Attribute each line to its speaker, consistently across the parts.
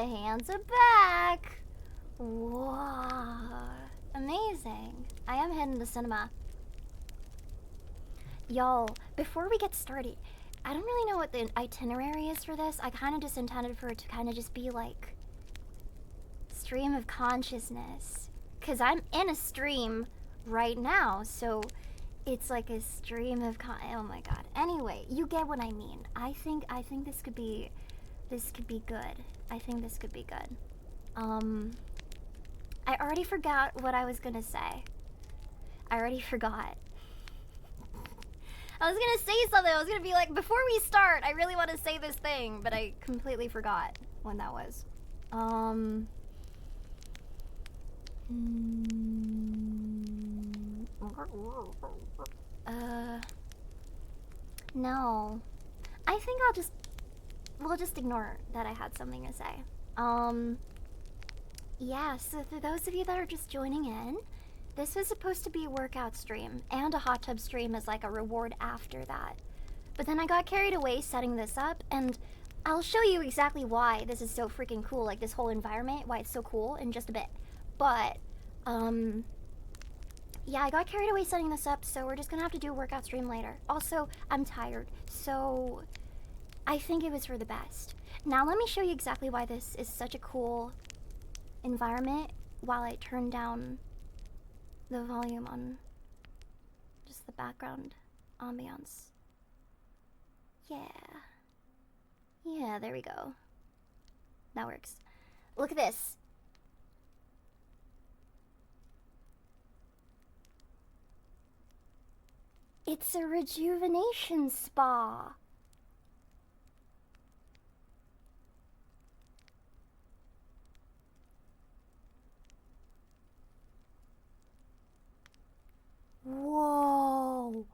Speaker 1: hands are back. Whoa. Amazing. I am heading to the cinema. Y'all, before we get started, I don't really know what the itinerary is for this. I kind of just intended for it to kind of just be like stream of consciousness. Because I'm in a stream right now, so it's like a stream of oh my god. Anyway, you get what I mean. I think this could be good. I think this could be good. I already forgot what I was gonna say. I already forgot. I was gonna say something. I was gonna be like, before we start, I really want to say this thing, but I completely forgot when that was. No. I think we'll just ignore that I had something to say. Yeah, so for those of you that are just joining in, this was supposed to be a workout stream and a hot tub stream as like a reward after that. But then I got carried away setting this up, and I'll show you exactly why this is so freaking cool, like this whole environment, why it's so cool in just a bit. But, yeah, I got carried away setting this up, so we're just gonna have to do a workout stream later. Also, I'm tired, so I think it was for the best. Now let me show you exactly why this is such a cool environment while I turn down the volume on just the background ambiance. Yeah, there we go. That works. Look at this. It's a rejuvenation spa. Whoa.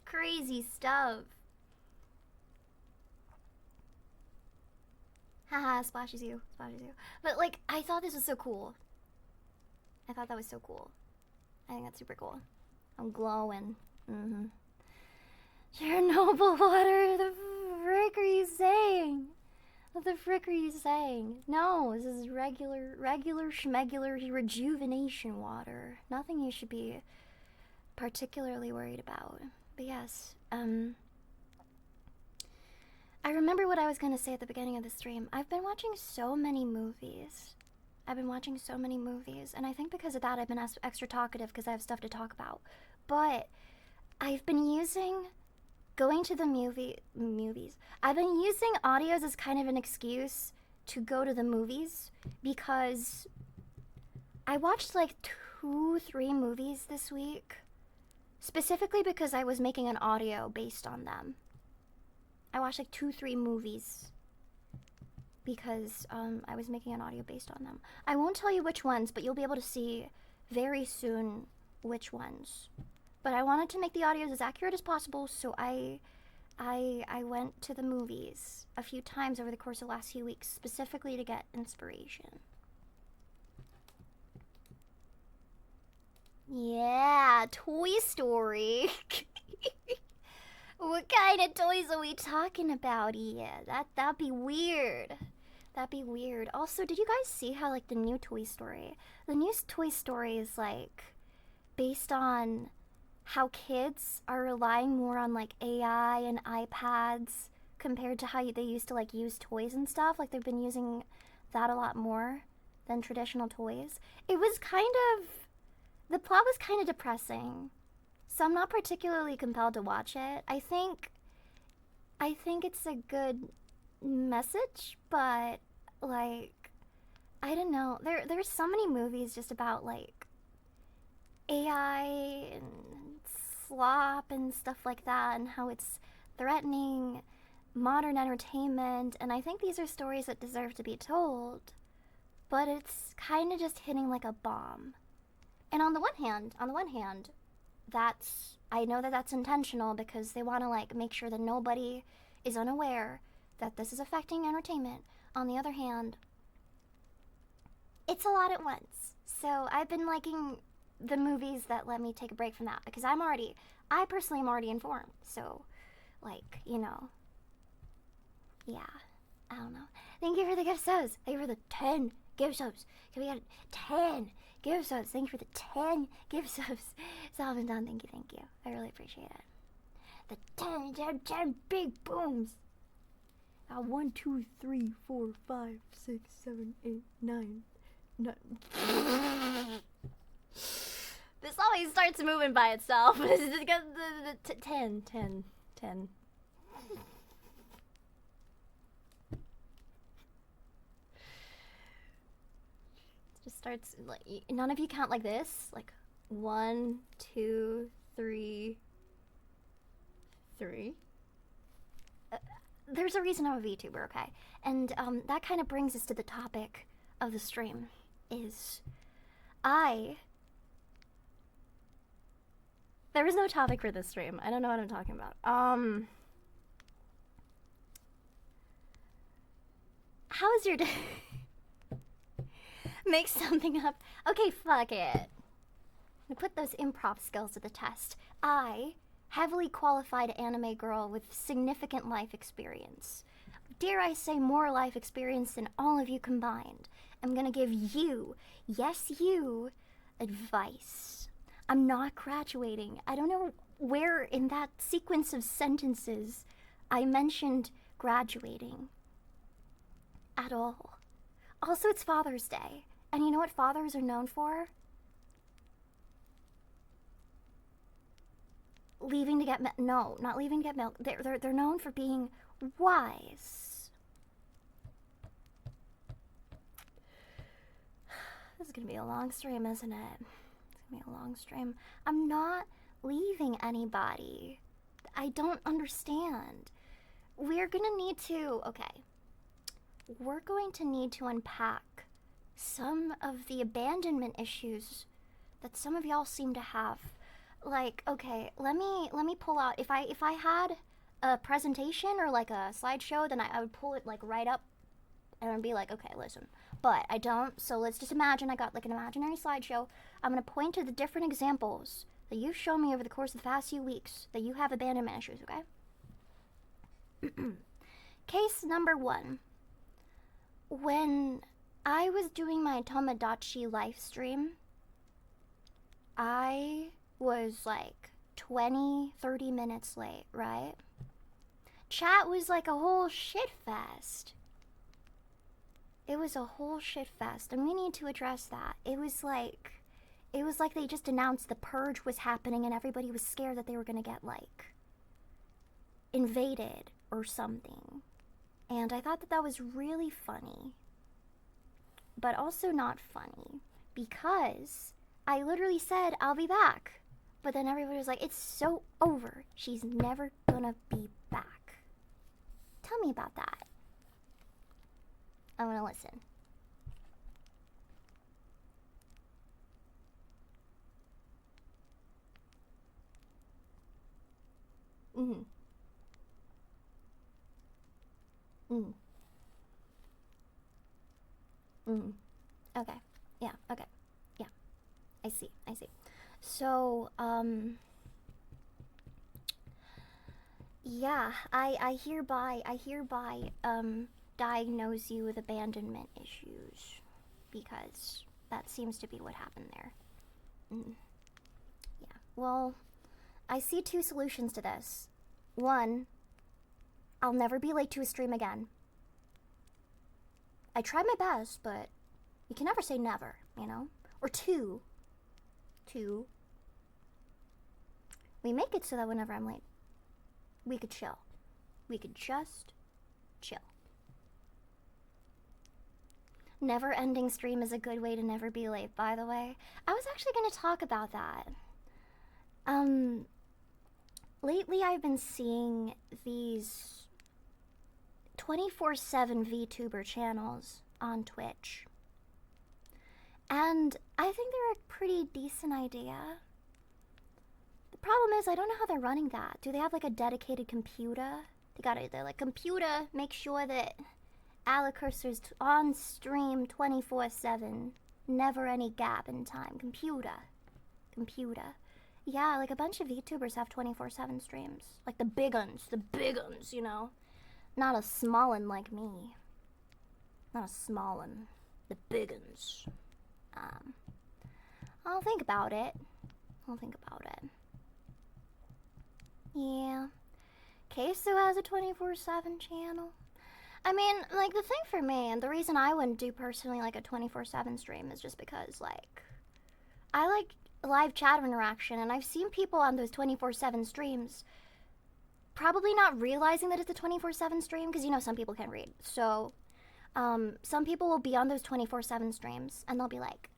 Speaker 1: Crazy stuff. Haha, splashes you. But like, I thought this was so cool. I thought that was so cool. I think that's super cool. I'm glowing. Chernobyl water, the frick are you saying? What the frick are you saying? No, this is regular schmegular rejuvenation water. Nothing you should be particularly worried about. But yes, I remember what I was gonna say at the beginning of the stream. I've been watching so many movies. And I think because of that I've been extra talkative because I have stuff to talk about. But I've been going to the movies. I've been using audios as kind of an excuse to go to the movies because I watched like 2-3 movies this week, specifically because I was making an audio based on them. I watched like 2-3 movies because I was making an audio based on them. I won't tell you which ones, but you'll be able to see very soon which ones. But I wanted to make the audios as accurate as possible, so I went to the movies a few times over the course of the last few weeks, specifically to get inspiration. Yeah, Toy Story. What kind of toys are we talking about here? That'd be weird. Also, did you guys see how like the new Toy Story is like based on how kids are relying more on like AI and iPads compared to how they used to like use toys and stuff. Like they've been using that a lot more than traditional toys. The plot was kind of depressing, so I'm not particularly compelled to watch it. I think it's a good message, but like, I don't know. There's so many movies just about like AI and slop and stuff like that, and how it's threatening modern entertainment, and I think these are stories that deserve to be told, but it's kind of just hitting like a bomb. And on the one hand, I know that that's intentional because they want to like make sure that nobody is unaware that this is affecting entertainment. On the other hand, it's a lot at once. So I've been liking the movies that let me take a break from that because I personally am already informed. So, like, you know, Yeah, I don't know. Thank you for the gift subs. Thank you for the 10 gift subs. We got 10 gift subs. Thank you for the 10 gift subs. Salvin Don, thank you. I really appreciate it. The 10 big booms. 1, 2, 3, 4, 5, 6, 7, 8, 9. This always starts moving by itself. This is the 10. Just starts like none of you count like this. Like 1, 2, 3. There's a reason I'm a VTuber, okay? And that kind of brings us to the topic of the stream. There was no topic for this stream. I don't know what I'm talking about. How's your day? Make something up. Okay, fuck it. I'm gonna put those improv skills to the test. I, heavily qualified anime girl with significant life experience, dare I say more life experience than all of you combined, I'm gonna give you, yes you, advice. I'm not graduating. I don't know where in that sequence of sentences I mentioned graduating at all. Also, it's Father's Day. And you know what fathers are known for? Leaving to get milk. No, not leaving to get milk. They're known for being wise. This is gonna be a long stream, isn't it? It's gonna be a long stream. I'm not leaving anybody. I don't understand. We're gonna need to, okay. We're going to need to unpack some of the abandonment issues that some of y'all seem to have. Like, okay, let me pull out, if I had a presentation or like a slideshow, then I would pull it like right up and I'd be like, okay, listen. But I don't, so let's just imagine I got like an imaginary slideshow. I'm gonna point to the different examples that you've shown me over the course of the past few weeks that you have abandonment issues, okay? Case number 1. When I was doing my Tomodachi live stream, I was like 20-30 minutes late, right? Chat was like a whole shit fest. It was a whole shit fest, and we need to address that. It was like they just announced the purge was happening and everybody was scared that they were gonna get like invaded or something. And I thought that that was really funny, but also not funny, because I literally said, I'll be back. But then everybody was like, it's so over. She's never gonna be back. Tell me about that. I wanna listen. Okay. Yeah, okay. Yeah. I see. So, yeah, I hereby, diagnose you with abandonment issues, because that seems to be what happened there. Yeah, well, I see 2 solutions to this. 1, I'll never be late to a stream again. I tried my best, but you can never say never, you know? Or 2, we make it so that whenever I'm late, we could chill. We could just chill. Never-ending stream is a good way to never be late, by the way. I was actually going to talk about that. Lately I've been seeing these 24/7 VTuber channels on Twitch. And I think they're a pretty decent idea. The problem is I don't know how they're running that. Do they have like a dedicated computer? They're like, computer, make sure that Alekirser's on stream 24/7. Never any gap in time. Computer. Yeah, like a bunch of VTubers have 24/7 streams. Like the big uns, you know? Not a smallin' like me. Not a smallin'. The big uns. I'll think about it. Yeah. Queso has a 24/7 channel. I mean, like, the thing for me, and the reason I wouldn't do personally, like, a 24/7 stream is just because, like, I like live chat interaction, and I've seen people on those 24/7 streams probably not realizing that it's a 24/7 stream, because, you know, some people can't read. So, some people will be on those 24/7 streams, and they'll be like,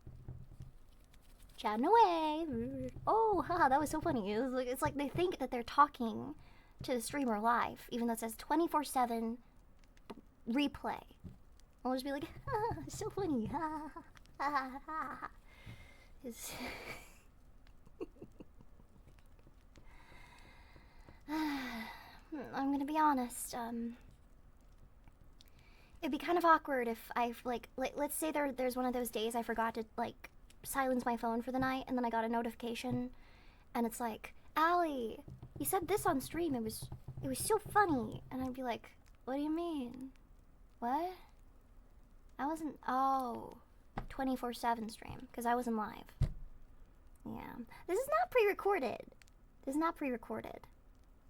Speaker 1: chatting away. Oh, haha, that was so funny. It's like they think that they're talking to the streamer live, even though it says 24/7 replay. I'll just be like, ah, so funny. Ha ha ha ha. I'm gonna be honest. It'd be kind of awkward if I've like let's say there's one of those days I forgot to like silence my phone for the night, and then I got a notification, and it's like, Allie, you said this on stream. It was so funny, and I'd be like, what do you mean? What? I wasn't. Oh, 24/7 stream because I wasn't live. Yeah, this is not pre-recorded.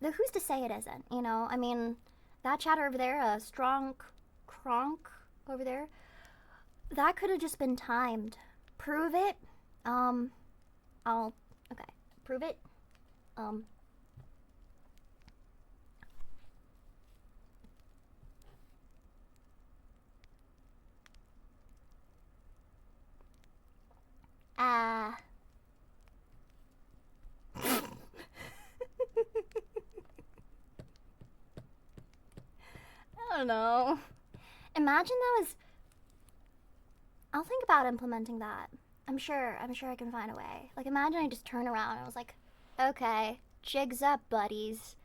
Speaker 1: Though who's to say it isn't? You know, I mean, that chatter over there, a strong cronk over there, that could have just been timed. Prove it. Okay. Prove it. I don't know. Imagine that was. I'll think about implementing that. I'm sure I can find a way. Like, imagine I just turn around and I was like, okay, jigs up, buddies.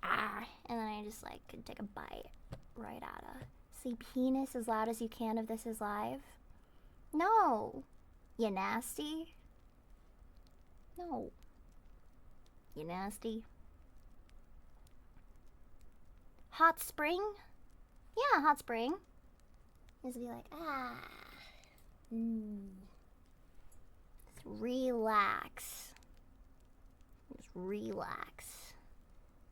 Speaker 1: Ah, and then I just like could take a bite right out of. Say penis as loud as you can if this is live. No, you nasty. No, you nasty. Hot spring? Yeah, hot spring. Just be like, ah. Just relax.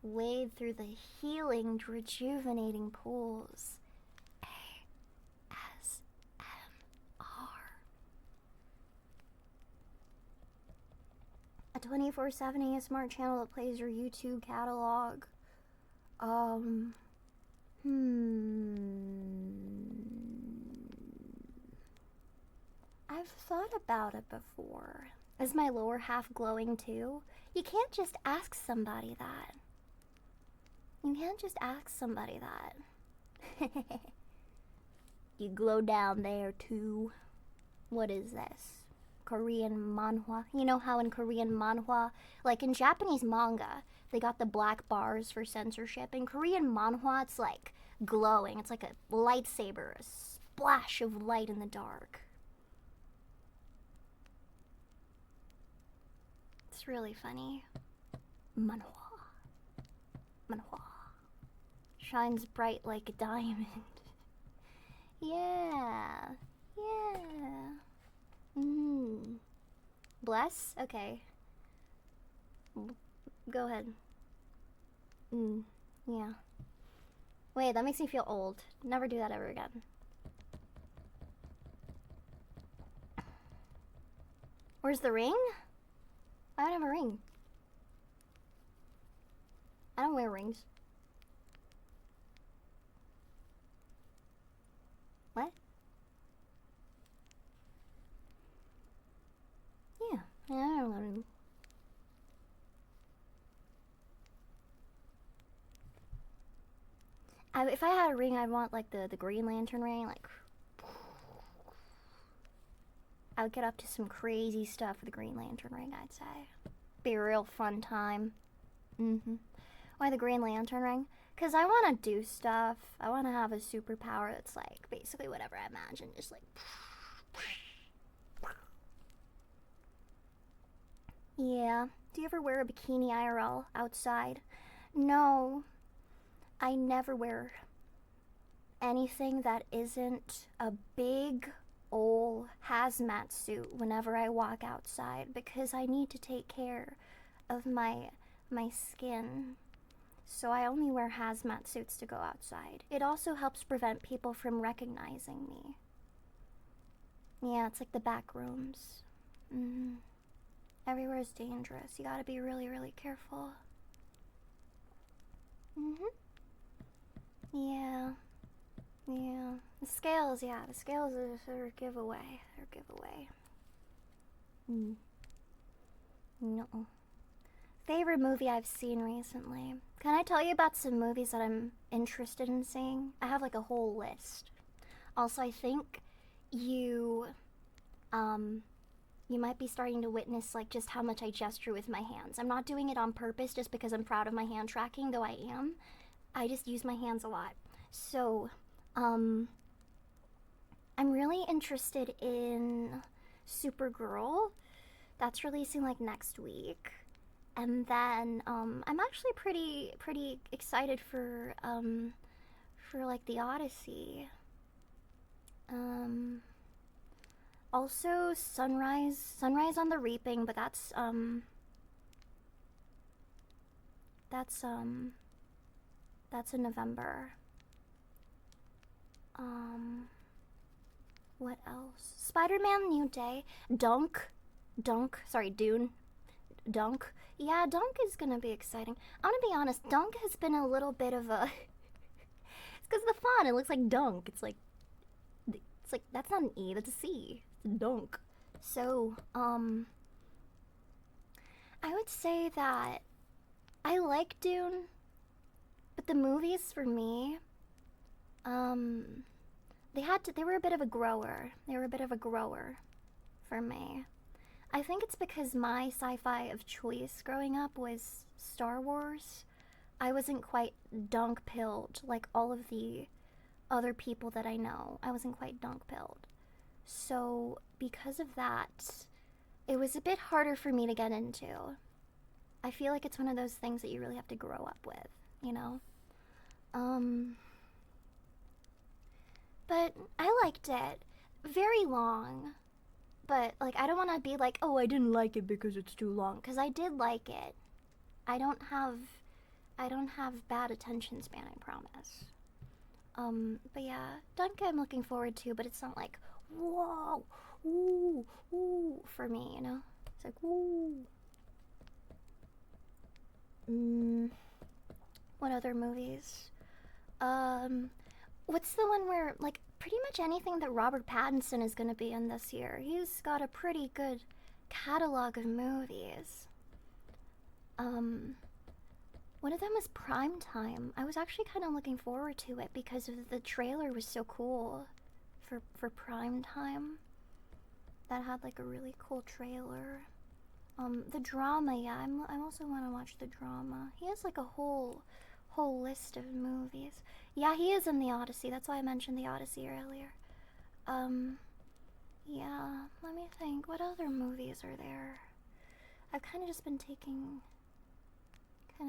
Speaker 1: Wade through the healing, rejuvenating pools. ASMR. A 24/7 ASMR channel that plays your YouTube catalog. I've thought about it before. Is my lower half glowing too? You can't just ask somebody that. You glow down there too. What is this? Korean manhwa. You know how in Korean manhwa, like in Japanese manga, they got the black bars for censorship. In Korean manhwa, it's like glowing. It's like a lightsaber, a splash of light in the dark. It's really funny. Manhwa. Shines bright like a diamond. Yeah. Bless? Okay. Go ahead. Yeah. Wait, that makes me feel old. Never do that ever again. Where's the ring? I don't have a ring. I don't wear rings. What? Yeah, I don't know. If I had a ring, I'd want like the Green Lantern ring, like. I would get up to some crazy stuff with the Green Lantern ring, I'd say. Be a real fun time. Why the Green Lantern ring? Because I want to do stuff. I want to have a superpower that's like basically whatever I imagine. Just like. Yeah. Do you ever wear a bikini IRL outside? No. I never wear anything that isn't a big old hazmat suit whenever I walk outside because I need to take care of my skin. So I only wear hazmat suits to go outside. It also helps prevent people from recognizing me. Yeah, it's like the back rooms. Everywhere is dangerous. You gotta be really, really careful. Yeah. Yeah. The scales are a giveaway. They're a giveaway. No. Favorite movie I've seen recently. Can I tell you about some movies that I'm interested in seeing? I have like a whole list. Also, I think you you might be starting to witness like just how much I gesture with my hands. I'm not doing it on purpose just because I'm proud of my hand tracking, though I am. I just use my hands a lot. So, I'm really interested in Supergirl. That's releasing like next week. And then I'm actually pretty excited for like the Odyssey. Also Sunrise on the Reaping, but that's in November. What else? Spider-Man New Day, Dune. Dunk. Yeah, Dunk is gonna be exciting. I'm gonna be honest, Dunk has been a little bit of a it's because of the font, it looks like Dunk. It's like that's not an E, that's a C. It's Dunk. So, I would say that I like Dune, but the movies for me, they were a bit of a grower. They were a bit of a grower for me. I think it's because my sci-fi of choice growing up was Star Wars. I wasn't quite dunk-pilled like all of the other people that I know. I wasn't quite dunk-pilled. So, because of that, it was a bit harder for me to get into. I feel like it's one of those things that you really have to grow up with, you know? But I liked it. Very long. But, like, I don't want to be like, oh, I didn't like it because it's too long. Because I did like it. I don't have bad attention span, I promise. But yeah, Dunk I'm looking forward to, but it's not like, whoa, ooh, ooh, for me, you know? It's like, ooh. What other movies? What's the one where, like, pretty much anything that Robert Pattinson is gonna be in this year. He's got a pretty good catalog of movies. One of them was Prime Time. I was actually kind of looking forward to it because the trailer was so cool for Prime Time. That had like a really cool trailer. The drama, yeah, I also want to watch the drama. He has like a whole list of movies. Yeah, he is in the Odyssey. That's why I mentioned the Odyssey earlier. Yeah, let me think. What other movies are there? I've kind of just been taking a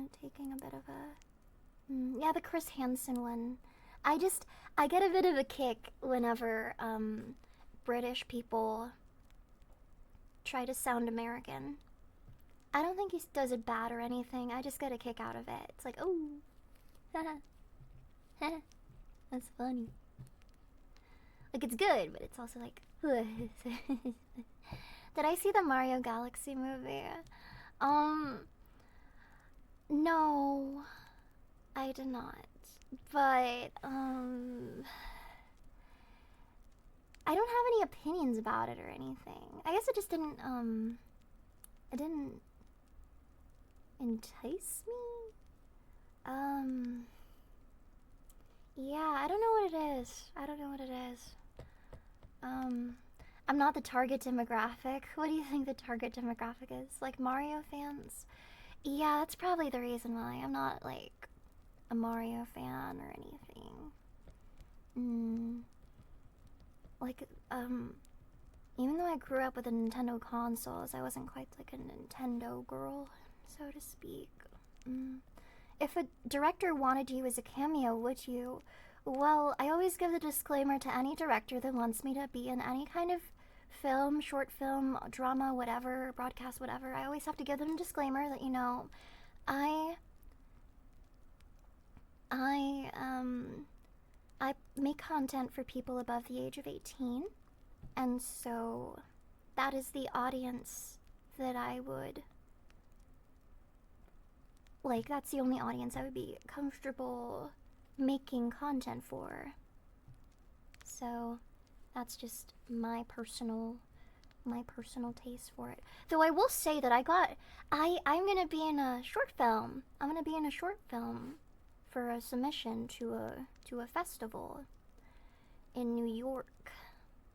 Speaker 1: bit of a yeah, the Chris Hansen one. I get a bit of a kick whenever British people try to sound American. I don't think he does it bad or anything. I just get a kick out of it. It's like, oh, that's funny. Like, it's good, but it's also like, did I see the Mario Galaxy movie? No, I did not. But, I don't have any opinions about it or anything. I guess it just didn't, it didn't entice me? Yeah, I don't know what it is. I'm not the target demographic. What do you think the target demographic is? Like Mario fans? Yeah, that's probably the reason why. I'm not like a Mario fan or anything. Like, even though I grew up with the Nintendo consoles, I wasn't quite like a Nintendo girl, so to speak. if a director wanted you as a cameo, would you? Well, I always give the disclaimer to any director that wants me to be in any kind of film, short film, drama, whatever, broadcast, whatever. I always have to give them a disclaimer that, you know, I I um I make content for people above the age of 18, and so that is the audience that I would like. That's the only audience I would be comfortable making content for. So that's just my personal taste for it. Though I will say that I'm gonna be in a short film. I'm gonna be in a short film for a submission to a festival in New York,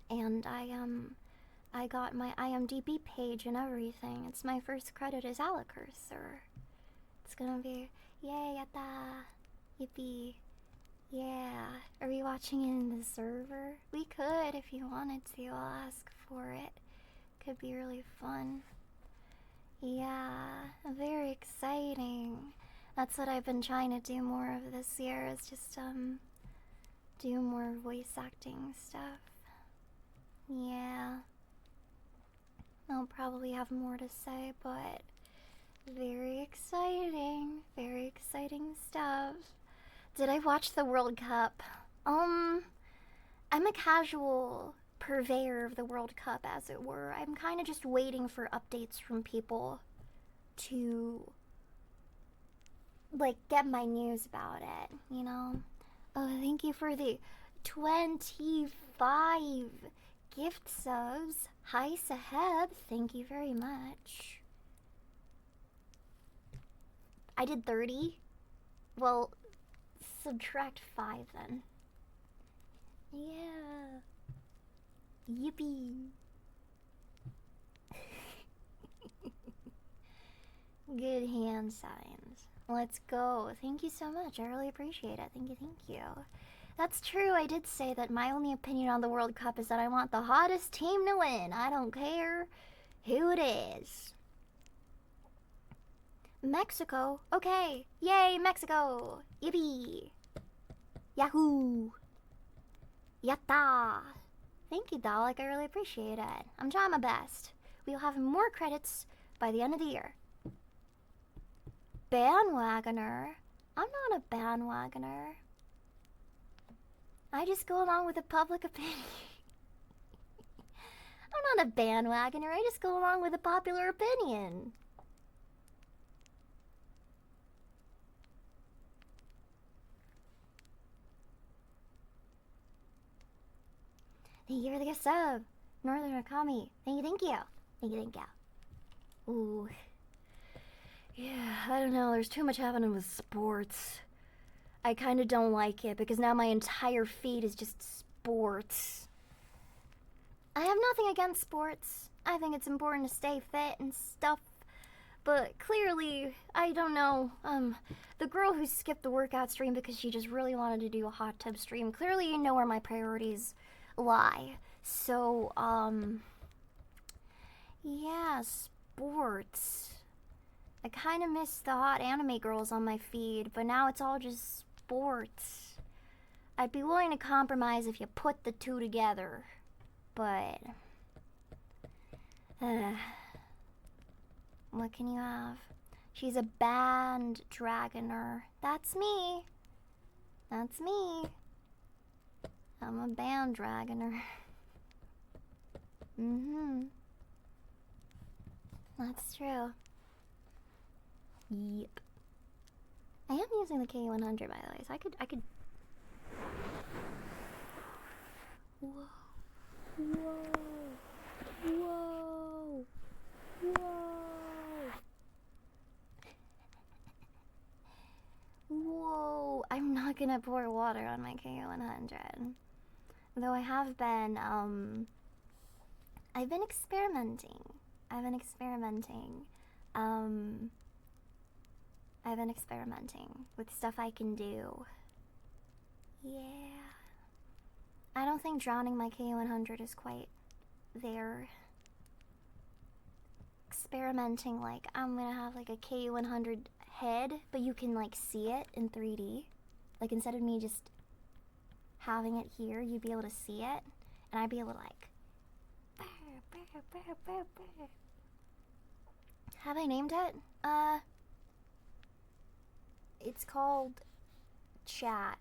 Speaker 1: and I got my IMDb page and everything. It's my first credit as Alekirser. It's gonna be yay, yatta, yippee. Yeah. Are we watching it in the server? We could if you wanted to. I'll ask for it. Could be really fun. Yeah, very exciting. That's what I've been trying to do more of this year, is just do more voice acting stuff. Yeah. I'll probably have more to say, but very exciting stuff. Did I watch the World Cup? I'm a casual purveyor of the World Cup, as it were. I'm kind of just waiting for updates from people to, like, get my news about it, you know? Oh, thank you for the 25 gift subs. Hi, Saheb. Thank you very much. I did 30. Well, subtract 5 then. Yeah. Yippee. Good hand signs. Let's go. Thank you so much. I really appreciate it. Thank you. That's true. I did say that my only opinion on the World Cup is that I want the hottest team to win. I don't care who it is. Mexico? Okay. Yay, Mexico. Yippee. Yahoo. Yatta. Thank you, Dalek. I really appreciate it. I'm trying my best. We'll have more credits by the end of the year. Bandwagoner? I'm not a bandwagoner. I just go along with the public opinion. I'm not a bandwagoner. I just go along with the popular opinion. Thank you for the gift sub, Northern Akami. Thank you. Ooh. Yeah, I don't know. There's too much happening with sports. I kind of don't like it because now my entire feed is just sports. I have nothing against sports. I think it's important to stay fit and stuff. But clearly, I don't know, the girl who skipped the workout stream because she just really wanted to do a hot tub stream, clearly you know where my priorities lie. So, yeah, sports. I kind of miss the hot anime girls on my feed, but now it's all just sports. I'd be willing to compromise if you put the two together, but what can you have? She's a band dragoner. That's me. I'm a band dragoner. That's true. Yep. I am using the K100, by the way, so I could. Whoa. I'm not gonna pour water on my K100. Though I have been, I've been experimenting. I've been experimenting with stuff I can do. Yeah. I don't think drowning my K100 is quite there. Experimenting, like, I'm gonna have like a K100 head, but you can like see it in 3D. Like instead of me just having it here, you'd be able to see it, and I'd be able to like. Have I named it? It's called Chat.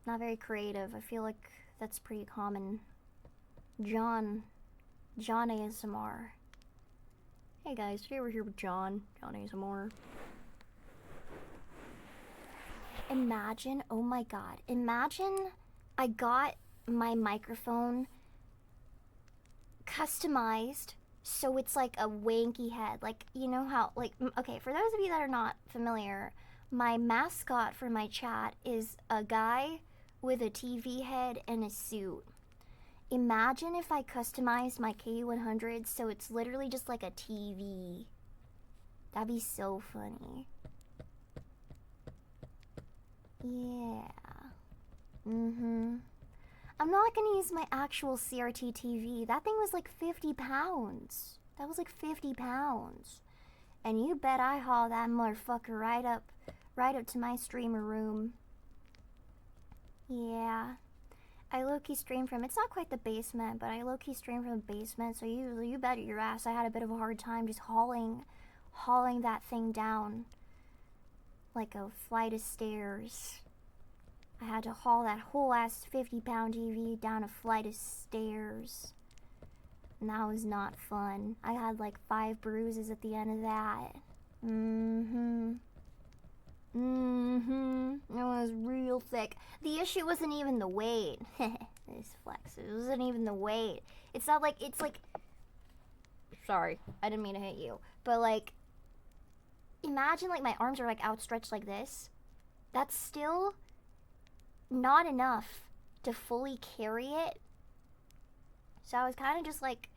Speaker 1: Not very creative. I feel like that's pretty common. John ASMR. Hey guys, today we're here with John ASMR. Imagine, oh my god, imagine I got my microphone customized so it's like a wanky head. Like, you know how, like, okay, for those of you that are not familiar, my mascot for my chat is a guy with a TV head and a suit. Imagine if I customized my KU100 so it's literally just like a TV. That'd be so funny. Yeah. I'm not gonna use my actual CRT TV. That thing was like 50 pounds. That was like 50 pounds. And you bet I haul that motherfucker right up to my streamer room. Yeah. I low-key stream from, it's not quite the basement, but I low-key stream from the basement, so you bet your ass I had a bit of a hard time just hauling that thing down like a flight of stairs. I had to haul that whole ass 50-pound TV down a flight of stairs. And that was not fun. I had like 5 bruises at the end of that. It was real thick. The issue wasn't even the weight. This flex. It wasn't even the weight. It's not like, it's like... Sorry, I didn't mean to hit you. But like, imagine like my arms are like outstretched like this. That's still not enough to fully carry it. So I was kind of just like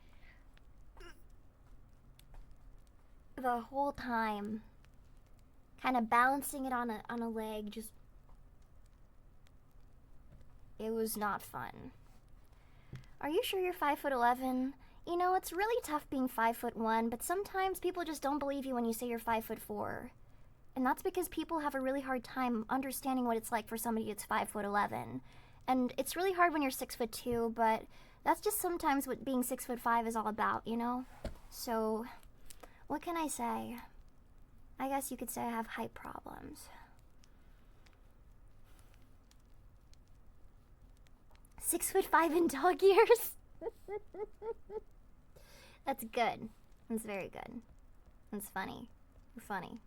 Speaker 1: the whole time kind of balancing it on a leg. Just, it was not fun. Are you sure you're 5'11"? You know, it's really tough being 5'1", but sometimes people just don't believe you when you say you're 5'4". And that's because people have a really hard time understanding what it's like for somebody that's 5'11". And it's really hard when you're 6'2", but that's just sometimes what being 6'5" is all about, you know? So, what can I say? I guess you could say I have height problems. 6'5" in dog years? That's good. That's very good. That's funny. You're funny.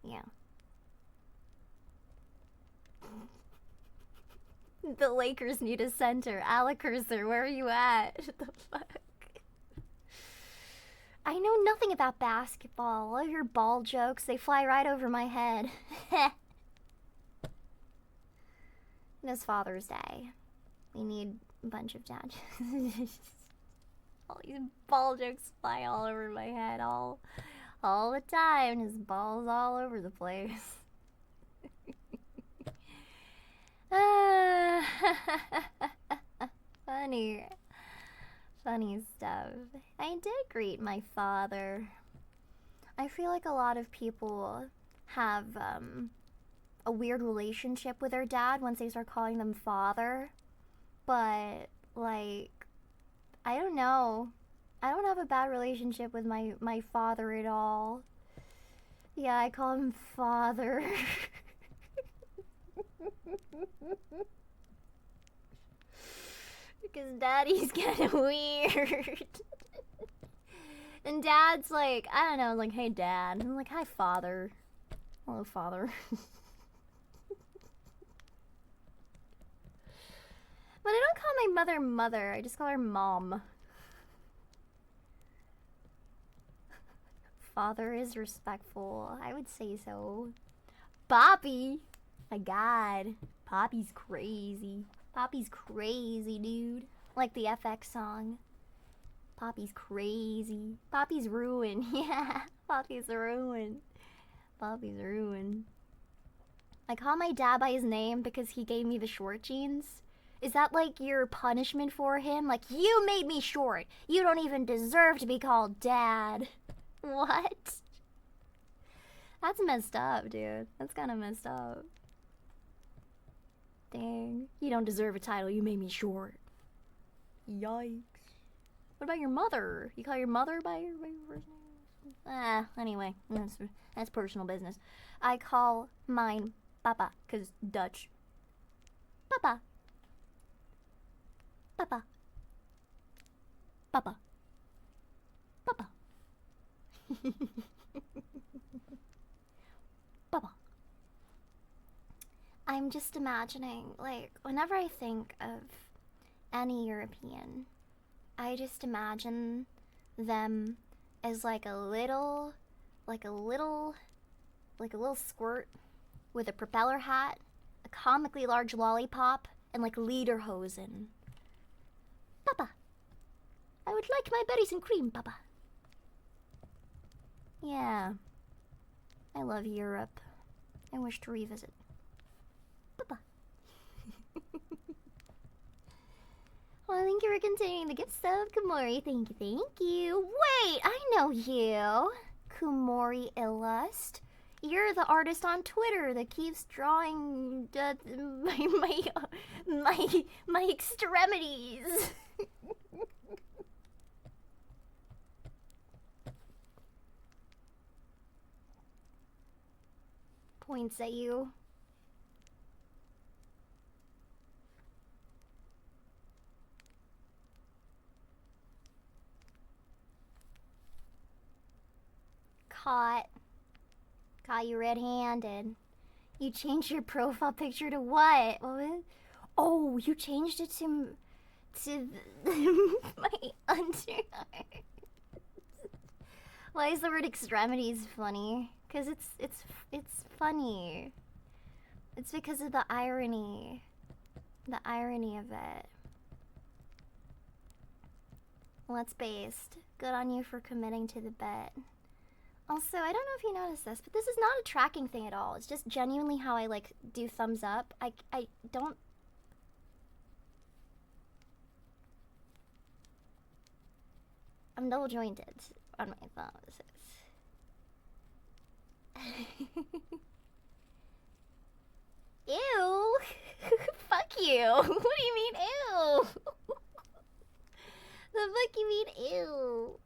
Speaker 1: Yeah. The Lakers need a center. Alekirser, where are you at? What the fuck? I know nothing about basketball. All of your ball jokes, they fly right over my head. It's Father's Day. We need a bunch of dad jokes. All these ball jokes fly all over my head all the time. His balls all over the place. Funny stuff. I did greet my father. I feel like a lot of people have a weird relationship with their dad once they start calling them father. But, like, I don't know. I don't have a bad relationship with my father at all. Yeah, I call him father. Because daddy's kind of weird. And dad's like, I don't know, like, hey dad. I'm like, hi father. Hello father. But I don't call my mother mother, I just call her mom. Father is respectful, I would say so. Poppy! My god. Poppy's crazy. Poppy's crazy, dude. Like the FX song. Poppy's crazy. Poppy's ruined. Yeah, Poppy's ruined. Poppy's ruined. I call my dad by his name because he gave me the short jeans. Is that like your punishment for him? Like, you made me short. You don't even deserve to be called dad. What? That's messed up, dude. That's kind of messed up. Dang. You don't deserve a title. You made me short. Yikes. What about your mother? You call your mother by your first name? Anyway. That's personal business. I call mine Papa, because Dutch. Papa. Papa. Papa. Papa. Papa. I'm just imagining, like, whenever I think of any European, I just imagine them as like a little squirt with a propeller hat, a comically large lollipop, and like lederhosen. Papa, I would like my berries and cream, Papa. Yeah, I love Europe. I wish to revisit. Papa. Well, thank you for continuing the gift sub, Kumori. Thank you, thank you. Wait, I know you. Kumori Illust. You're the artist on Twitter that keeps drawing my extremities. Points at you. Caught you red-handed. You changed your profile picture to what? What was it? Oh, you changed it to my underarm. Why is the word extremities funny? Cause it's funny. It's because of the irony of it. Well, that's based. Good on you for committing to the bet. Also, I don't know if you noticed this, but this is not a tracking thing at all. It's just genuinely how I, like, do thumbs up. I don't... I'm double jointed on my thumbs. Ew! Fuck you! What do you mean, ew? The fuck you mean, ew?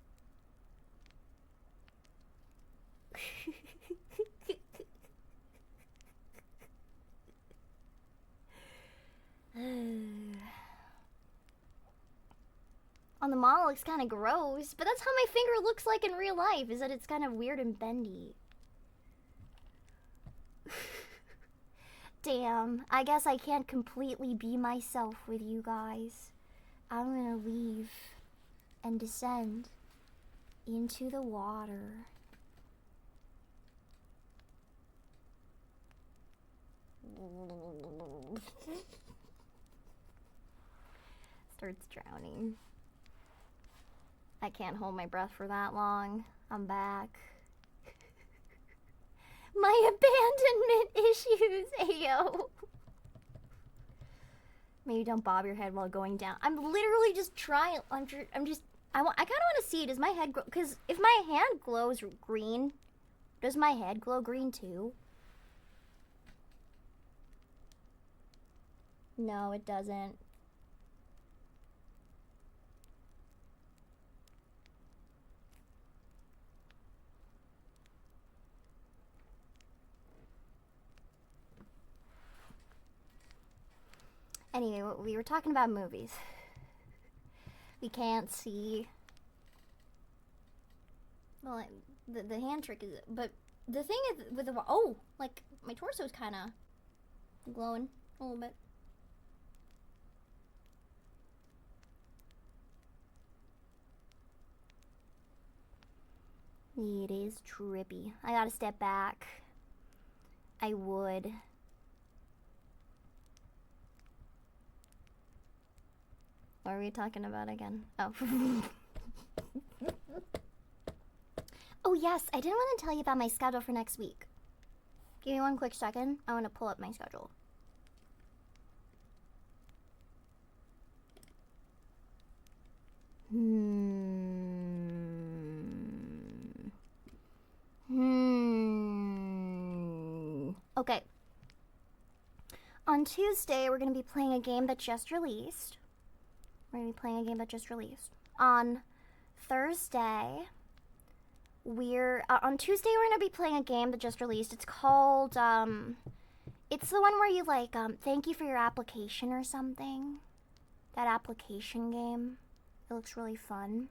Speaker 1: On the model, it looks kind of gross, but that's how my finger looks like in real life, is that it's kind of weird and bendy. Damn, I guess I can't completely be myself with you guys. I'm gonna leave and descend into the water. Starts drowning. I can't hold my breath for that long. I'm back. My abandonment issues, ayo. Maybe don't bob your head while going down. I'm literally just trying. I kind of want to see. Does my head glow? Because if my hand glows green, does my head glow green too? No, it doesn't. Anyway, we were talking about movies. We can't see. Well, the hand trick is, but the thing is with the like my torso's kind of glowing a little bit. It is trippy. I gotta step back. I would. What are we talking about again? Oh. Oh yes, I didn't want to tell you about my schedule for next week. Give me one quick second. I want to pull up my schedule. Okay. On Tuesday, we're going to be playing a game that just released. On Thursday, on Tuesday, we're going to be playing a game that just released. It's called, it's the one where you, like, thank you for your application or something. That application game. It looks really fun.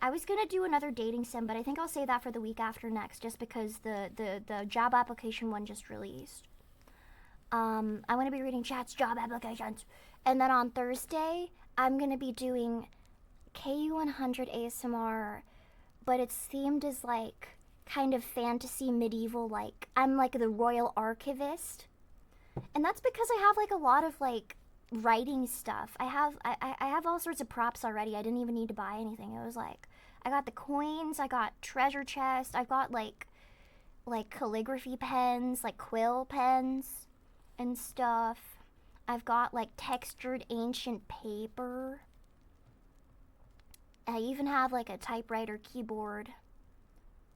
Speaker 1: I was gonna do another dating sim, but I think I'll save that for the week after next, just because the job application one just released. I'm gonna be reading chat's job applications. And then on Thursday, I'm gonna be doing KU100 ASMR, but it's themed as, like, kind of fantasy medieval, like, I'm like the royal archivist. And that's because I have, like, a lot of, like, writing stuff. I have all sorts of props already. I didn't even need to buy anything. It was like, I got the coins, I got treasure chest, I've got like calligraphy pens, like quill pens and stuff. I've got like textured ancient paper. I even have like a typewriter keyboard,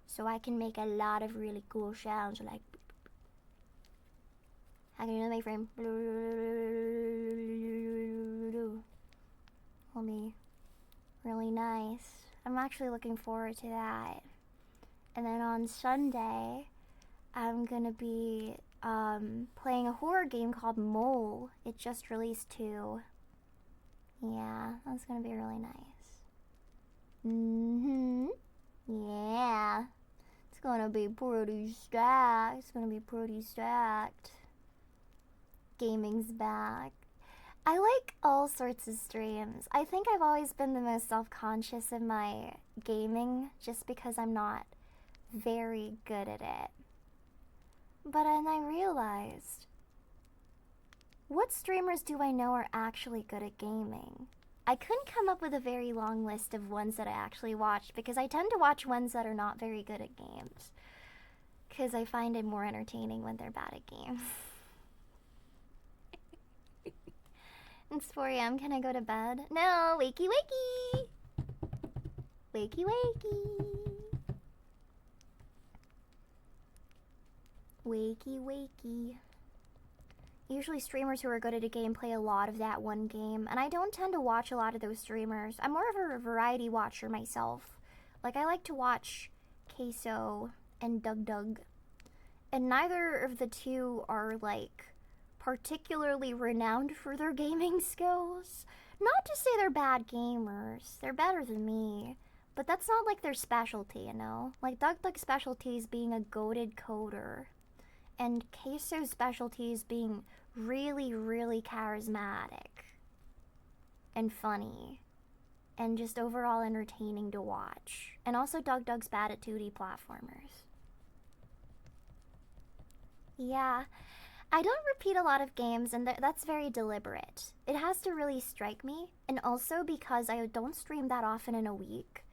Speaker 1: so I can make a lot of really cool sounds, like I can do my frame. Will be really nice. I'm actually looking forward to that. And then on Sunday, I'm gonna be playing a horror game called Mole. It just released too. Yeah, that's gonna be really nice. Yeah. It's gonna be pretty stacked. Gaming's back. I like all sorts of streams. I think I've always been the most self-conscious of my gaming just because I'm not very good at it. But then I realized, what streamers do I know are actually good at gaming? I couldn't come up with a very long list of ones that I actually watched because I tend to watch ones that are not very good at games. Because I find it more entertaining when they're bad at games. It's 4 a.m. Can I go to bed? No, wakey wakey! Wakey wakey! Wakey wakey. Usually streamers who are good at a game play a lot of that one game, and I don't tend to watch a lot of those streamers. I'm more of a variety watcher myself. Like, I like to watch Queso and Doug, and neither of the two are, like, particularly renowned for their gaming skills. Not to say they're bad gamers. They're better than me. But that's not like their specialty, you know? Like Doug's specialty is being a goated coder. And Queso's specialty is being really, really charismatic. And funny. And just overall entertaining to watch. And also Doug's bad at 2D platformers. Yeah. I don't repeat a lot of games, and that's very deliberate. It has to really strike me, and also because I don't stream that often in a week.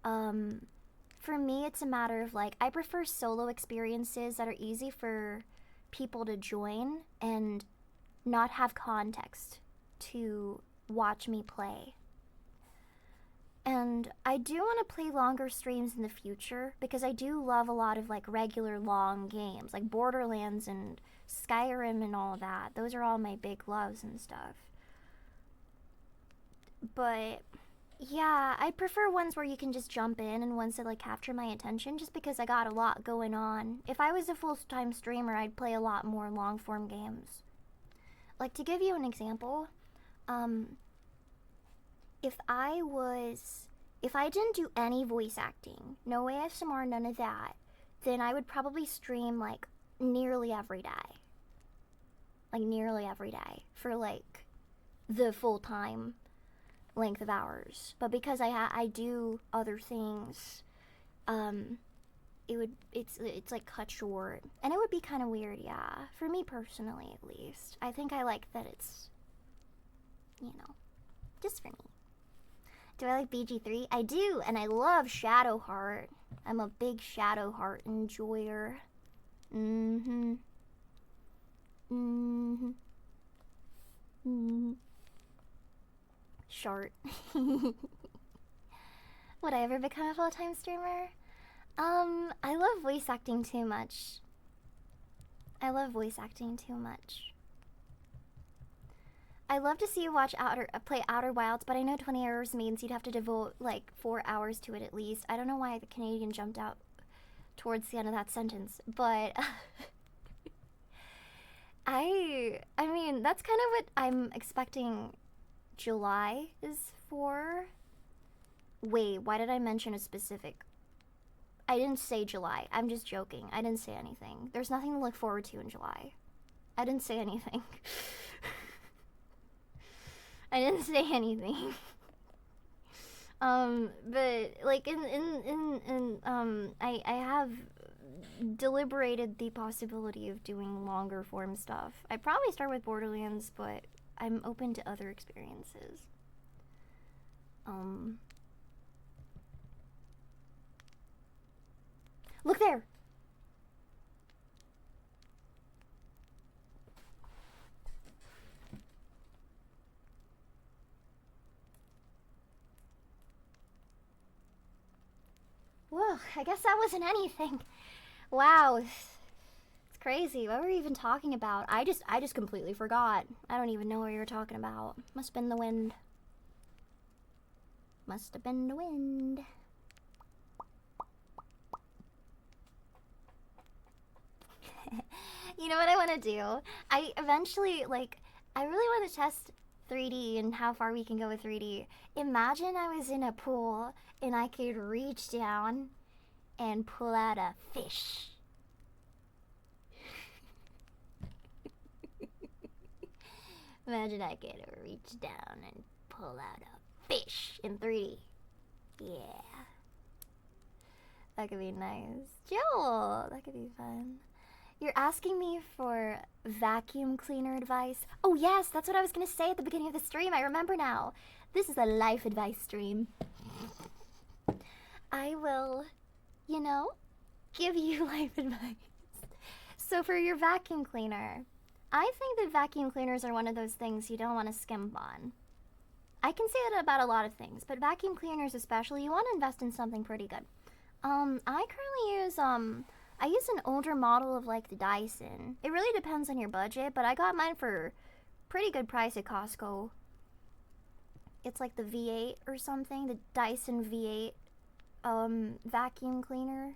Speaker 1: For me, it's a matter of, like, I prefer solo experiences that are easy for people to join and not have context to watch me play. And I do want to play longer streams in the future, because I do love a lot of, like, regular long games, like Borderlands and Skyrim and all that. Those are all my big loves and stuff. But yeah, I prefer ones where you can just jump in and ones that like capture my attention, just because I got a lot going on. If I was a full-time streamer, I'd play a lot more long-form games. Like, to give you an example, if I didn't do any voice acting, no ASMR, none of that, then I would probably stream like nearly every day. Like, nearly every day for, like, the full-time length of hours. But because I do other things, it's like cut short. And it would be kind of weird, yeah. For me personally, at least. I think I like that it's, you know, just for me. Do I like BG3? I do, and I love Shadowheart. I'm a big Shadowheart enjoyer. Short. Would I ever become a full-time streamer? I love voice acting too much. I love voice acting too much. I love to see you play Outer Wilds, but I know 20 hours means you'd have to devote like 4 hours to it at least. I don't know why the Canadian jumped out towards the end of that sentence, but I mean, that's kind of what I'm expecting July is for. Wait, why did I mention a specific? I didn't say July. I'm just joking. I didn't say anything. There's nothing to look forward to in July. I didn't say anything. I didn't say anything. But like I have deliberated the possibility of doing longer form stuff. I'd probably start with Borderlands, but I'm open to other experiences. Look there! Whoa, I guess that wasn't anything. Wow. It's crazy. What were we even talking about? I just completely forgot. I don't even know what you were talking about. Must have been the wind. Must have been the wind. You know what I want to do? I eventually, like, I really want to test 3D and how far we can go with 3D. Imagine I was in a pool and I could reach down and pull out a fish. Imagine I could reach down and pull out a fish in 3D. Yeah. That could be nice. Joel, that could be fun. You're asking me for vacuum cleaner advice? Oh yes, that's what I was gonna say at the beginning of the stream. I remember now. This is a life advice stream. I will, you know, give you life advice. So for your vacuum cleaner, I think that vacuum cleaners are one of those things you don't want to skimp on. I can say that about a lot of things, but vacuum cleaners especially, you want to invest in something pretty good. I currently use, I use an older model of like the Dyson. It really depends on your budget, but I got mine for pretty good price at Costco. It's like the V8 or something, the Dyson V8 vacuum cleaner.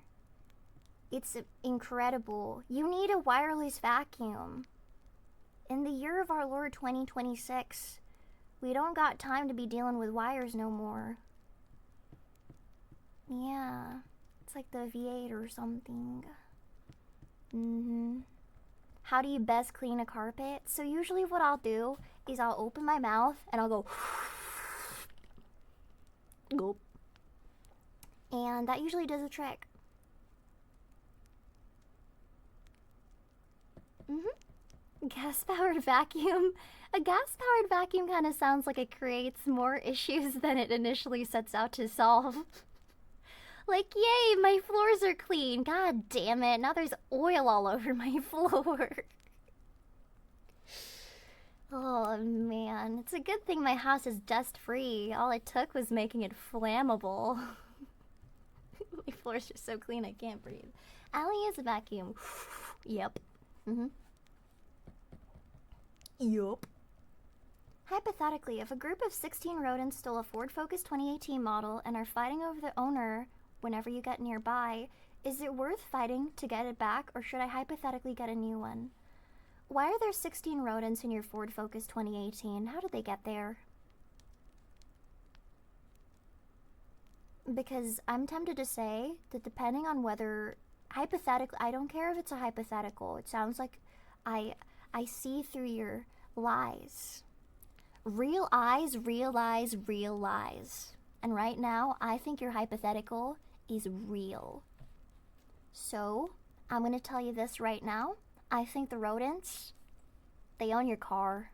Speaker 1: It's incredible. You need a wireless vacuum. In the year of our Lord 2026, we don't got time to be dealing with wires no more. Yeah. It's like the V8 or something. How do you best clean a carpet? So usually what I'll do is I'll open my mouth and I'll go gulp. And that usually does the trick. Gas-powered vacuum. A gas-powered vacuum kind of sounds like it creates more issues than it initially sets out to solve. Like, yay, my floors are clean. God damn it. Now there's oil all over my floor. Oh, man. It's a good thing my house is dust-free. All it took was making it flammable. My floors are so clean I can't breathe. Allie is a vacuum. Yep. Yup. Hypothetically, if a group of 16 rodents stole a Ford Focus 2018 model and are fighting over the owner whenever you get nearby, is it worth fighting to get it back, or should I hypothetically get a new one? Why are there 16 rodents in your Ford Focus 2018? How did they get there? Because I'm tempted to say that depending on whether, hypothetically, I don't care if it's a hypothetical. It sounds like I see through your lies. Real eyes realize real lies. And right now, I think your hypothetical is real. So, I'm going to tell you this right now. I think the rodents, they own your car.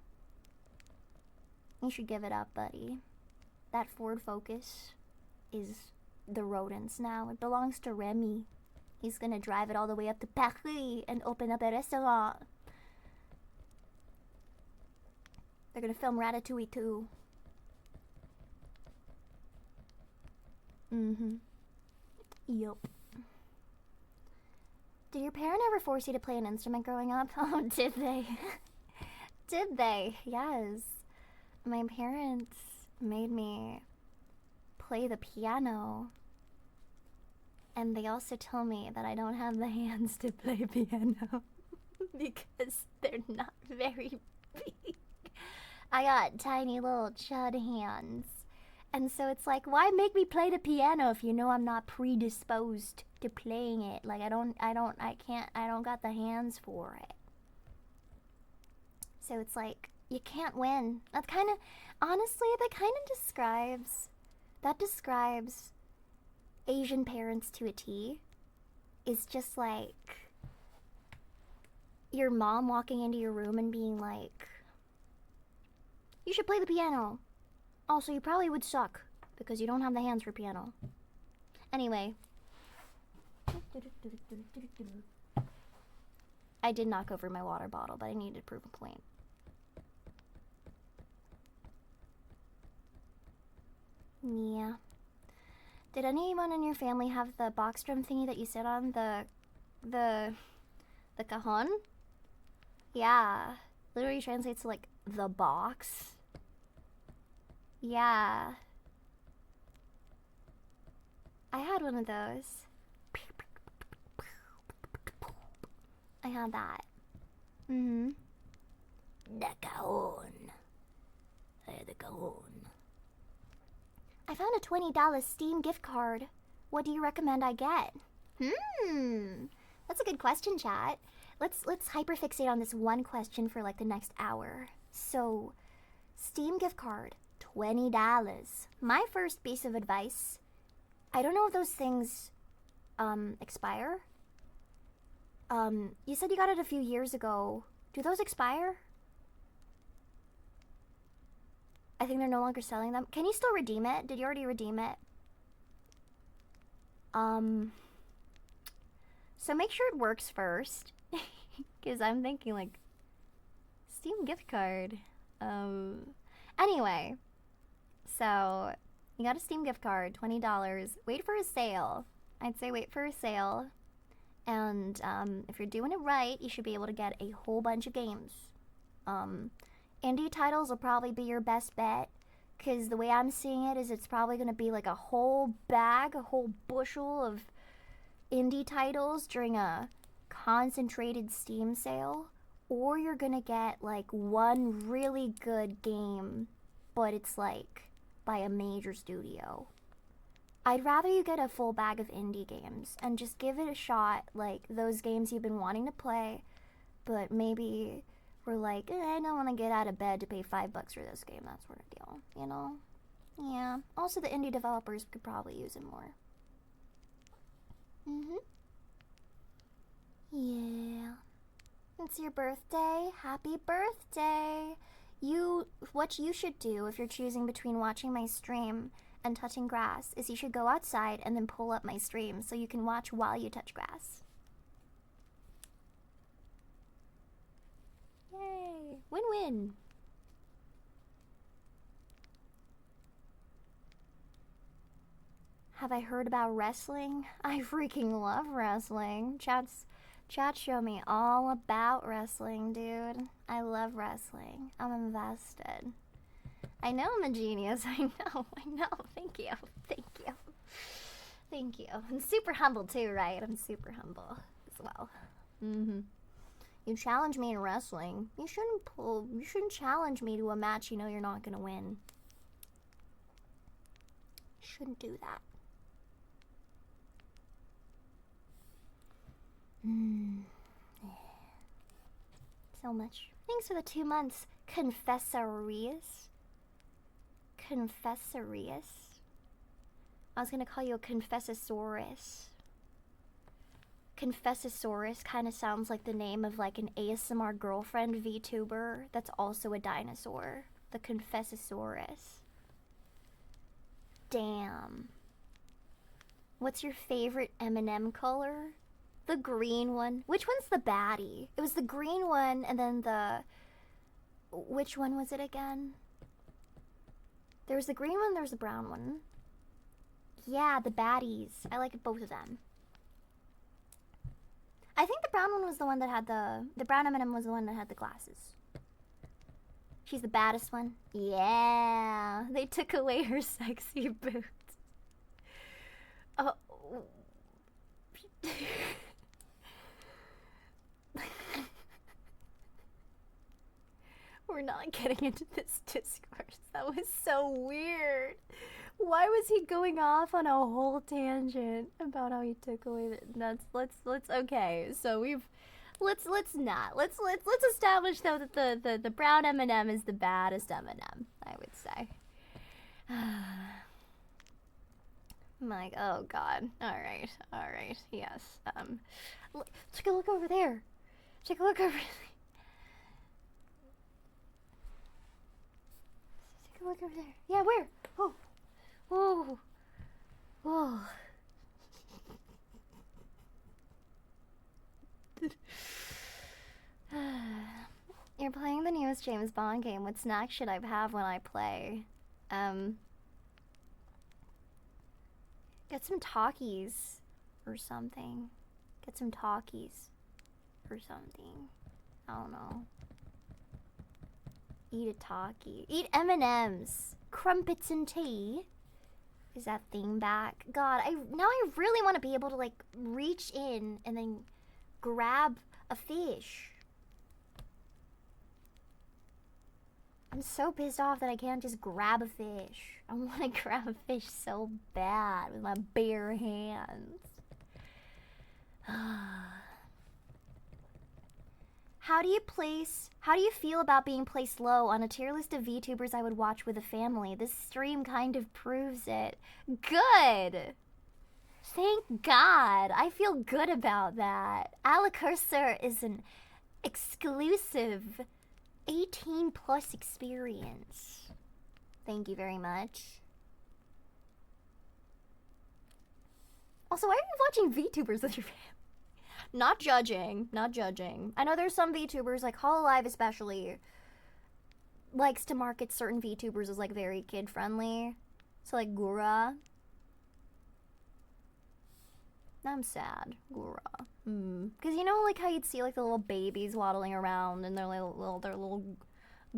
Speaker 1: You should give it up, buddy. That Ford Focus is the rodents now. It belongs to Remy. He's going to drive it all the way up to Paris and open up a restaurant. They're gonna film Ratatouille too. Yup. Did your parent ever force you to play an instrument growing up? Oh, did they? Did they? Yes. My parents made me play the piano. And they also told me that I don't have the hands to play piano because they're not very big. I got tiny little chud hands. And so it's like, why make me play the piano if you know I'm not predisposed to playing it? Like I don't got the hands for it. So it's like, you can't win. That kind of, honestly, that describes Asian parents to a T. Is just like your mom walking into your room and being like, you should play the piano. Also, you probably would suck because you don't have the hands for piano. Anyway. I did knock over my water bottle, but I needed to prove a point. Yeah. Did anyone in your family have the box drum thingy that you sit on? The cajon? Yeah. Literally translates to like the box. Yeah. I had one of those. I had that. Mm-hmm. The cajon. The cajon. I found a $20 Steam gift card. What do you recommend I get? That's a good question, chat. Let's hyperfixate on this one question for like the next hour. So, Steam gift card, $20. My first piece of advice, I don't know if those things expire. You said you got it a few years ago. Do those expire? I think they're no longer selling them. Can you still redeem it? Did you already redeem it? So make sure it works first. Because I'm thinking like, Steam gift card. Anyway. So, you got a Steam gift card, $20. Wait for a sale. I'd say wait for a sale. And, if you're doing it right, you should be able to get a whole bunch of games. Indie titles will probably be your best bet, because the way I'm seeing it is it's probably going to be like a whole bag, a whole bushel of indie titles during a concentrated Steam sale, or you're going to get like one really good game, but it's like by a major studio. I'd rather you get a full bag of indie games and just give it a shot, like those games you've been wanting to play, but maybe we're like, I don't want to get out of bed to pay $5 for this game, that sort of deal, you know? Yeah. Also, the indie developers could probably use it more. Yeah. It's your birthday. Happy birthday. What you should do if you're choosing between watching my stream and touching grass is you should go outside and then pull up my stream so you can watch while you touch grass. Yay! Win-win! Have I heard about wrestling? I freaking love wrestling. Chat show me all about wrestling, dude. I love wrestling. I'm invested. I know I'm a genius. I know. Thank you. Thank you. I'm super humble too, right? I'm super humble as well. You challenge me in wrestling. You shouldn't challenge me to a match you know you're not gonna win. Shouldn't do that. So much. Thanks for the 2 months, Confessorius. I was gonna call you a Confessasaurus. Confessasaurus kind of sounds like the name of like an ASMR girlfriend VTuber that's also a dinosaur. The Confessasaurus. Damn. What's your favorite M&M color? The green one. Which one's the baddie? It was the green one and then the... Which one was it again? There was the green one, there was the brown one. Yeah, the baddies. I like both of them. I think the brown one was the one that had the brown M&M was the one that had the glasses. She's the baddest one. Yeah, they took away her sexy boots. Oh. We're not getting into this discourse. That was so weird. Why was he going off on a whole tangent about how he took away the nuts? Let's okay. So let's establish though that the brown M&M is the baddest M&M, I would say. Like, oh god. All right. Yes. Take a look over there. Take a look over there. Take a look over there. Yeah, where? Oh. Whoa. Whoa. You're playing the newest James Bond game. What snack should I have when I play? Get some Takis or something. Get some Takis or something. I don't know. Eat a Taki. Eat M&Ms. Crumpets and tea. Is that thing back? God, now I really want to be able to like reach in and then grab a fish. I'm so pissed off that I can't just grab a fish. I want to grab a fish so bad with my bare hands. How do you feel about being placed low on a tier list of VTubers I would watch with a family? This stream kind of proves it. Good! Thank God! I feel good about that. Alekirser is an exclusive 18 plus experience. Thank you very much. Also, why are you watching VTubers with your family? Not judging. I know there's some VTubers, like Hololive especially, likes to market certain VTubers as like very kid friendly. So like Gura. I'm sad, Gura. Cause you know like how you'd see like the little babies waddling around in their little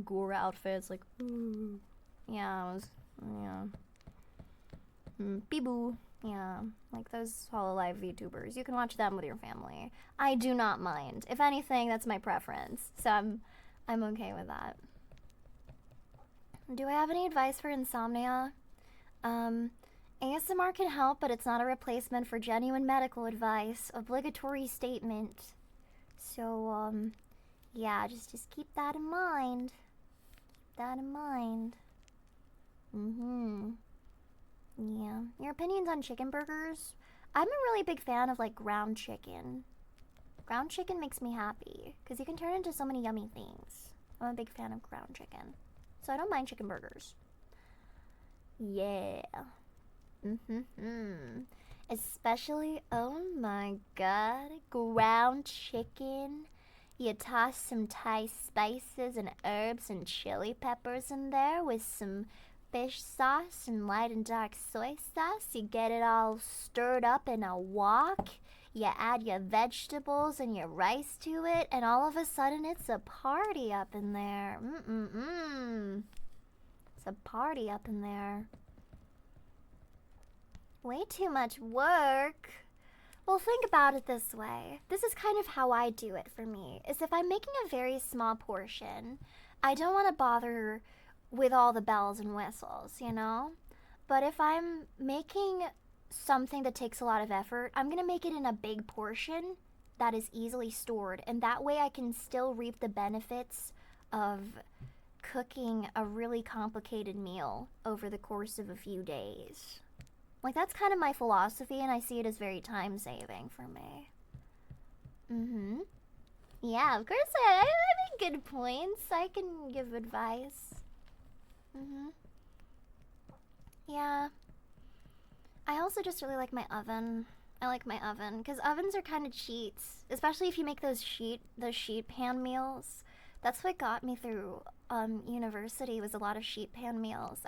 Speaker 1: Gura outfits, like yeah, Bee-boo. Yeah, like those Hololive VTubers. You can watch them with your family. I do not mind. If anything, that's my preference. So I'm okay with that. Do I have any advice for insomnia? ASMR can help, but it's not a replacement for genuine medical advice. Obligatory statement. So, yeah, just keep that in mind. Keep that in mind. Yeah. Your opinions on chicken burgers? I'm a really big fan of like ground chicken. Ground chicken makes me happy because you can turn it into so many yummy things. I'm a big fan of ground chicken. So I don't mind chicken burgers. Yeah. Especially, oh my god, ground chicken. You toss some Thai spices and herbs and chili peppers in there with some fish sauce and light and dark soy sauce. You get it all stirred up in a wok. You add your vegetables and your rice to it, and all of a sudden it's a party up in there. It's a party up in there. Way too much work. Well, think about it this way. This is kind of how I do it for me, is if I'm making a very small portion, I don't want to bother with all the bells and whistles, you know? But if I'm making something that takes a lot of effort, I'm gonna make it in a big portion that is easily stored, and that way I can still reap the benefits of cooking a really complicated meal over the course of a few days. Like, that's kind of my philosophy, and I see it as very time-saving for me. Yeah, of course I make good points. I can give advice. Yeah. I also just really like my oven. I like my oven because ovens are kind of cheats, especially if you make those sheet pan meals. That's what got me through university, was a lot of sheet pan meals.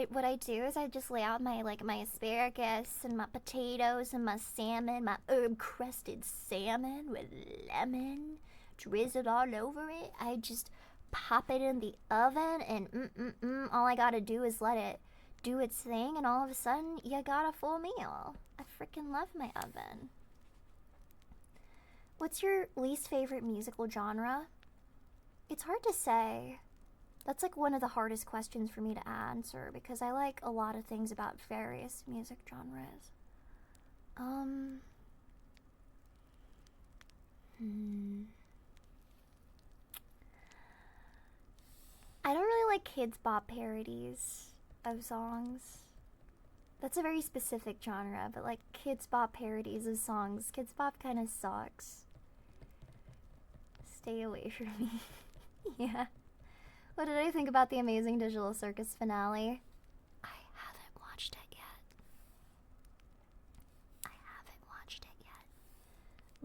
Speaker 1: what I do is I just lay out my asparagus and my potatoes and my salmon, my herb crusted salmon with lemon drizzled all over it. I just pop it in the oven and all I gotta do is let it do its thing, and all of a sudden you got a full meal. I freaking love my oven. What's your least favorite musical genre? It's hard to say. That's like one of the hardest questions for me to answer because I like a lot of things about various music genres. I don't really like kids bop parodies of songs. That's a very specific genre, but like kids bop parodies of songs, kids bop kind of sucks. Stay away from me. Yeah. What did I think about the Amazing Digital Circus finale? I haven't watched it yet.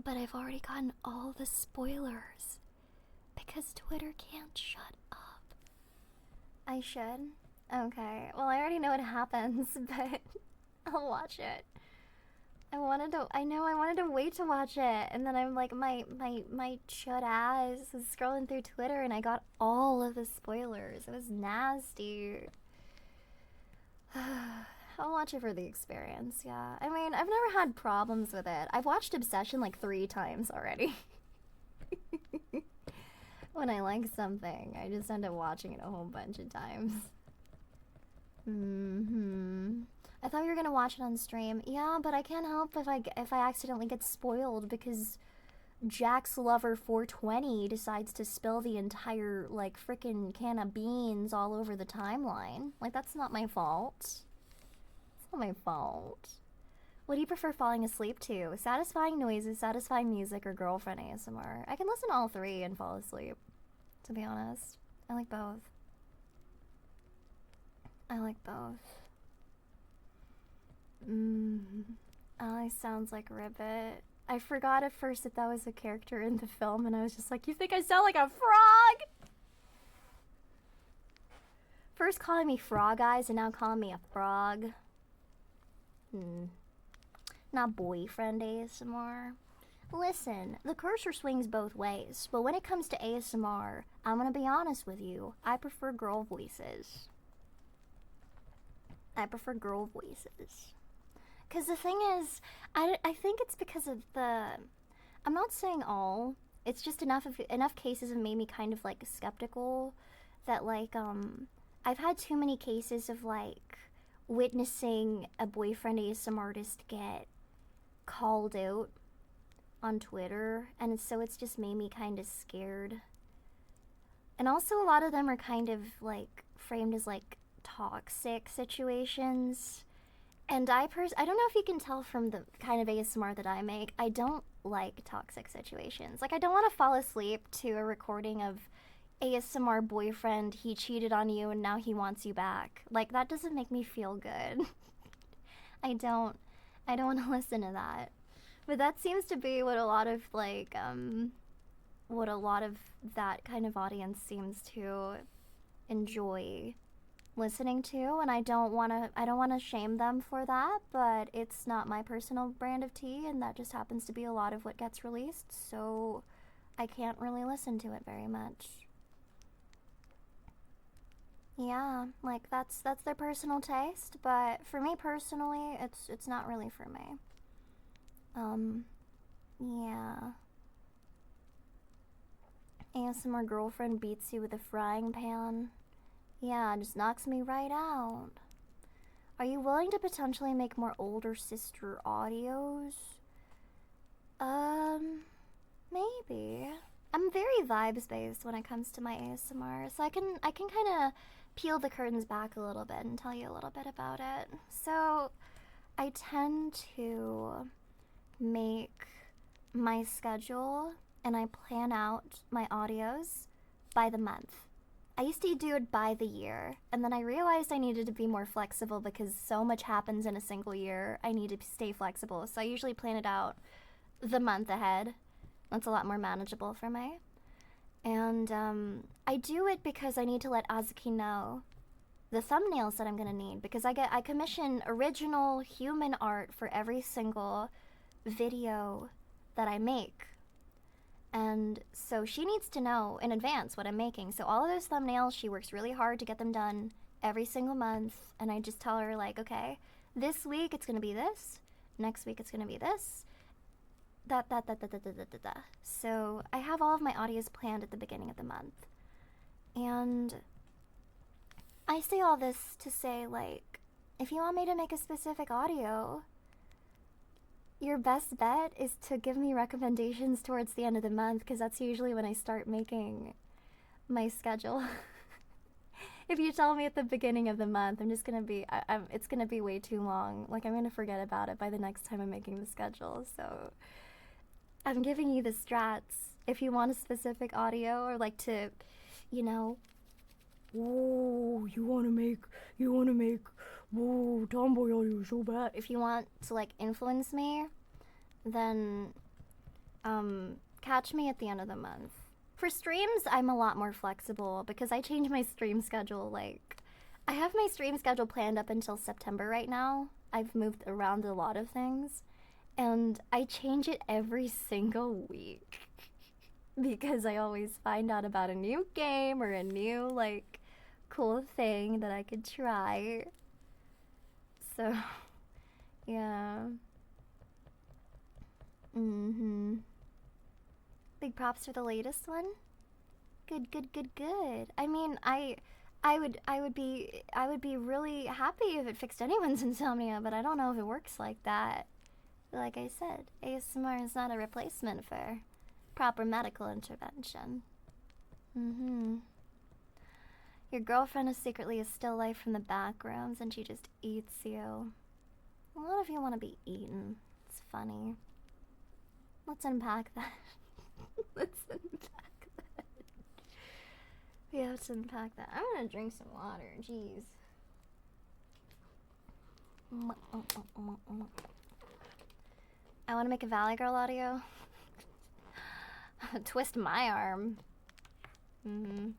Speaker 1: But I've already gotten all the spoilers because Twitter can't shut up. I should? Okay. Well, I already know what happens, but I'll watch it. I wanted to wait to watch it, and then I'm like, my chud ass was scrolling through Twitter, and I got all of the spoilers. It was nasty. I'll watch it for the experience, yeah. I mean, I've never had problems with it. I've watched Obsession like 3 times already. When I like something, I just end up watching it a whole bunch of times. I thought you were gonna watch it on stream. Yeah, but I can't help if I accidentally get spoiled because Jack's Lover 420 decides to spill the entire like freaking can of beans all over the timeline. Like, that's not my fault. It's not my fault. What do you prefer falling asleep to? Satisfying noises, satisfying music, or girlfriend ASMR? I can listen to all 3 and fall asleep, to be honest. I like both. Alex sounds like Ribbit. I forgot at first that was a character in the film, and I was just like, you think I sound like a frog? First calling me Frog Eyes, and now calling me a frog. Not boyfriend ASMR. Listen, the cursor swings both ways, but when it comes to ASMR, I'm gonna be honest with you, I prefer girl voices. Because the thing is, I think it's because of I'm not saying all, it's just enough cases have made me kind of like skeptical that like, I've had too many cases of like witnessing a boyfriend ASMR artist get called out on Twitter, and so it's just made me kind of scared. And also a lot of them are kind of like framed as like toxic situations. And I don't know if you can tell from the kind of ASMR that I make, I don't like toxic situations. Like, I don't want to fall asleep to a recording of ASMR boyfriend, he cheated on you and now he wants you back. Like, that doesn't make me feel good. I don't want to listen to that. But that seems to be what a lot of like, what a lot of that kind of audience seems to enjoy listening to, and I don't want to shame them for that, but it's not my personal brand of tea, and that just happens to be a lot of what gets released, so I can't really listen to it very much. Yeah, like that's their personal taste, but for me personally, it's not really for me. Yeah. ASMR girlfriend beats you with a frying pan. Yeah, it just knocks me right out. Are you willing to potentially make more older sister audios? Maybe. I'm very vibes based when it comes to my ASMR, so I can kind of peel the curtains back a little bit and tell you a little bit about it. So, I tend to make my schedule and I plan out my audios by the month. I used to do it by the year, and then I realized I needed to be more flexible because so much happens in a single year. I need to stay flexible, so I usually plan it out the month ahead. That's a lot more manageable for me. And I do it because I need to let Azuki know the thumbnails that I'm gonna need, because I commission original human art for every single video that I make. And so she needs to know in advance what I'm making. So all of those thumbnails, she works really hard to get them done every single month. And I just tell her, like, okay, this week it's gonna be this, next week it's gonna be this, that. So I have all of my audios planned at the beginning of the month. And I say all this to say, like, if you want me to make a specific audio, your best bet is to give me recommendations towards the end of the month, because that's usually when I start making my schedule. If you tell me at the beginning of the month, I'm just gonna be, it's gonna be way too long. Like, I'm gonna forget about it by the next time I'm making the schedule. So I'm giving you the strats. If you want a specific audio, or like to, you know, whoa, you wanna make, whoa, tomboy audio so bad. If you want to, like, influence me, then catch me at the end of the month. For streams, I'm a lot more flexible because I change my stream schedule. Like, I have my stream schedule planned up until September right now. I've moved around a lot of things, and I change it every single week because I always find out about a new game or a new, like, cool thing that I could try. So, yeah. Big props for the latest one. Good. I mean, I would be really happy if it fixed anyone's insomnia, but I don't know if it works like that. Like I said, ASMR is not a replacement for proper medical intervention. Your girlfriend is secretly a still life from the back rooms, and she just eats you. A lot of you want to be eaten. It's funny. Let's unpack that. Let's unpack that. We have to unpack that. I'm gonna drink some water. Jeez. I want to make a Valley Girl audio. Twist my arm.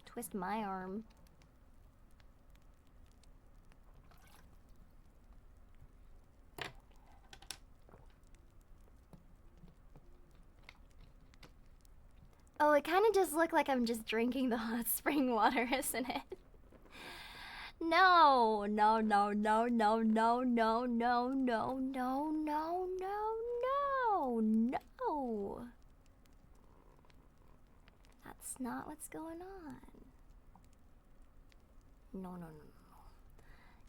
Speaker 1: Twist my arm. Oh, it kind of does look like I'm just drinking the hot spring water, isn't it? No. That's not what's going on. No.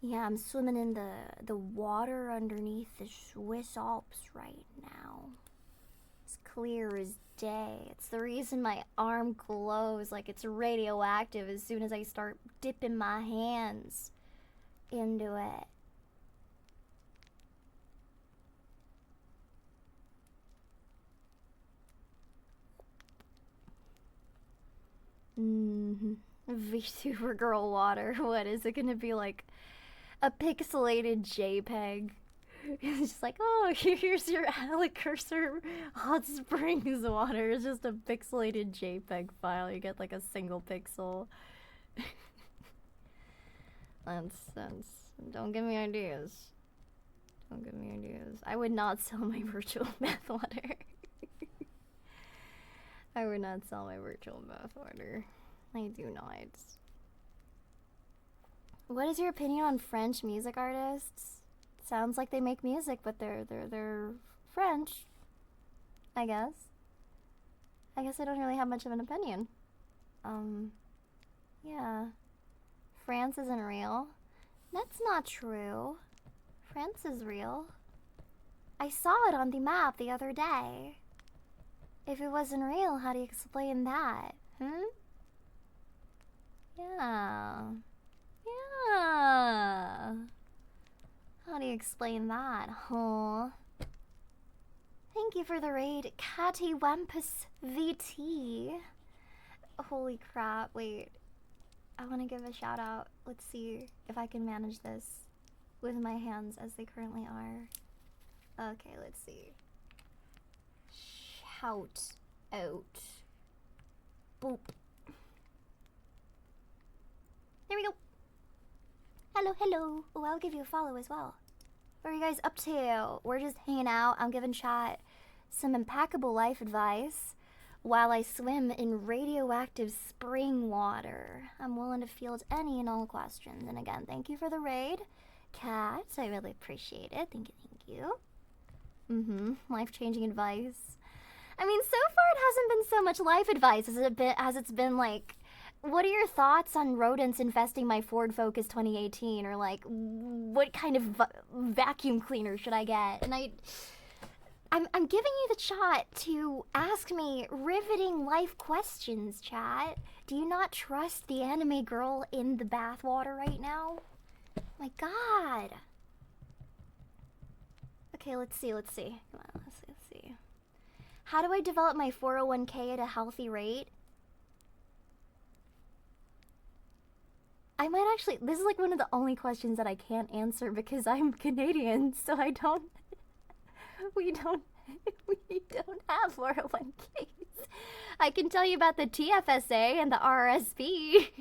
Speaker 1: Yeah, I'm swimming in the water underneath the Swiss Alps right now. It's clear as day. It's the reason my arm glows like it's radioactive as soon as I start dipping my hands into it. VTuber girl water. What is it gonna be, like a pixelated JPEG? It's just like, oh, here's your Alekirser hot springs water. It's just a pixelated JPEG file. You get like a single pixel. That's. Don't give me ideas. I would not sell my virtual bath water. I would not sell my virtual bath water. I do not. What is your opinion on French music artists? Sounds like they make music, but they're French. I guess I don't really have much of an opinion. Yeah. France isn't real. That's not true. France is real. I saw it on the map the other day. If it wasn't real, how do you explain that? Yeah. How do you explain that, huh? Thank you for the raid, Catty Wampus VT. Holy crap, wait. I want to give a shout out. Let's see if I can manage this with my hands as they currently are. Okay, let's see. Shout out. Boop. There we go. Hello, hello. Oh, I'll give you a follow as well. What are you guys up to? We're just hanging out. I'm giving chat some impeccable life advice while I swim in radioactive spring water. I'm willing to field any and all questions. And again, thank you for the raid, Cats. I really appreciate it. Thank you, thank you. Life-changing advice. I mean, so far it hasn't been so much life advice as it's been like, what are your thoughts on rodents infesting my Ford Focus 2018? Or like, what kind of vacuum cleaner should I get? And I'm giving you the shot to ask me riveting life questions, chat. Do you not trust the anime girl in the bathwater right now? My God. Okay, let's see. Come on, let's see. How do I develop my 401k at a healthy rate? I might actually, this is like one of the only questions that I can't answer because I'm Canadian, so we don't have 401ks. I can tell you about the TFSA and the RSP.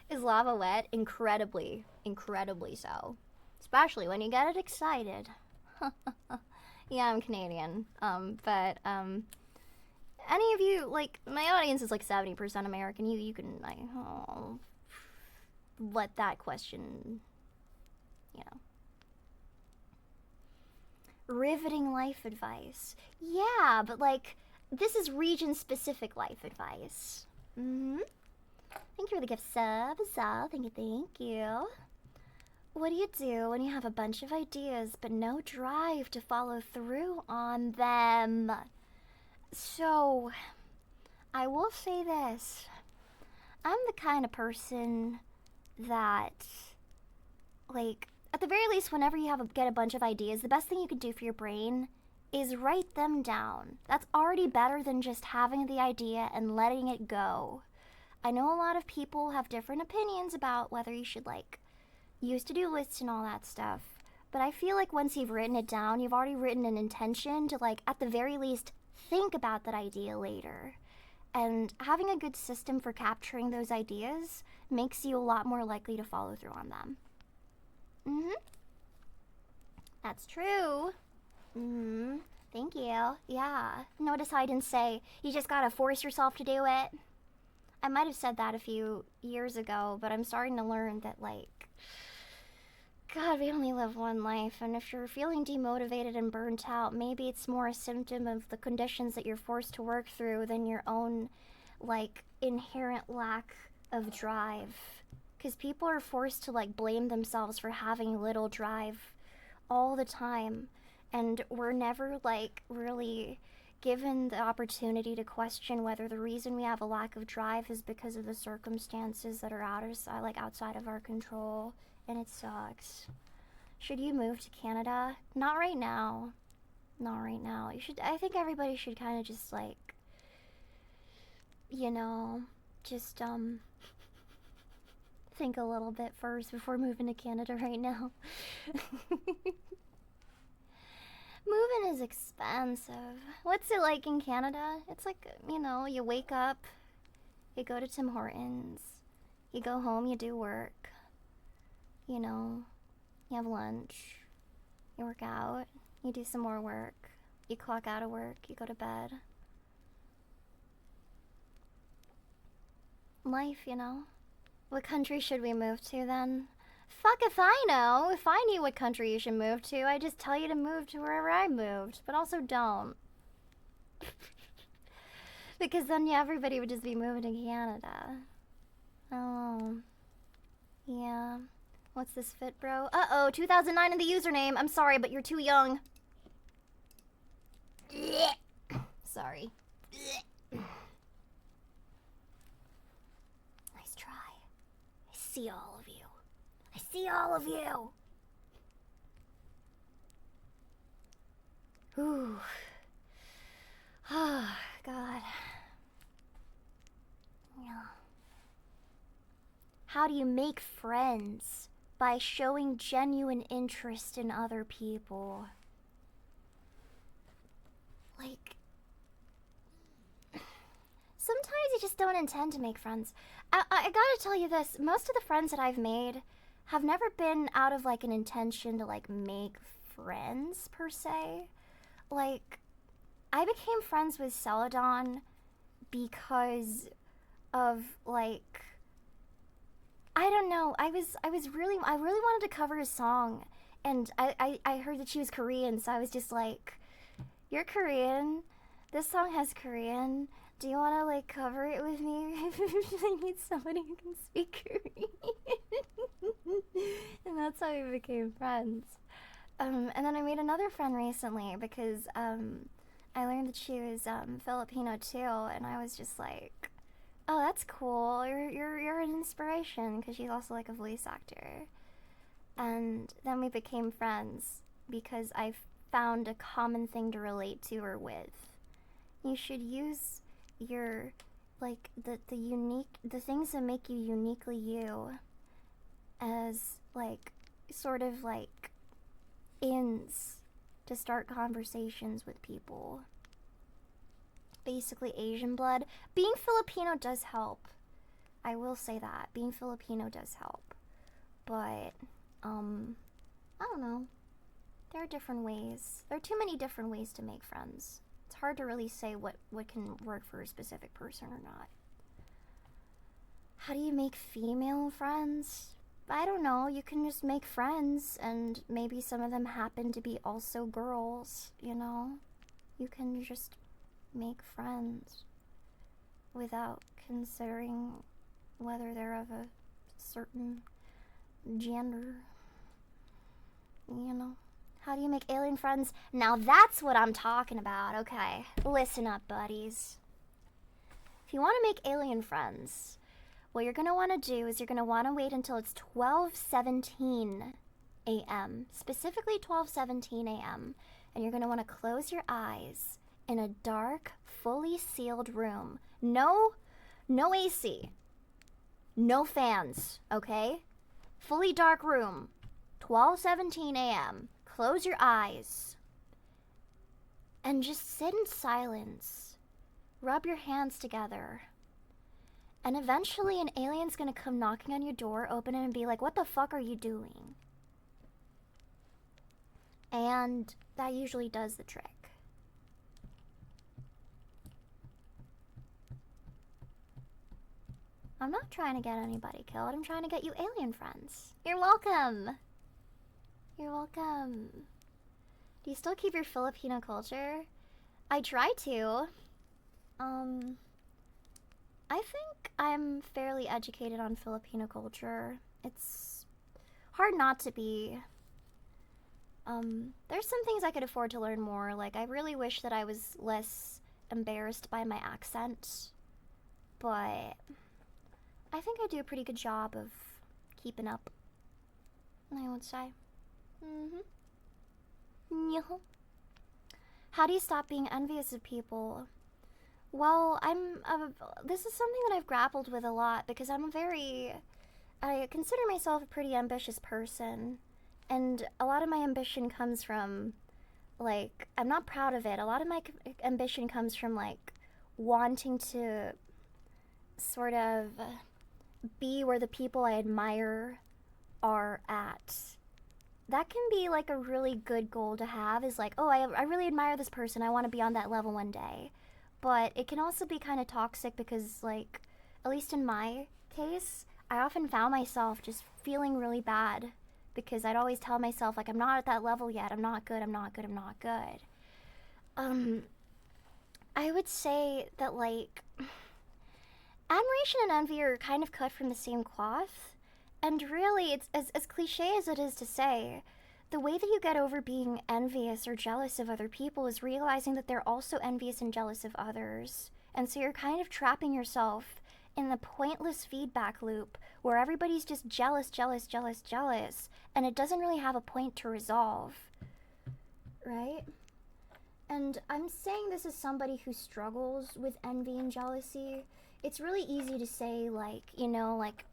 Speaker 1: Is lava wet? Incredibly so. Especially when you get it excited. Yeah, I'm Canadian. But any of you, like, my audience is like 70% American. You can, like, let that question, you know. Riveting life advice. Yeah, but like, this is region-specific life advice. Thank you for the gift sub, thank you. What do you do when you have a bunch of ideas but no drive to follow through on them? So, I will say this. I'm the kind of person that, like, at the very least, whenever you get a bunch of ideas, the best thing you can do for your brain is write them down. That's already better than just having the idea and letting it go. I know a lot of people have different opinions about whether you should, like, use to-do lists and all that stuff. But I feel like once you've written it down, you've already written an intention to, like, at the very least, think about that idea later. And having a good system for capturing those ideas makes you a lot more likely to follow through on them. That's true. Thank you. Yeah. Notice how I didn't say, you just gotta force yourself to do it. I might have said that a few years ago, but I'm starting to learn that, like, God, we only live one life, and if you're feeling demotivated and burnt out, maybe it's more a symptom of the conditions that you're forced to work through than your own, like, inherent lack of drive. Because people are forced to, like, blame themselves for having little drive all the time, and we're never, like, really given the opportunity to question whether the reason we have a lack of drive is because of the circumstances that are outside of our control, and it sucks. Should you move to Canada? Not right now. I think everybody should kind of just, like, you know, just think a little bit first before moving to Canada right now. Moving is expensive. What's it like in Canada? It's like, you know, you wake up, you go to Tim Hortons, you go home, you do work, you know, you have lunch, you work out, you do some more work, you clock out of work, you go to bed. Life, you know. What country should we move to then? Fuck if I know. If I knew what country you should move to, I'd just tell you to move to wherever I moved. But also don't. Because then everybody would just be moving to Canada. Oh. Yeah. What's this fit, bro? Uh-oh, 2009 in the username. I'm sorry, but you're too young. Sorry. Nice try. I see all of you. I see all of you. Ooh. Oh, God. Yeah. How do you make friends? By showing genuine interest in other people. Like, sometimes you just don't intend to make friends. I gotta tell you this, most of the friends that I've made have never been out of like an intention to like make friends per se. Like, I became friends with Celadon because of like, I don't know. I really wanted to cover a song, and I heard that she was Korean, so I was just like, "You're Korean. This song has Korean. Do you want to like cover it with me? I need somebody who can speak Korean." And that's how we became friends. And then I made another friend recently because I learned that she was Filipino too, and I was just like, "Oh, that's cool. You're an inspiration," because she's also like a voice actor. And then we became friends because I found a common thing to relate to her with. You should use your like the things that make you uniquely you as like sort of like ins to start conversations with people. Basically Asian blood. Being Filipino does help. I will say that. Being Filipino does help. But I don't know. There are different ways. There are too many different ways to make friends. It's hard to really say what can work for a specific person or not. How do you make female friends? I don't know. You can just make friends, and maybe some of them happen to be also girls, you know? You can just make friends without considering whether they're of a certain gender, you know? How do you make alien friends? Now that's what I'm talking about. Okay, listen up, buddies. If you want to make alien friends, what you're going to want to do is you're going to want to wait until it's 12:17 a.m., specifically 12:17 a.m., and you're going to want to close your eyes in a dark, fully sealed room. No AC. No fans, okay? Fully dark room. 12:17 a.m. Close your eyes. And just sit in silence. Rub your hands together. And eventually an alien's gonna come knocking on your door, open it, and be like, "What the fuck are you doing?" And that usually does the trick. I'm not trying to get anybody killed. I'm trying to get you alien friends. You're welcome. You're welcome. Do you still keep your Filipino culture? I try to. I think I'm fairly educated on Filipino culture. It's hard not to be. There's some things I could afford to learn more. Like, I really wish that I was less embarrassed by my accent. But I think I do a pretty good job of keeping up, I would say. How do you stop being envious of people? Well, this is something that I've grappled with a lot because I consider myself a pretty ambitious person. And a lot of my ambition comes from, like, I'm not proud of it. A lot of my ambition comes from, like, wanting to sort of be where the people I admire are at. That can be like a really good goal to have, is like, oh, I really admire this person, I want to be on that level one day. But it can also be kind of toxic because, like, at least in my case, I often found myself just feeling really bad because I'd always tell myself, like, I'm not at that level yet, I'm not good, I'm not good, I'm not good. I would say that, like, admiration and envy are kind of cut from the same cloth. And really, it's as cliche as it is to say, the way that you get over being envious or jealous of other people is realizing that they're also envious and jealous of others. And so you're kind of trapping yourself in the pointless feedback loop where everybody's just jealous, jealous, jealous, jealous, and it doesn't really have a point to resolve. Right? And I'm saying this as somebody who struggles with envy and jealousy. It's really easy to say, like, you know, like,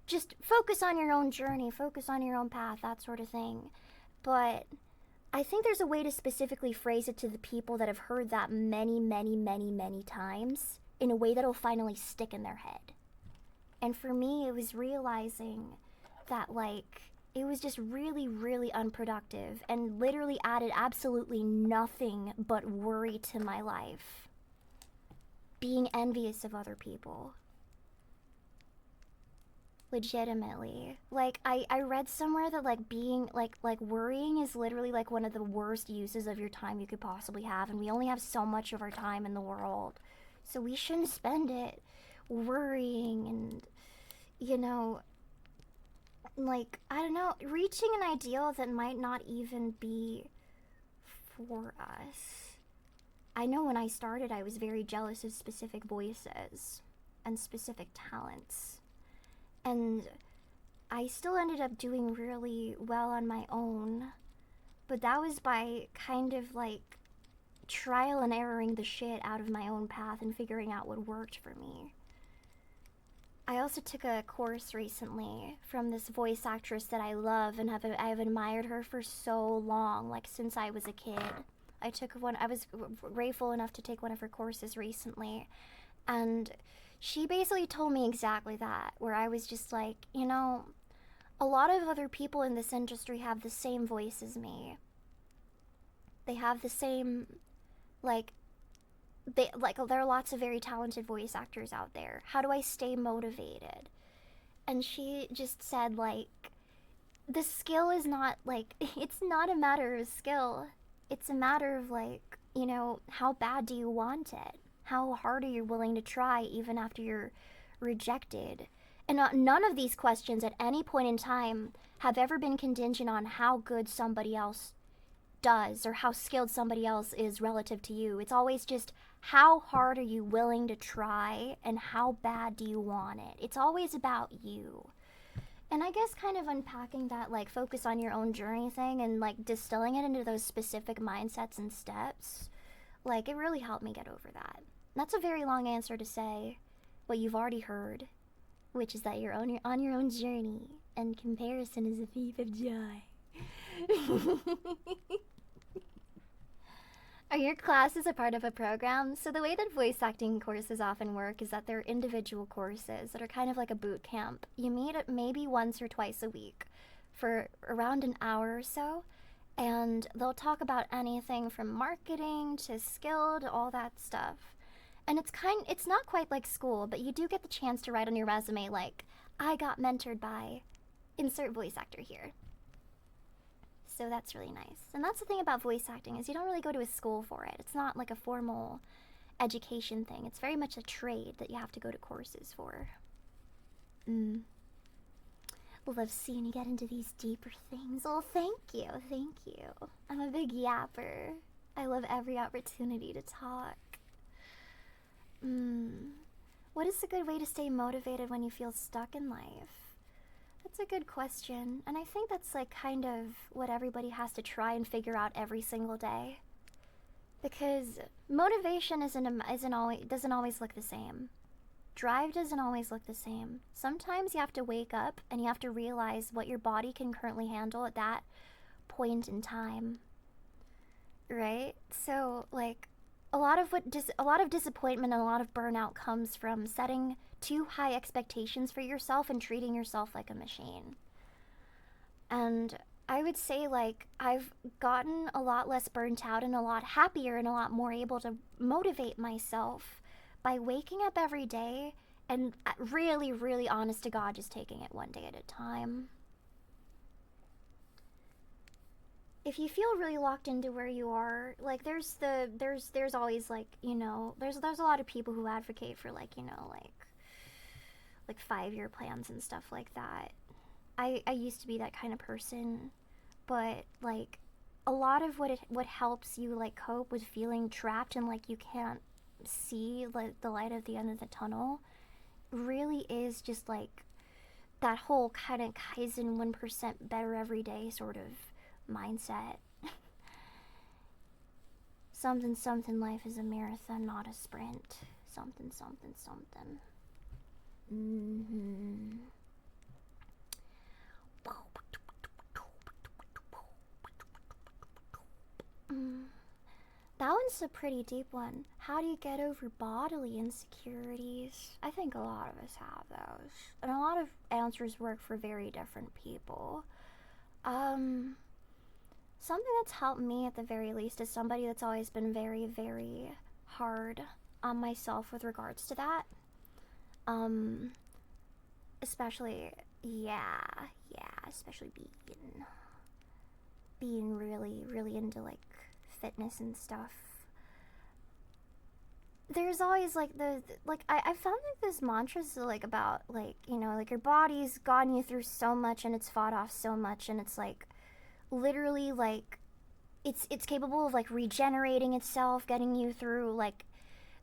Speaker 1: just focus on your own journey, focus on your own path, that sort of thing. But I think there's a way to specifically phrase it to the people that have heard that many, many, many, many times in a way that'll finally stick in their head. And for me, it was realizing that, like, it was just really, really unproductive and literally added absolutely nothing but worry to my life. Being envious of other people. Legitimately. Like, I read somewhere that, like, being, like worrying is literally, like, one of the worst uses of your time you could possibly have. And we only have so much of our time in the world. So we shouldn't spend it worrying and, you know, like, I don't know, reaching an ideal that might not even be for us. I know when I started, I was very jealous of specific voices and specific talents. And I still ended up doing really well on my own. But that was by kind of, like, trial and erroring the shit out of my own path and figuring out what worked for me. I also took a course recently from this voice actress that I love and I've admired her for so long, like since I was a kid. I was grateful enough to take one of her courses recently, and she basically told me exactly that, where I was just like, you know, a lot of other people in this industry have the same voice as me. They have the same, like, there are lots of very talented voice actors out there. How do I stay motivated? And she just said, like, the skill is not, like, it's not a matter of skill. It's a matter of, like, you know, how bad do you want it? How hard are you willing to try even after you're rejected? And none of these questions at any point in time have ever been contingent on how good somebody else does or how skilled somebody else is relative to you. It's always just how hard are you willing to try and how bad do you want it. It's always about you. And I guess kind of unpacking that, like, focus on your own journey thing and, like, distilling it into those specific mindsets and steps, like, it really helped me get over that. That's a very long answer to say what you've already heard, which is that you're on your own journey, and comparison is a thief of joy. Are your classes a part of a program? So the way that voice acting courses often work is that they're individual courses that are kind of like a boot camp. You meet maybe once or twice a week for around an hour or so, and they'll talk about anything from marketing to skill to all that stuff. And it's not quite like school, but you do get the chance to write on your resume, like, I got mentored by insert voice actor here. So that's really nice. And that's the thing about voice acting, is you don't really go to a school for it. It's not like a formal education thing. It's very much a trade that you have to go to courses for. Love seeing you get into these deeper things. Oh, thank you. Thank you. I'm a big yapper. I love every opportunity to talk. What is a good way to stay motivated when you feel stuck in life? That's a good question, and I think that's, like, kind of what everybody has to try and figure out every single day. Because motivation doesn't always look the same. Drive doesn't always look the same. Sometimes you have to wake up and you have to realize what your body can currently handle at that point in time. Right? So, like, a lot of disappointment and a lot of burnout comes from setting too high expectations for yourself and treating yourself like a machine. And I would say, like, I've gotten a lot less burnt out and a lot happier and a lot more able to motivate myself by waking up every day and really, really honest to God, just taking it one day at a time. If you feel really locked into where you are, like, there's always, like, you know, there's a lot of people who advocate for, like, you know, like 5-year plans and stuff like that. I used to be that kind of person, but, like, a lot of what helps you, like, cope with feeling trapped and like you can't see, like, the light at the end of the tunnel really is just, like, that whole kind of Kaizen 1% better every day sort of mindset. Something life is a marathon, not a sprint. Something. That one's a pretty deep one. How do you get over bodily insecurities? I think a lot of us have those. And a lot of answers work for very different people. Something that's helped me at the very least is somebody that's always been very, very hard on myself with regards to that. Especially, especially being really, really into like fitness and stuff. There's always like I found like this mantras like about like, you know, like your body's gotten you through so much and it's fought off so much, and it's like literally like it's capable of like regenerating itself, getting you through like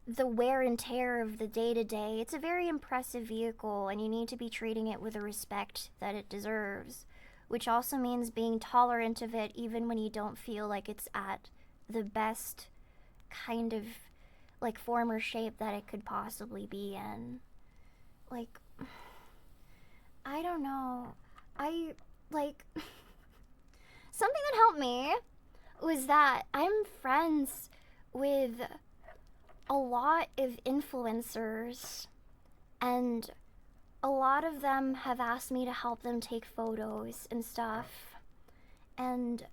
Speaker 1: the wear and tear of the day-to-day. It's a very impressive vehicle, and you need to be treating it with the respect that it deserves, which also means being tolerant of it even when you don't feel like it's at the best kind of like form or shape that it could possibly be in. Like, I don't know. I like something that helped me was that I'm friends with a lot of influencers, and a lot of them have asked me to help them take photos and stuff, and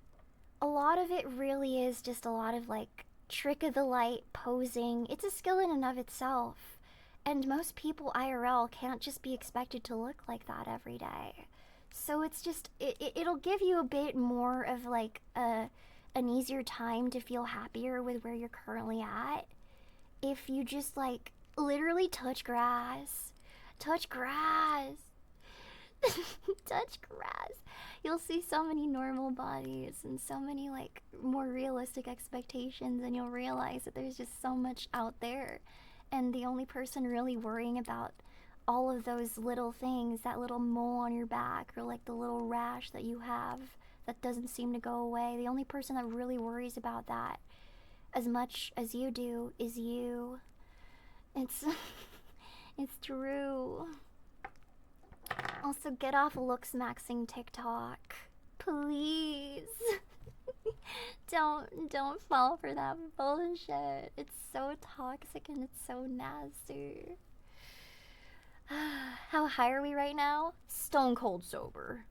Speaker 1: a lot of it really is just a lot of like trick of the light posing. It's a skill in and of itself, and most people IRL can't just be expected to look like that every day. So it's just it'll give you a bit more of like an easier time to feel happier with where you're currently at if you just like literally touch grass. Touch grass. Touch grass. You'll see so many normal bodies and so many like more realistic expectations, and you'll realize that there's just so much out there, and the only person really worrying about all of those little things, that little mole on your back or like the little rash that you have that doesn't seem to go away, the only person that really worries about that as much as you do is you. It's it's true. Also, get off looks maxing TikTok, please. don't fall for that bullshit. It's so toxic and it's so nasty. How high are we right now? Stone cold sober.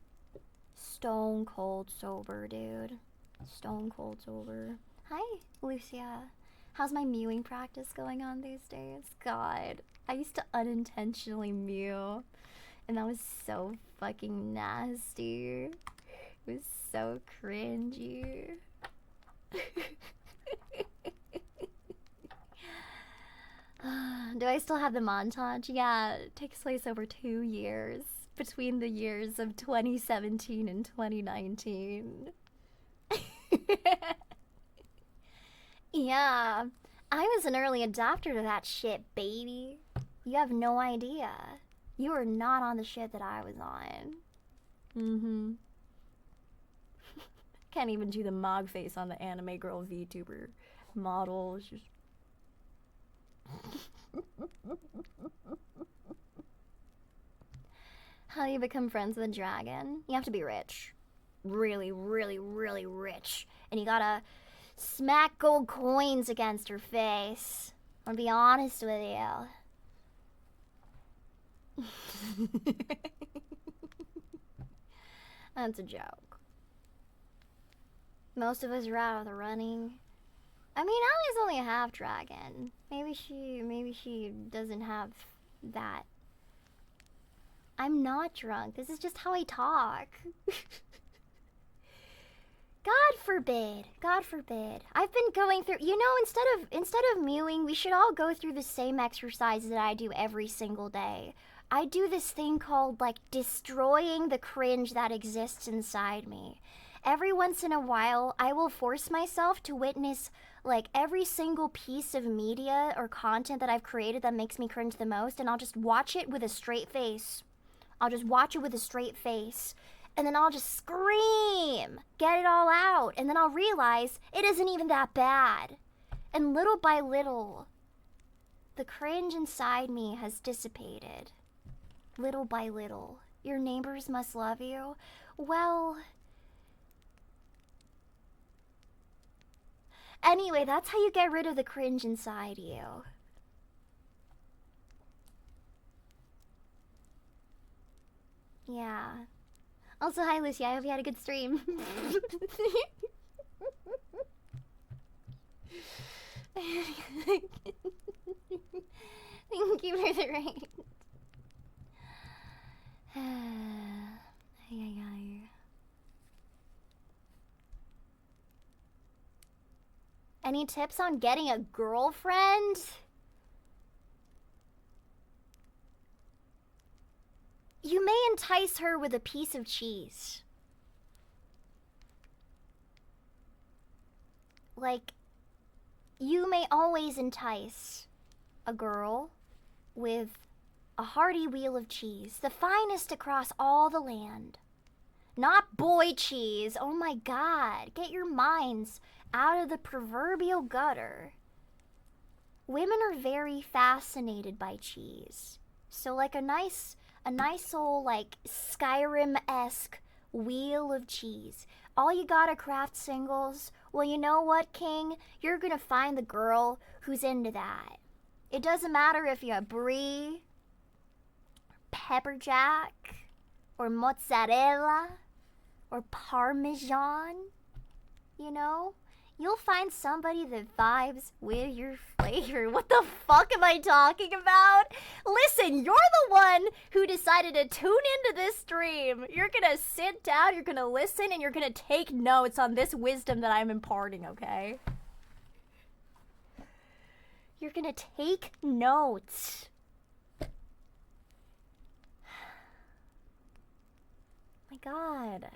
Speaker 1: Stone cold sober, dude. Stone cold sober. Hi, Lucia. How's my mewing practice going on these days? God, I used to unintentionally mew, and that was so fucking nasty. It was so cringy. Do I still have the montage? Yeah, it takes place over 2 years, between the years of 2017 and 2019. Yeah, I was an early adopter to that shit, baby. You have no idea. You were not on the shit that I was on. Mm-hmm. Can't even do the mog face on the anime girl VTuber model. It's just... How do you become friends with a dragon? You have to be rich. Really, really, really rich. And you gotta smack gold coins against her face. I'll be honest with you. That's a joke. Most of us are out of the running. I mean, Allie's only a half dragon. Maybe she doesn't have that. I'm not drunk. This is just how I talk. God forbid. God forbid. I've been going through, you know, instead of mewing, we should all go through the same exercise that I do every single day. I do this thing called like destroying the cringe that exists inside me. Every once in a while, I will force myself to witness like every single piece of media or content that I've created that makes me cringe the most, and I'll just watch it with a straight face. I'll just watch it with a straight face. And then I'll just scream, get it all out, and then I'll realize it isn't even that bad. And little by little, the cringe inside me has dissipated. Little by little. Your neighbors must love you. Well, Anyway, that's how you get rid of the cringe inside you. Yeah. Also, hi Lucy, I hope you had a good stream. Thank you for the rain. Any tips on getting a girlfriend? You may entice her with a piece of cheese. Like, you may always entice a girl with a hearty wheel of cheese, the finest across all the land. Not boy cheese. Oh my god. Get your minds out of the proverbial gutter. Women are very fascinated by cheese. So like a nice old like Skyrim-esque wheel of cheese. All you gotta craft singles. Well, you know what, King? You're gonna find the girl who's into that. It doesn't matter if you're brie, pepper jack, or mozzarella, or parmesan, you know? You'll find somebody that vibes with your flavor. What the fuck am I talking about? Listen, you're the one who decided to tune into this stream. You're gonna sit down, you're gonna listen, and you're gonna take notes on this wisdom that I'm imparting, okay? You're gonna take notes. My god.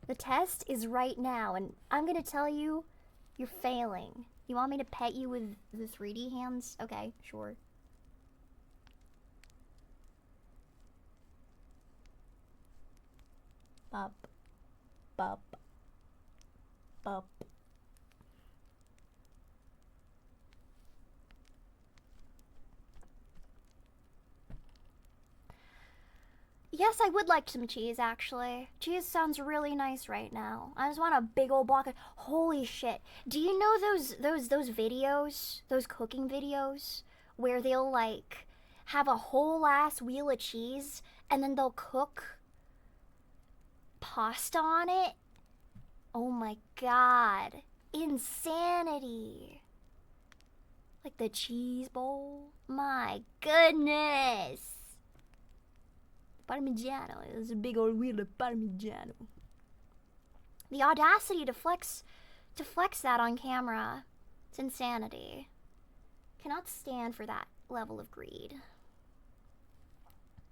Speaker 1: The test is right now, and I'm gonna tell you, you're failing. You want me to pet you with the 3D hands? Okay, sure. Bop. Bop. Bop. Yes, I would like some cheese, actually. Cheese sounds really nice right now. I just want a big old block of... Holy shit. Do you know those videos? Those cooking videos? Where they'll, like, have a whole ass wheel of cheese, and then they'll cook pasta on it? Oh my god. Insanity. Like the cheese bowl? My goodness. Parmigiano. There's a big old wheel of Parmigiano. The audacity to flex that on camera. It's insanity. Cannot stand for that level of greed.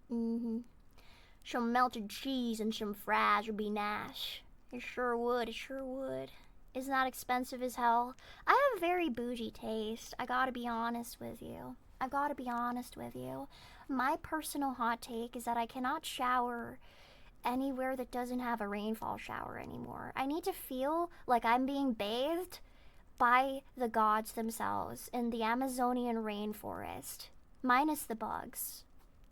Speaker 1: Some melted cheese and some fries would be nice. It sure would, it sure would. Isn't that expensive as hell? I have very bougie taste. I gotta be honest with you. My personal hot take is that I cannot shower anywhere that doesn't have a rainfall shower anymore. I need to feel like I'm being bathed by the gods themselves in the Amazonian rainforest, minus the bugs.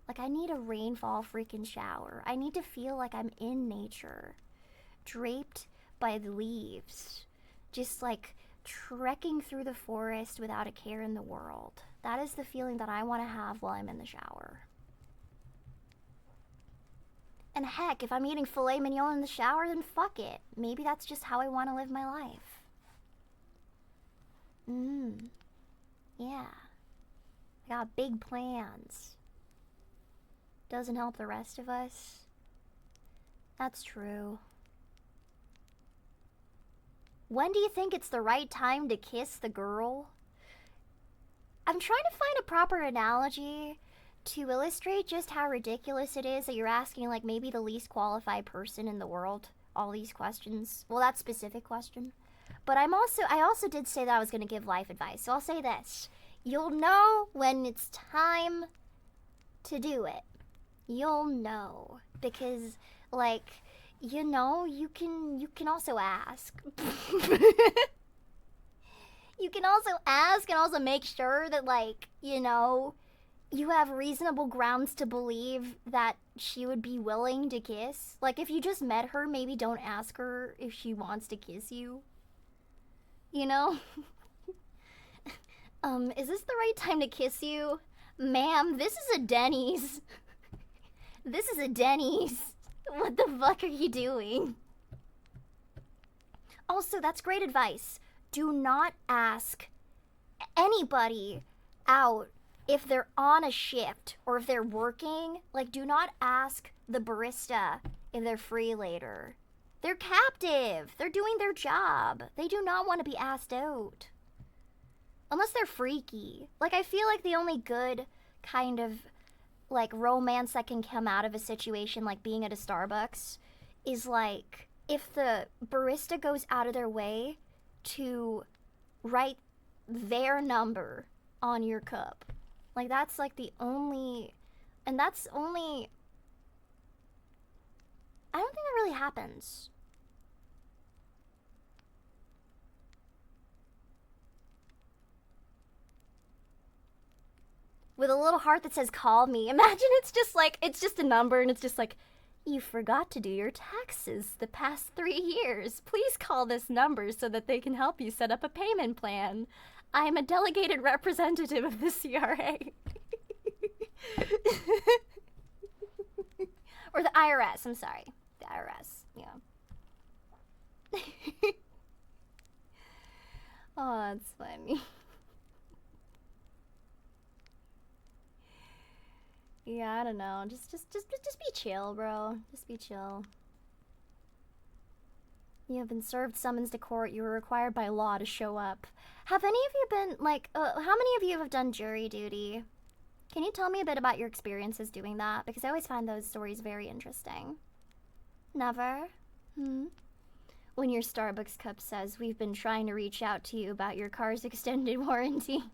Speaker 1: Like, I need a rainfall freaking shower. I need to feel like I'm in nature, draped by the leaves, just like trekking through the forest without a care in the world. That is the feeling that I want to have while I'm in the shower. And heck, if I'm eating filet mignon in the shower, then fuck it. Maybe that's just how I want to live my life. Yeah. I got big plans. Doesn't help the rest of us. That's true. When do you think it's the right time to kiss the girl? I'm trying to find a proper analogy to illustrate just how ridiculous it is that you're asking, like, maybe the least qualified person in the world all these questions. Well, that specific question. But I also did say that I was going to give life advice. So I'll say this. You'll know when it's time to do it. You'll know. Because, like, you know, you can also ask. You can also ask and also make sure that, like, you know, you have reasonable grounds to believe that she would be willing to kiss. Like, if you just met her, maybe don't ask her if she wants to kiss you. You know? Is this the right time to kiss you? Ma'am, this is a Denny's. This is a Denny's. What the fuck are you doing? Also, that's great advice. Do not ask anybody out if they're on a shift or if they're working. Like, do not ask the barista if they're free later. They're captive. They're doing their job. They do not want to be asked out. Unless they're freaky. Like, I feel like the only good kind of, like, romance that can come out of a situation like being at a Starbucks is, like, if the barista goes out of their way to write their number on your cup. Like, that's, like, the only... And that's only... I don't think that really happens. With a little heart that says call me. Imagine it's just like, it's just a number and it's just like, you forgot to do your taxes the past 3 years. Please call this number so that they can help you set up a payment plan. I am a delegated representative of the CRA. Or the IRS, I'm sorry. The IRS, yeah. Oh, that's funny. Yeah, I don't know. Just be chill, bro. Just be chill. You have been served summons to court. You were required by law to show up. Have any of you been, like, how many of you have done jury duty? Can you tell me a bit about your experiences doing that? Because I always find those stories very interesting. Never? When your Starbucks cup says, we've been trying to reach out to you about your car's extended warranty.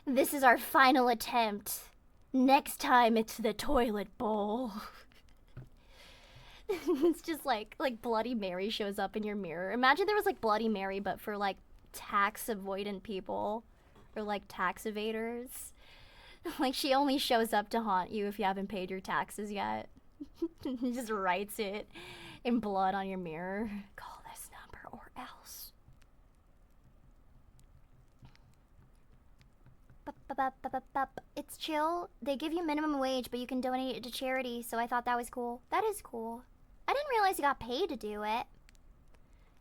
Speaker 1: This is our final attempt. Next time it's the toilet bowl. It's just like Bloody Mary shows up in your mirror. Imagine there was like Bloody Mary but for like tax avoidant people or like tax evaders. Like she only shows up to haunt you if you haven't paid your taxes yet. Just writes it in blood on your mirror. Call this number or else. It's chill. They give you minimum wage, but you can donate it to charity, so I thought that was cool. That is cool. I didn't realize you got paid to do it.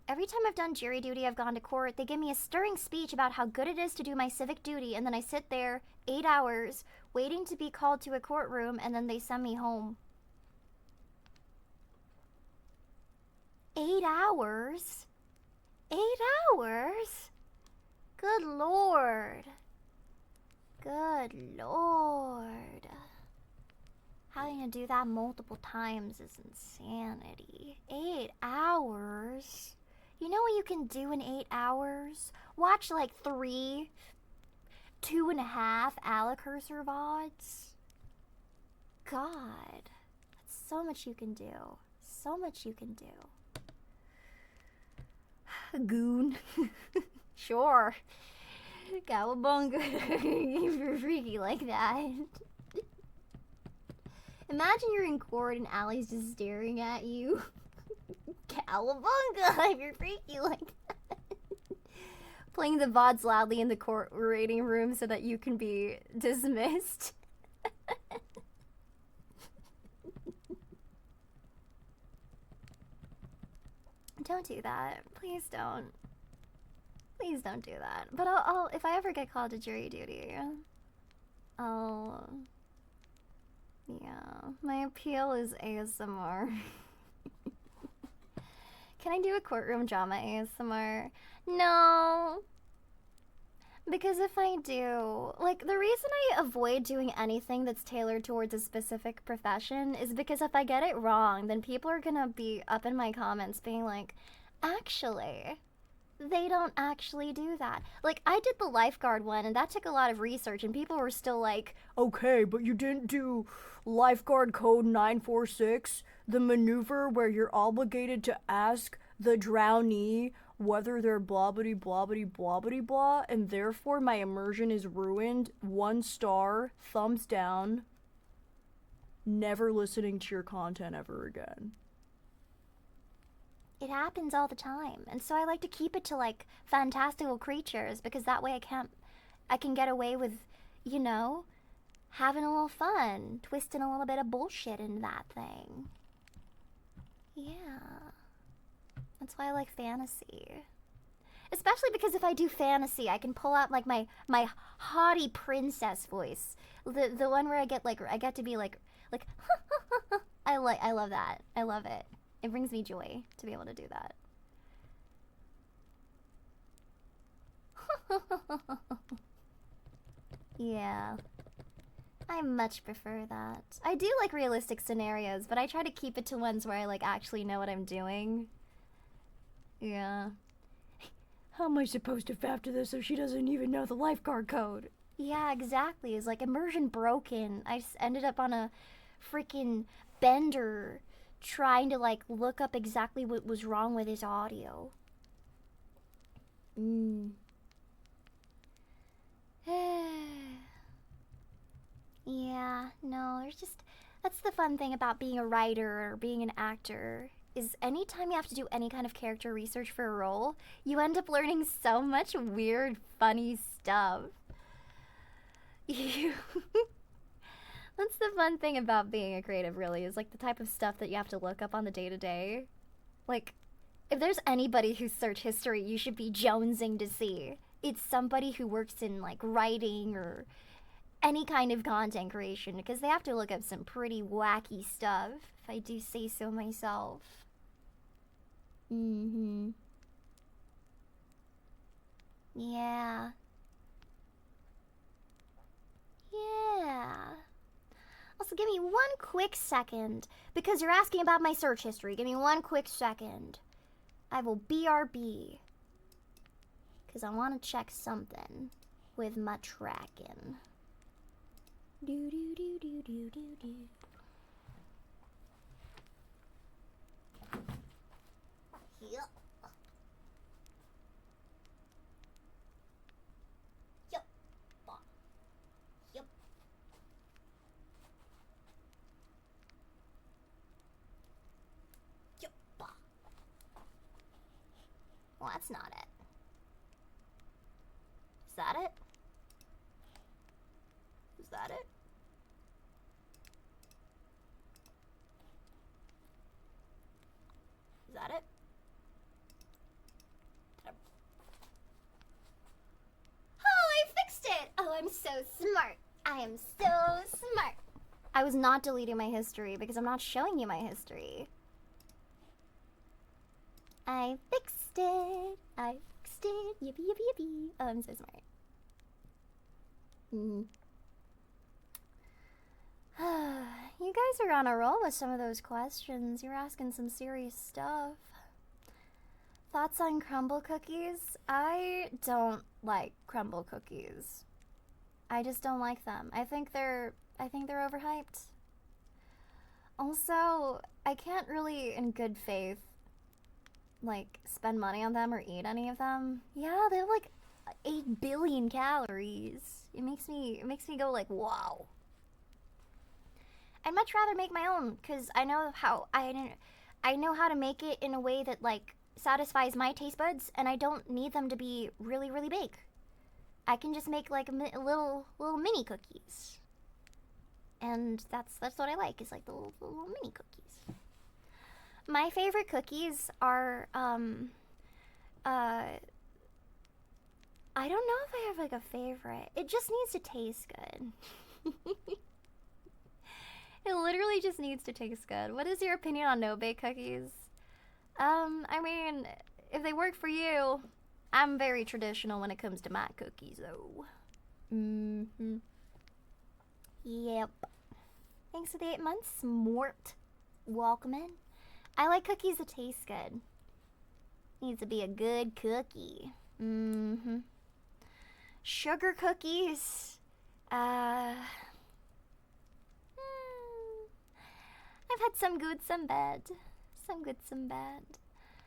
Speaker 1: Every time I've done jury duty, I've gone to court. They give me a stirring speech about how good it is to do my civic duty, and then I sit there 8 hours waiting to be called to a courtroom, and then they send me home. 8 hours? 8 hours? Good Lord. Good Lord. Having to do that multiple times is insanity. 8 hours? You know what you can do in 8 hours? Watch like 3, 2.5 Alekirser VODs. God. That's so much you can do. So much you can do. Goon. Sure. Cowabunga. If you're freaky like that. Imagine you're in court and Allie's just staring at you. Cowabunga if you're freaky like that. Playing the VODs loudly in the court waiting room so that you can be dismissed. Don't do that. Please don't. Please don't do that. But I'll if I ever get called to jury duty, yeah, my appeal is ASMR. Can I do a courtroom drama ASMR? No. Because if I do, like, the reason I avoid doing anything that's tailored towards a specific profession is because if I get it wrong, then people are gonna be up in my comments being like, actually, they don't actually do that. Like, I did the lifeguard one, and that took a lot of research, and people were still like, okay, but you didn't do lifeguard code 946, the maneuver where you're obligated to ask the drownee whether they're blobbity blobbity blobbity blah, and therefore my immersion is ruined. 1 star, thumbs down. Never listening to your content ever again. It happens all the time. And so I like to keep it to like fantastical creatures because that way I can get away with, you know, having a little fun, twisting a little bit of bullshit into that thing. Yeah. That's why I like fantasy. Especially because if I do fantasy, I can pull out like my haughty princess voice. The one where I get to be like I love that. I love it. It brings me joy to be able to do that. Yeah. I much prefer that. I do like realistic scenarios, but I try to keep it to ones where I like actually know what I'm doing. Yeah. How am I supposed to fap to this if she doesn't even know the lifeguard code? Yeah, exactly. It's like immersion broken. I just ended up on a freaking bender trying to like look up exactly what was wrong with his audio. Yeah, no, there's just that's the fun thing about being a writer or being an actor is anytime you have to do any kind of character research for a role, you end up learning so much weird, funny stuff. That's the fun thing about being a creative, really, is like the type of stuff that you have to look up on the day to day. Like, if there's anybody whose search history you should be jonesing to see, it's somebody who works in like writing or any kind of content creation because they have to look up some pretty wacky stuff, if I do say so myself. Yeah. Yeah. Also, give me one quick second because you're asking about my search history. Give me one quick second. I will BRB because I want to check something with my tracking. Do do do do do do do. Yep. Yep. Yep. Yep. Well, that's not it. Is that it? Is that it? Is that it? Oh, I fixed it! Oh, I'm so smart. I am so smart. I was not deleting my history because I'm not showing you my history. I fixed it. I fixed it. Yippee, yippee, yippee. Oh, I'm so smart. You guys are on a roll with some of those questions. You're asking some serious stuff. Thoughts on crumble cookies? I don't like crumble cookies. I just don't like them. I think they're overhyped. Also, I can't really in good faith like spend money on them or eat any of them. Yeah, they have like 8 billion calories. It makes me go like, wow. I'd much rather make my own because I know how to make it in a way that like satisfies my taste buds, and I don't need them to be really really big. I can just make like little mini cookies, and that's what I like is like the little mini cookies. My favorite cookies are I don't know if I have like a favorite. It just needs to taste good. It literally just needs to taste good. What is your opinion on no-bake cookies? I mean, if they work for you, I'm very traditional when it comes to my cookies, though. Yep. Thanks for the 8 months, Mort. Welcome in. I like cookies that taste good. Needs to be a good cookie. Sugar cookies. I've had some good, some bad. Some good, some bad.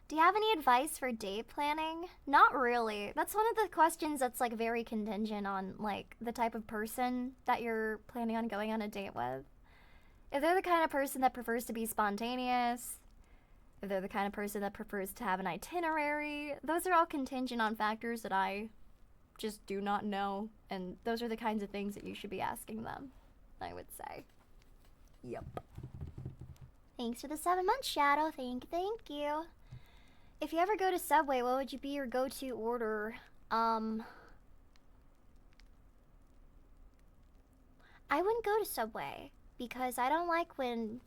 Speaker 1: Do you have any advice for date planning? Not really. That's one of the questions that's like very contingent on like the type of person that you're planning on going on a date with. If they're the kind of person that prefers to be spontaneous, if they're the kind of person that prefers to have an itinerary. Those are all contingent on factors that I just do not know, and those are the kinds of things that you should be asking them, I would say. Yep. Thanks for the 7 months, Shadow. Thank you. If you ever go to Subway, what would you be your go-to order? I wouldn't go to Subway because I don't like when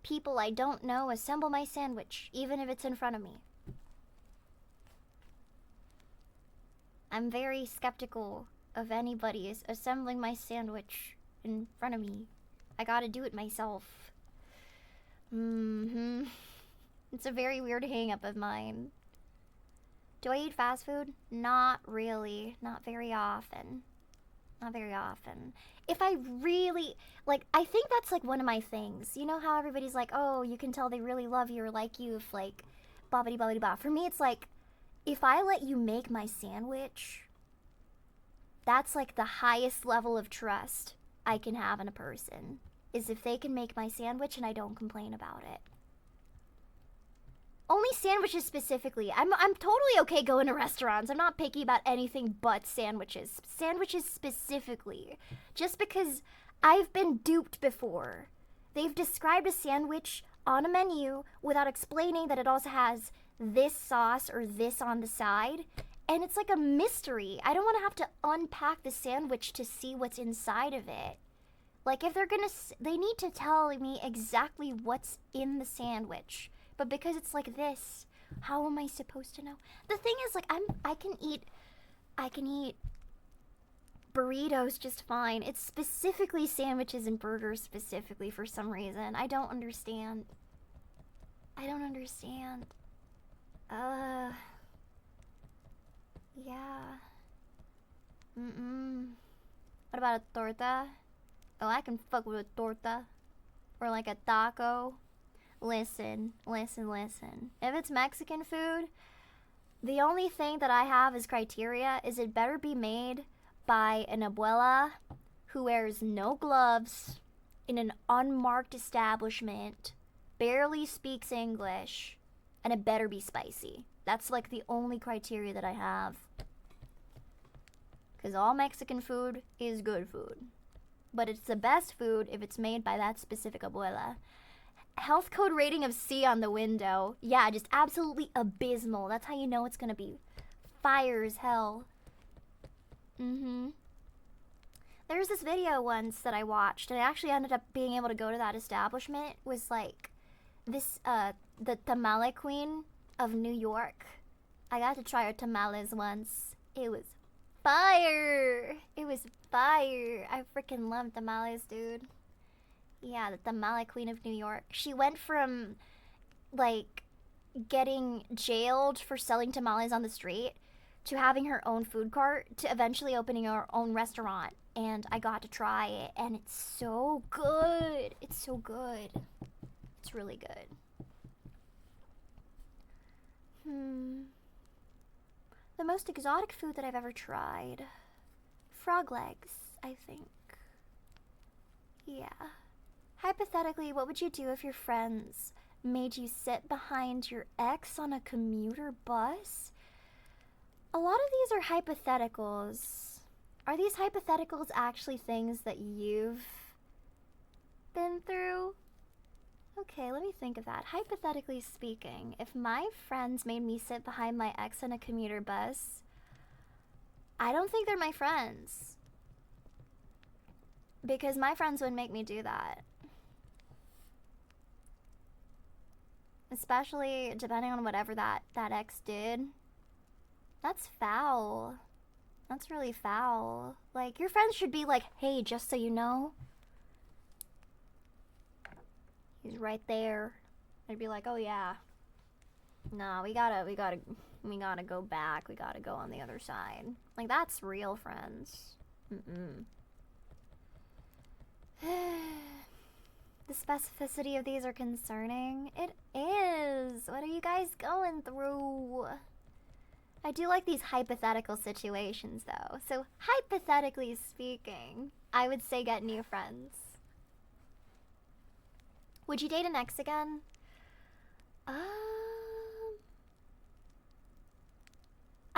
Speaker 1: people I don't know assemble my sandwich, even if it's in front of me. I'm very skeptical of anybody assembling my sandwich in front of me. I gotta do it myself. It's a very weird hang-up of mine. Do I eat fast food? Not really. Not very often. Not very often. If I really, like, I think that's, like, one of my things. You know how everybody's like, oh, you can tell they really love you or like you if, like, bobbity-bobbity-bop. For me, it's like, if I let you make my sandwich, that's, like, the highest level of trust I can have in a person. Is if they can make my sandwich and I don't complain about it. Only sandwiches specifically. I'm totally okay going to restaurants. I'm not picky about anything but sandwiches. Sandwiches specifically. Just because I've been duped before. They've described a sandwich on a menu without explaining that it also has this sauce or this on the side. And it's like a mystery. I don't want to have to unpack the sandwich to see what's inside of it. Like, if they're gonna, they need to tell me exactly what's in the sandwich. But because it's like this, how am I supposed to know? The thing is, like, I can eat burritos just fine. It's specifically sandwiches and burgers specifically for some reason. I don't understand. Yeah. What about a torta? Oh, I can fuck with a torta. Or like a taco. Listen. If it's Mexican food, the only thing that I have as criteria is it better be made by an abuela who wears no gloves in an unmarked establishment, barely speaks English, and it better be spicy. That's like the only criteria that I have. Because all Mexican food is good food. But it's the best food if it's made by that specific abuela. Health code rating of C on the window. Yeah, just absolutely abysmal. That's how you know it's gonna be fire as hell. There's this video once that I watched, and I actually ended up being able to go to that establishment. It was like this, the tamale queen of New York. I got to try her tamales once. It was fire. I freaking love tamales, dude. Yeah, the tamale queen of New York. She went from, like, getting jailed for selling tamales on the street to having her own food cart to eventually opening her own restaurant. And I got to try it, and it's so good. It's really good. The most exotic food that I've ever tried. Frog legs, I think. Yeah. Hypothetically, what would you do if your friends made you sit behind your ex on a commuter bus? A lot of these are hypotheticals. Are these hypotheticals actually things that you've been through? Okay, let me think of that. Hypothetically speaking, if my friends made me sit behind my ex on a commuter bus, I don't think they're my friends. Because my friends wouldn't make me do that. Especially depending on whatever that ex did. That's foul. That's really foul. Like, your friends should be like, hey, just so you know, he's right there. I'd be like, oh yeah. Nah, we gotta go back. We gotta go on the other side. Like, that's real friends. The specificity of these are concerning. It is. What are you guys going through? I do like these hypothetical situations, though. So, hypothetically speaking, I would say get new friends. Would you date an ex again? I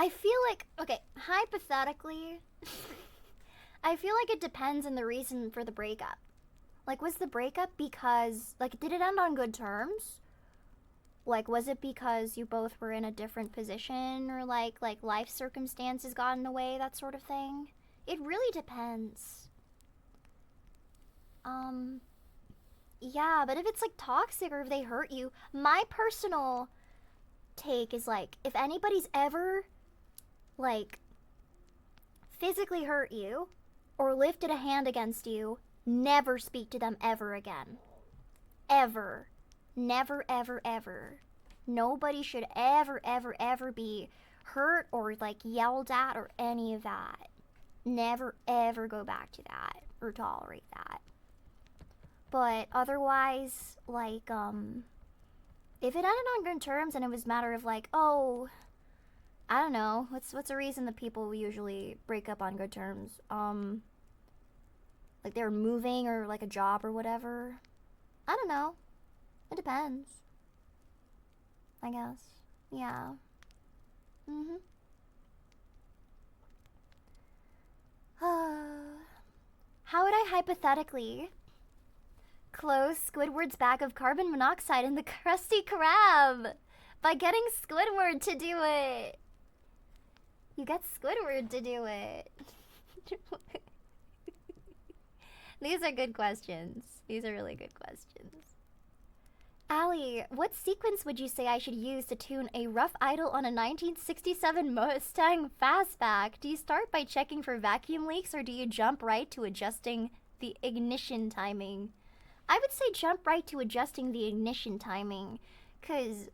Speaker 1: feel like, okay, hypothetically, I feel like it depends on the reason for the breakup. Like, was the breakup because, like, did it end on good terms? Like, was it because you both were in a different position, or like life circumstances got in the way, that sort of thing? It really depends. Yeah, but if it's like toxic or if they hurt you, my personal take is like, if anybody's ever like physically hurt you or lifted a hand against you, never speak to them ever again. Ever. Never, ever, ever. Nobody should ever, ever, ever be hurt or like yelled at or any of that. Never, ever go back to that or tolerate that. But otherwise, like, if it ended on good terms and it was a matter of like, oh, I don't know, what's a reason that people usually break up on good terms? Like they're moving or like a job or whatever. I don't know. It depends. I guess. Yeah. How would I hypothetically close Squidward's bag of carbon monoxide in the Krusty Krab? By getting Squidward to do it. You get Squidward to do it. These are good questions. These are really good questions. Allie, what sequence would you say I should use to tune a rough idle on a 1967 Mustang Fastback? Do you start by checking for vacuum leaks or do you jump right to adjusting the ignition timing? I would say jump right to adjusting the ignition timing, cause,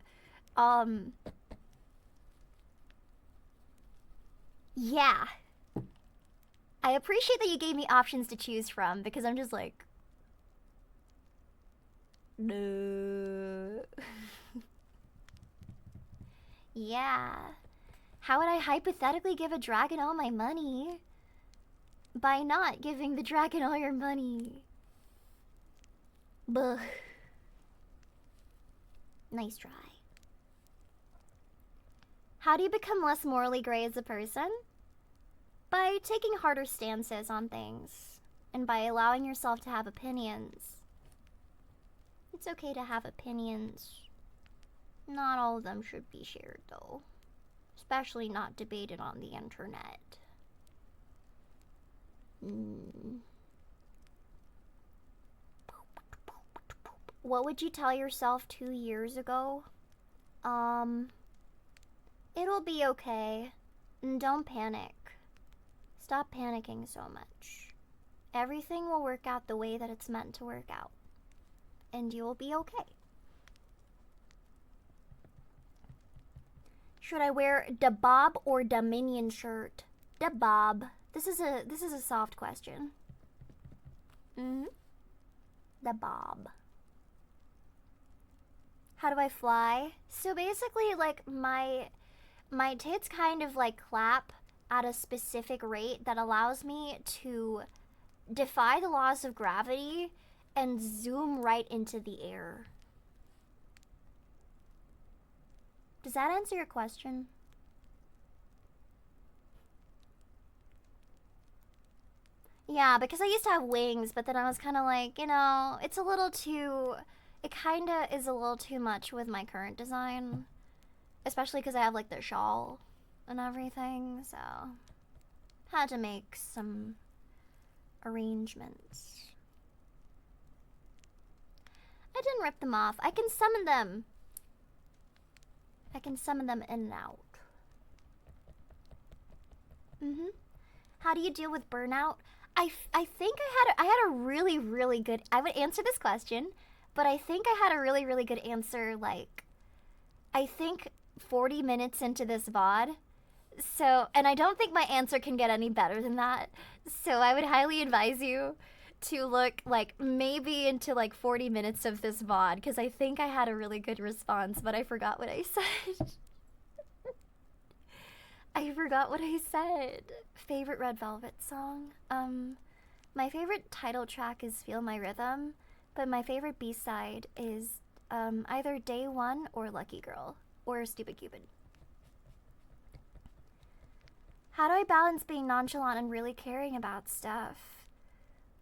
Speaker 1: yeah. I appreciate that you gave me options to choose from, because I'm just like, no. Yeah. How would I hypothetically give a dragon all my money? By not giving the dragon all your money. Buh. Nice try. How do you become less morally gray as a person? By taking harder stances on things, and by allowing yourself to have opinions. It's okay to have opinions. Not all of them should be shared, though. Especially not debated on the internet. What would you tell yourself 2 years ago? It'll be okay. Don't panic. Stop panicking so much. Everything will work out the way that it's meant to work out. And you'll be okay. Should I wear da Bob or da Minion shirt? Da Bob. This is a soft question. Da Bob. How do I fly? So basically, like, my tits kind of like clap at a specific rate that allows me to defy the laws of gravity and zoom right into the air. Does that answer your question? Yeah, because I used to have wings, but then I was kind of like, you know, it's a little too... It kind of is a little too much with my current design. Especially because I have, like, the shawl and everything, so... Had to make some arrangements. I didn't rip them off. I can summon them. I can summon them in and out. How do you deal with burnout? I think I had a really, really good... I would answer this question, but I think I had a really, really good answer, like... I think 40 minutes into this VOD. So, and I don't think my answer can get any better than that. So I would highly advise you to look, like, maybe into, like, 40 minutes of this VOD, because I think I had a really good response, but I forgot what I said. I forgot what I said. Favorite Red Velvet song? My favorite title track is Feel My Rhythm, but my favorite B-side is either day one or lucky girl or stupid Cupid. How do I balance being nonchalant and really caring about stuff?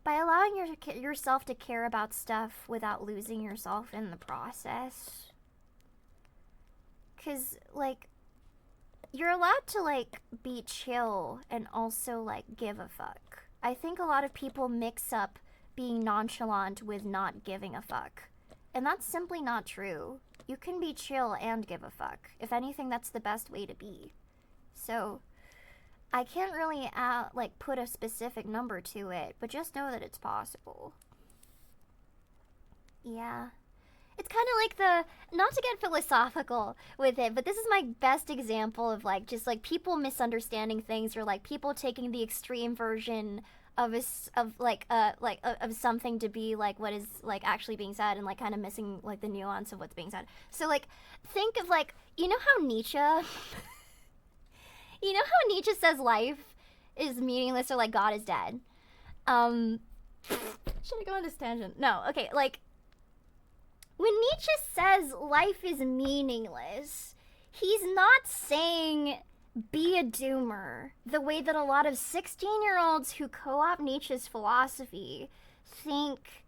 Speaker 1: By allowing yourself to care about stuff without losing yourself in the process. Because, like, you're allowed to, like, be chill and also, like, give a fuck. I think a lot of people mix up being nonchalant with not giving a fuck. And that's simply not true. You can be chill and give a fuck. If anything, that's the best way to be. So, I can't really, like, put a specific number to it, but just know that it's possible. Yeah. It's kind of like not to get philosophical with it, but this is my best example of, like, just, like, people misunderstanding things, or, like, people taking the extreme version of something to be, like, what is, like, actually being said, and, like, kind of missing, like, the nuance of what's being said. So, like, think of, like, you know how Nietzsche... You know how Nietzsche says life is meaningless, or, like, God is dead? Should I go on this tangent? No, okay, like, when Nietzsche says life is meaningless, he's not saying be a doomer the way that a lot of 16-year-olds who co-opt Nietzsche's philosophy think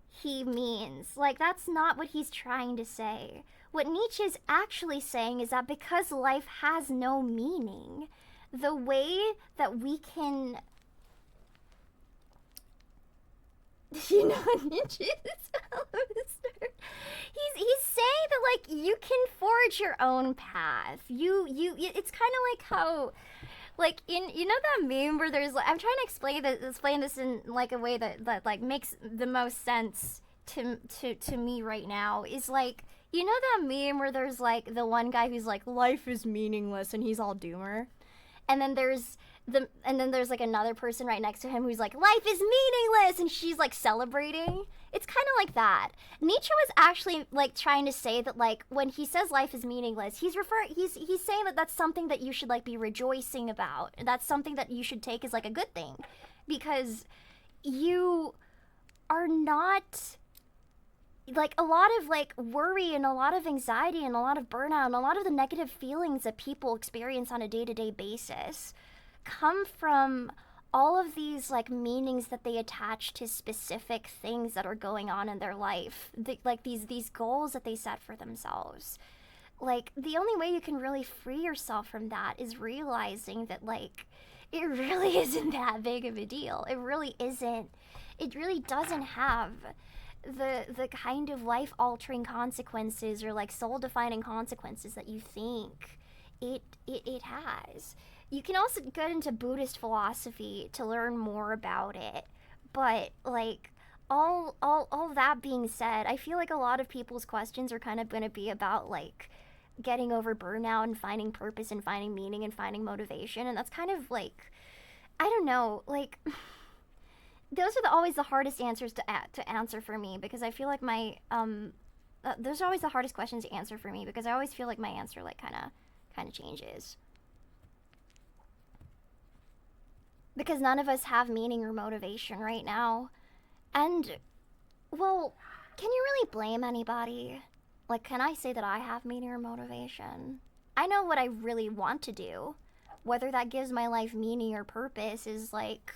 Speaker 1: he means. Like, that's not what he's trying to say. What Nietzsche is actually saying is that because life has no meaning, the way that we can... You know what Nietzsche is? He's saying that, like, you can forge your own path. It's kind of like how... Like, you know that meme where there's, like, I'm trying to explain this in, like, a way that like, makes the most sense to me right now, is, like, you know that meme where there's, like, the one guy who's like, life is meaningless, and he's all doomer? And then there's like another person right next to him who's like, life is meaningless, and she's, like, celebrating. It's kind of like that. Nietzsche was actually, like, trying to say that, like, when he says life is meaningless, he's saying that that's something that you should, like, be rejoicing about. That's something that you should take as, like, a good thing, because you are not... Like, a lot of, like, worry and a lot of anxiety and a lot of burnout and a lot of the negative feelings that people experience on a day-to-day basis come from all of these, like, meanings that they attach to specific things that are going on in their life. Like, these goals that they set for themselves. Like, the only way you can really free yourself from that is realizing that, like, it really isn't that big of a deal. It really isn't. It really doesn't have the kind of life-altering consequences or, like, soul-defining consequences that you think it has. You can also get into Buddhist philosophy to learn more about it, but, like, all that being said, I feel like a lot of people's questions are kind of going to be about, like, getting over burnout and finding purpose and finding meaning and finding motivation, and that's kind of, like, I don't know, like... Those are always the hardest answers to answer for me, because I feel like my those are always the hardest questions to answer for me, because I always feel like my answer, like, kind of changes, because none of us have meaning or motivation right now. And, well, can you really blame anybody? Like, can I say that I have meaning or motivation? I know what I really want to do. Whether that gives my life meaning or purpose is, like...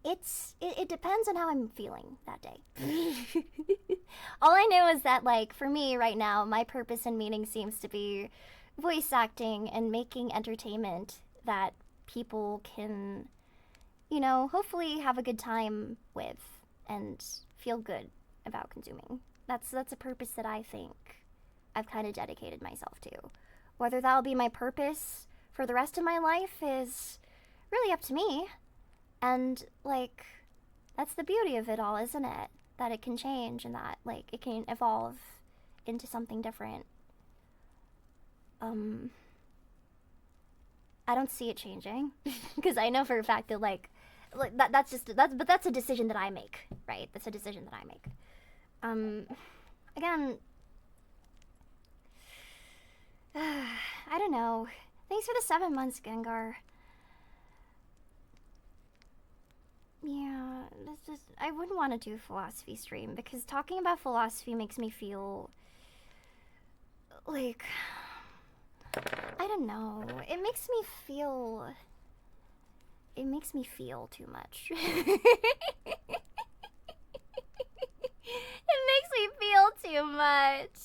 Speaker 1: It depends on how I'm feeling that day. All I know is that, like, for me right now, my purpose and meaning seems to be voice acting and making entertainment that people can, you know, hopefully have a good time with and feel good about consuming. That's a purpose that I think I've kind of dedicated myself to. Whether that'll be my purpose for the rest of my life is really up to me. And, like, that's the beauty of it all, isn't it? That it can change and that, like, it can evolve into something different. I don't see it changing, because I know for a fact that, like that's a decision that I make, right? That's a decision that I make. Again, I don't know. Thanks for the 7 months, Gengar. Yeah, I wouldn't want to do a philosophy stream because talking about philosophy makes me feel like, I don't know. It makes me feel too much. It makes me feel too much.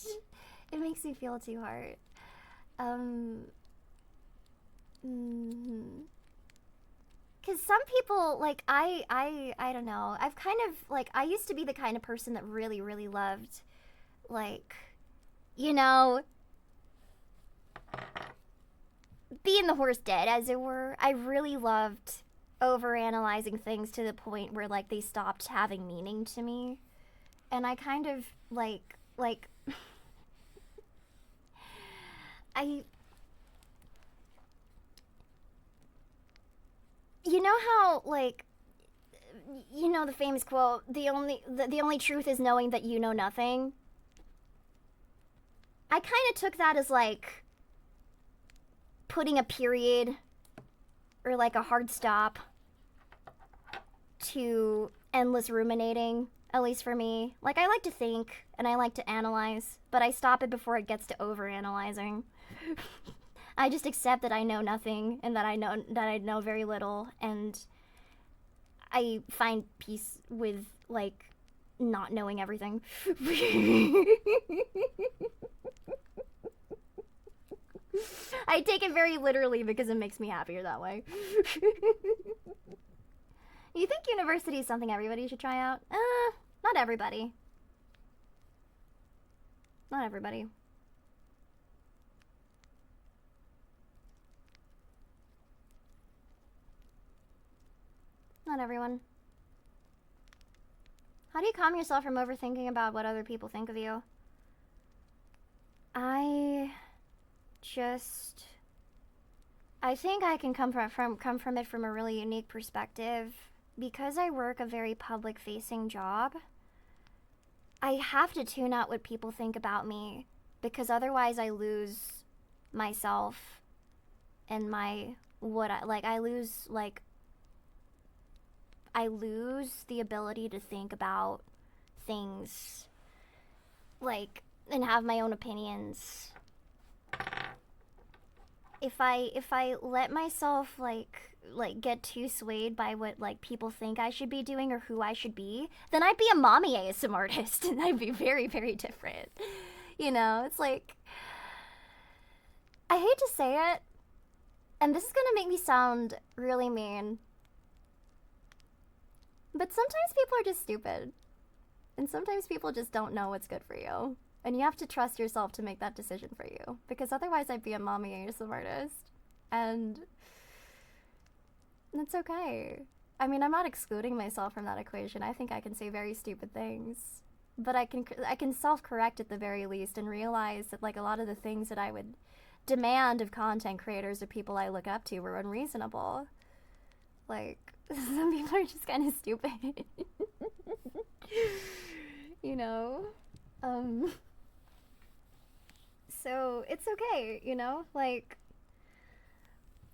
Speaker 1: It makes me feel too hard. Cause some people, like, I don't know. I've kind of, like, I used to be the kind of person that really, really loved, like, you know, being the horse dead, as it were. I really loved overanalyzing things to the point where, like, they stopped having meaning to me. And I kind of, like, you know how, like, you know the famous quote, the only truth is knowing that you know nothing? I kind of took that as, like, putting a period or, like, a hard stop to endless ruminating, at least for me. Like, I like to think and I like to analyze, but I stop it before it gets to overanalyzing. I just accept that I know nothing and that I know very little, and I find peace with, like, not knowing everything. I take it very literally because it makes me happier that way. You think university is something everybody should try out? Not everybody. Not everybody. Not everyone. How do you calm yourself from overthinking about what other people think of you? I think I can come from it from a really unique perspective. Because I work a very public-facing job, I have to tune out what people think about me, because otherwise I lose myself and I lose the ability to think about things, like, and have my own opinions. If I let myself, like get too swayed by what, like, people think I should be doing or who I should be, then I'd be a mommy ASM artist and I'd be very, very different. You know, it's like, I hate to say it, and this is gonna make me sound really mean, but sometimes people are just stupid. And sometimes people just don't know what's good for you. And you have to trust yourself to make that decision for you. Because otherwise I'd be a mommy ASM artist. And that's okay. I mean, I'm not excluding myself from that equation. I think I can say very stupid things. But I can self-correct at the very least and realize that, like, a lot of the things that I would demand of content creators or people I look up to were unreasonable. Like, some people are just kind of stupid. You know? So it's okay, you know? Like,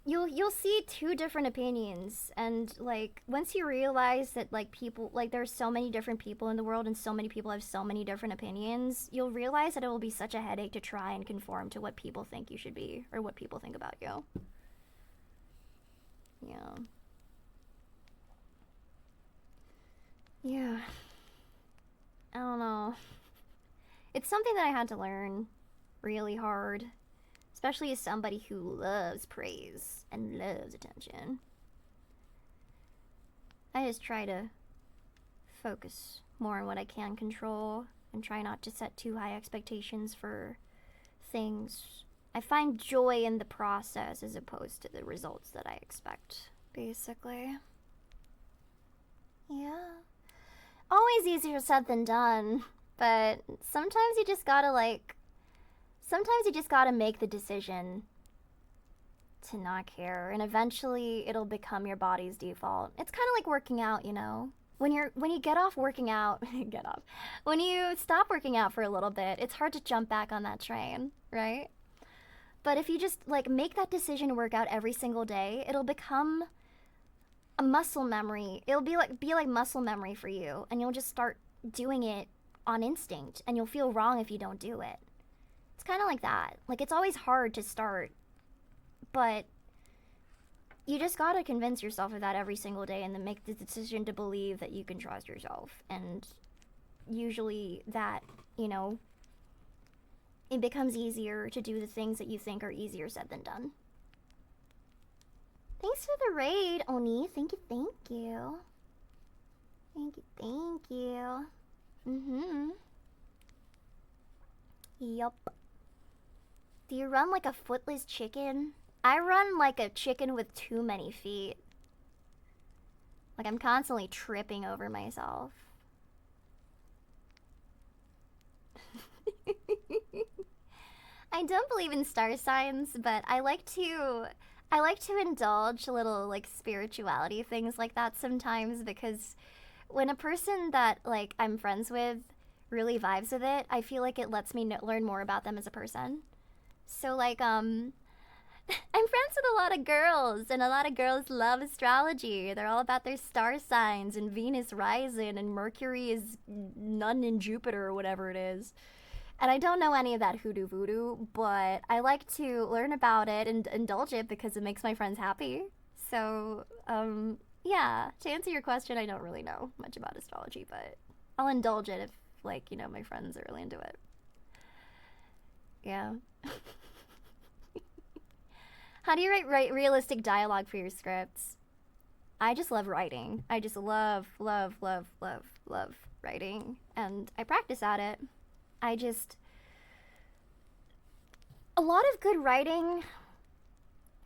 Speaker 1: you'll see two different opinions, and, like, once you realize that, like, people, like, there's so many different people in the world and so many people have so many different opinions, you'll realize that it will be such a headache to try and conform to what people think you should be or what people think about you. Yeah. Yeah. I don't know. It's something that I had to learn really hard, especially as somebody who loves praise and loves attention. I just try to focus more on what I can control and try not to set too high expectations for things. I find joy in the process as opposed to the results that I expect, basically. Yeah. Always easier said than done, but sometimes you just gotta make the decision to not care, and eventually it'll become your body's default. It's kind of like working out, you know? When you get off working out, when you stop working out for a little bit, it's hard to jump back on that train, right? But if you just, like, make that decision to work out every single day, it'll become a muscle memory. It'll be like muscle memory for you, and you'll just start doing it on instinct, and you'll feel wrong if you don't do it. It's kind of like that. Like, it's always hard to start, but you just gotta convince yourself of that every single day and then make the decision to believe that you can trust yourself. And usually that, it becomes easier to do the things that you think are easier said than done. Thanks for the raid, Oni. Thank you, thank you. Thank you, thank you. Yup. Do you run like a footless chicken? I run like a chicken with too many feet. Like, I'm constantly tripping over myself. I don't believe in star signs, but I like to indulge little like spirituality things like that sometimes, because when a person that like I'm friends with really vibes with it, I feel like it lets me learn more about them as a person. So like I'm friends with a lot of girls, and a lot of girls love astrology. They're all about their star signs, and Venus rising, and Mercury is none in Jupiter, or whatever it is. And I don't know any of that hoodoo voodoo, but I like to learn about it and indulge it because it makes my friends happy. So, yeah, to answer your question, I don't really know much about astrology, but I'll indulge it if, like, my friends are really into it. Yeah. How do you write realistic dialogue for your scripts? I just love writing. I just love writing, and I practice at it. A lot of good writing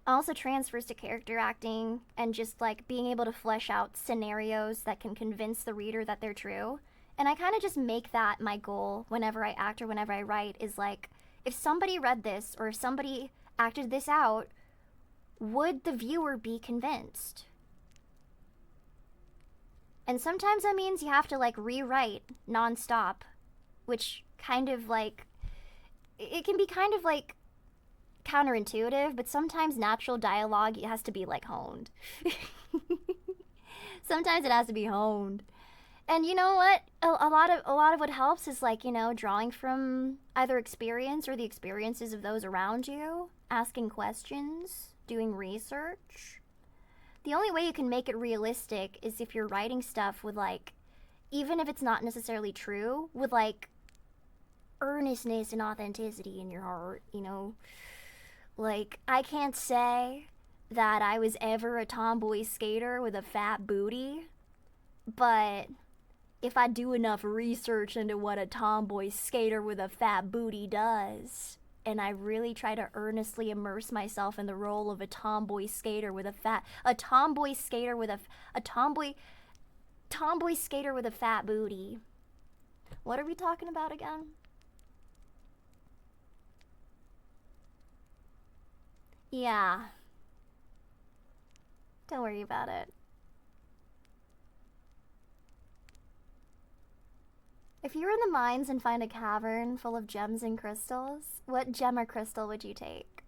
Speaker 1: also transfers to character acting and just like being able to flesh out scenarios that can convince the reader that they're true. And I kind of just make that my goal whenever I act or whenever I write, is like, if somebody read this or if somebody acted this out, would the viewer be convinced? And sometimes that means you have to like rewrite nonstop, which kind of like, it can be kind of like counterintuitive, but sometimes natural dialogue, it has to be like honed. Sometimes it has to be honed. And you know what? A lot of what helps is like, drawing from either experience or the experiences of those around you, asking questions, doing research. The only way you can make it realistic is if you're writing stuff with like, even if it's not necessarily true, with like earnestness and authenticity in your heart, Like, I can't say that I was ever a tomboy skater with a fat booty, but if I do enough research into what a tomboy skater with a fat booty does, and I really try to earnestly immerse myself in the role of a tomboy skater with a tomboy skater with a tomboy skater with a fat booty. What are we talking about again? Yeah. Don't worry about it. If you were in the mines and find a cavern full of gems and crystals, what gem or crystal would you take?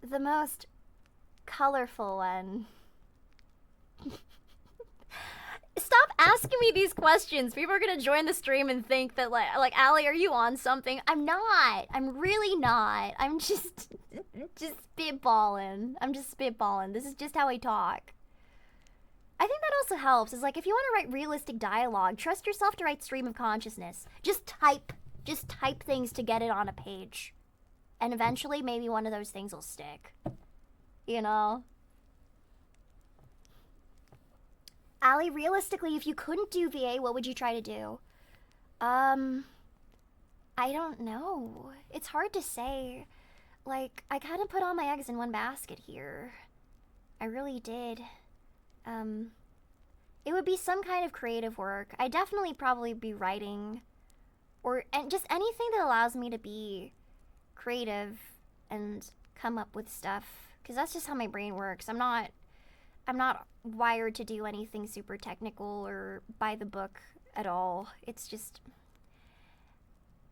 Speaker 1: The most colorful one. Stop asking me these questions. People are gonna join the stream and think that like Allie, are you on something? I'm not. I'm really not. I'm just spitballing. I'm just spitballing. This is just how I talk. I think that also helps. Is like, if you want to write realistic dialogue, trust yourself to write stream of consciousness. Just type things to get it on a page, and eventually maybe one of those things will stick. Allie, realistically, if you couldn't do VA, what would you try to do? I don't know. It's hard to say. Like, I kind of put all my eggs in one basket here. I really did. It would be some kind of creative work. I definitely probably be writing, and just anything that allows me to be creative and come up with stuff, because that's just how my brain works. I'm not wired to do anything super technical or by the book at all. It's just,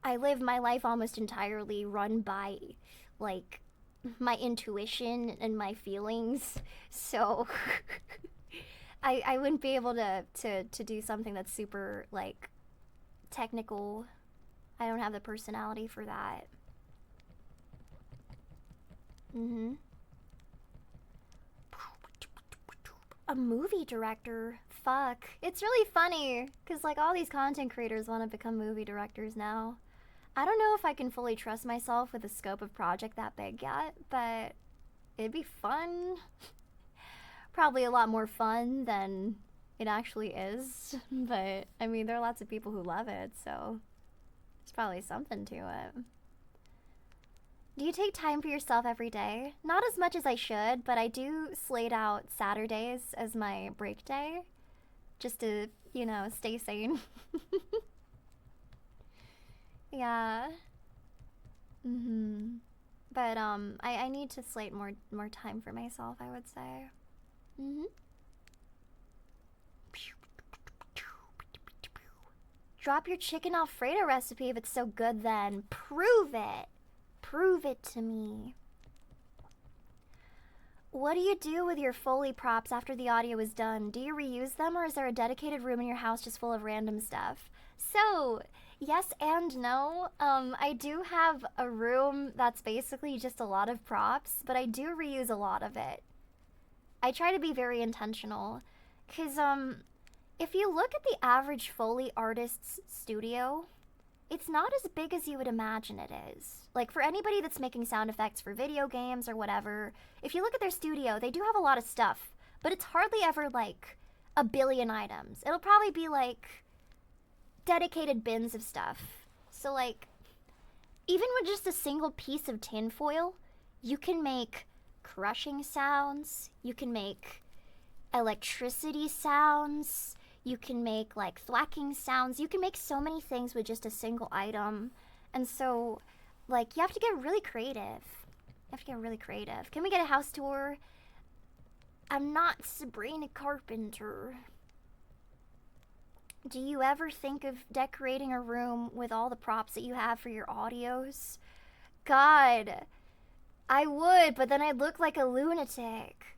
Speaker 1: I live my life almost entirely run by like my intuition and my feelings. So I wouldn't be able to do something that's super like technical. I don't have the personality for that. Mm-hmm. A movie director? Fuck. It's really funny, because like all these content creators want to become movie directors now. I don't know if I can fully trust myself with a scope of project that big yet, but it'd be fun. Probably a lot more fun than it actually is. But, I mean, there are lots of people who love it, so there's probably something to it. Do you take time for yourself every day? Not as much as I should, but I do slate out Saturdays as my break day. Just to, you know, stay sane. Yeah. Mm-hmm. But, I need to slate more time for myself, I would say. Mm-hmm. Drop your chicken Alfredo recipe if it's so good then. Prove it. Prove it to me. What do you do with your Foley props after the audio is done? Do you reuse them, or is there a dedicated room in your house just full of random stuff? So, yes and no. I do have a room that's basically just a lot of props, but I do reuse a lot of it. I try to be very intentional. Because, if you look at the average Foley artist's studio, it's not as big as you would imagine it is. Like, for anybody that's making sound effects for video games or whatever, if you look at their studio, they do have a lot of stuff, but it's hardly ever, like, a billion items. It'll probably be, like, dedicated bins of stuff. So, like, even with just a single piece of tinfoil, you can make crushing sounds, you can make electricity sounds, you can make like thwacking sounds. You can make so many things with just a single item. And so, like, you have to get really creative. You have to get really creative. Can we get a house tour? I'm not Sabrina Carpenter. Do you ever think of decorating a room with all the props that you have for your audios? God, I would, but then I'd look like a lunatic.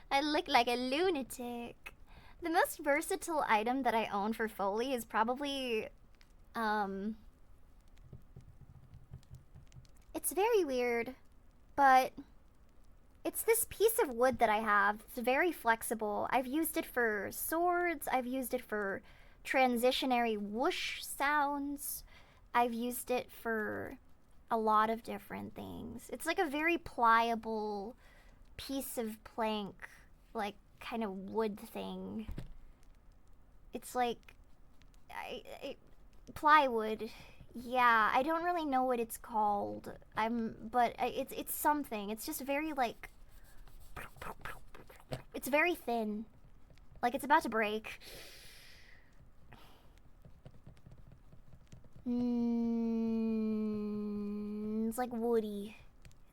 Speaker 1: I look like a lunatic. The most versatile item that I own for Foley is probably, it's very weird, but it's this piece of wood that I have. It's very flexible. I've used it for swords. I've used it for transitionary whoosh sounds. I've used it for a lot of different things. It's like a very pliable piece of plank, like kind of wood thing. It's like plywood. Yeah, I don't really know what it's called. But it's something. It's just very like, it's very thin. Like it's about to break. It's like woody.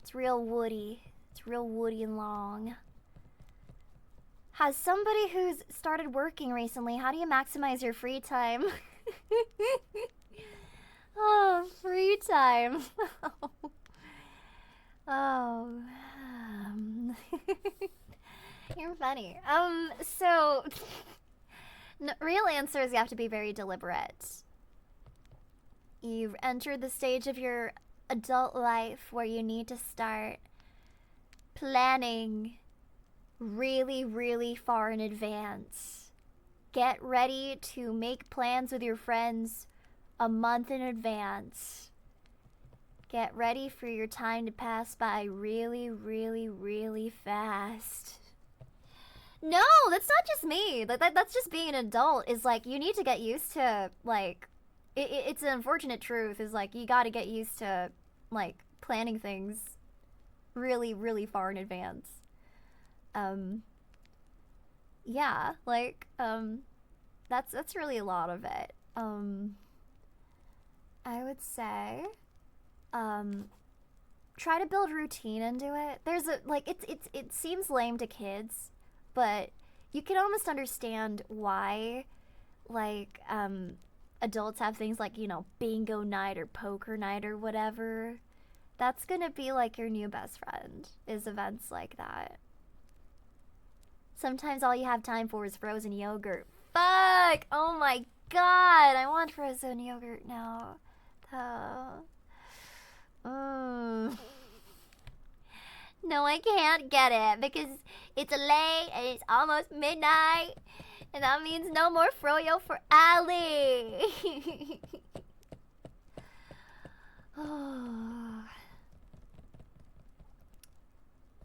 Speaker 1: It's real woody. It's real woody and long. Has somebody who's started working recently, how do you maximize your free time? Oh, free time. Oh. You're funny. So, no, real answer is you have to be very deliberate. You've entered the stage of your adult life where you need to start planning really, really far in advance. Get ready to make plans with your friends a month in advance. Get ready for your time to pass by really, really, really fast. No, that's not just me. That's just being an adult. Is like, you need to get used to, like, it's an unfortunate truth, is like, you gotta get used to, like, planning things really, really far in advance. Yeah, like, that's really a lot of it. I would say, try to build routine into it. There's a, like, it seems lame to kids, but you can almost understand why, like, adults have things like, you know, bingo night or poker night or whatever. That's gonna be like your new best friend, is events like that. Sometimes all you have time for is frozen yogurt. Fuck! Oh my god, I want frozen yogurt now. No, I can't get it because it's late and it's almost midnight. And that means no more froyo for Ali.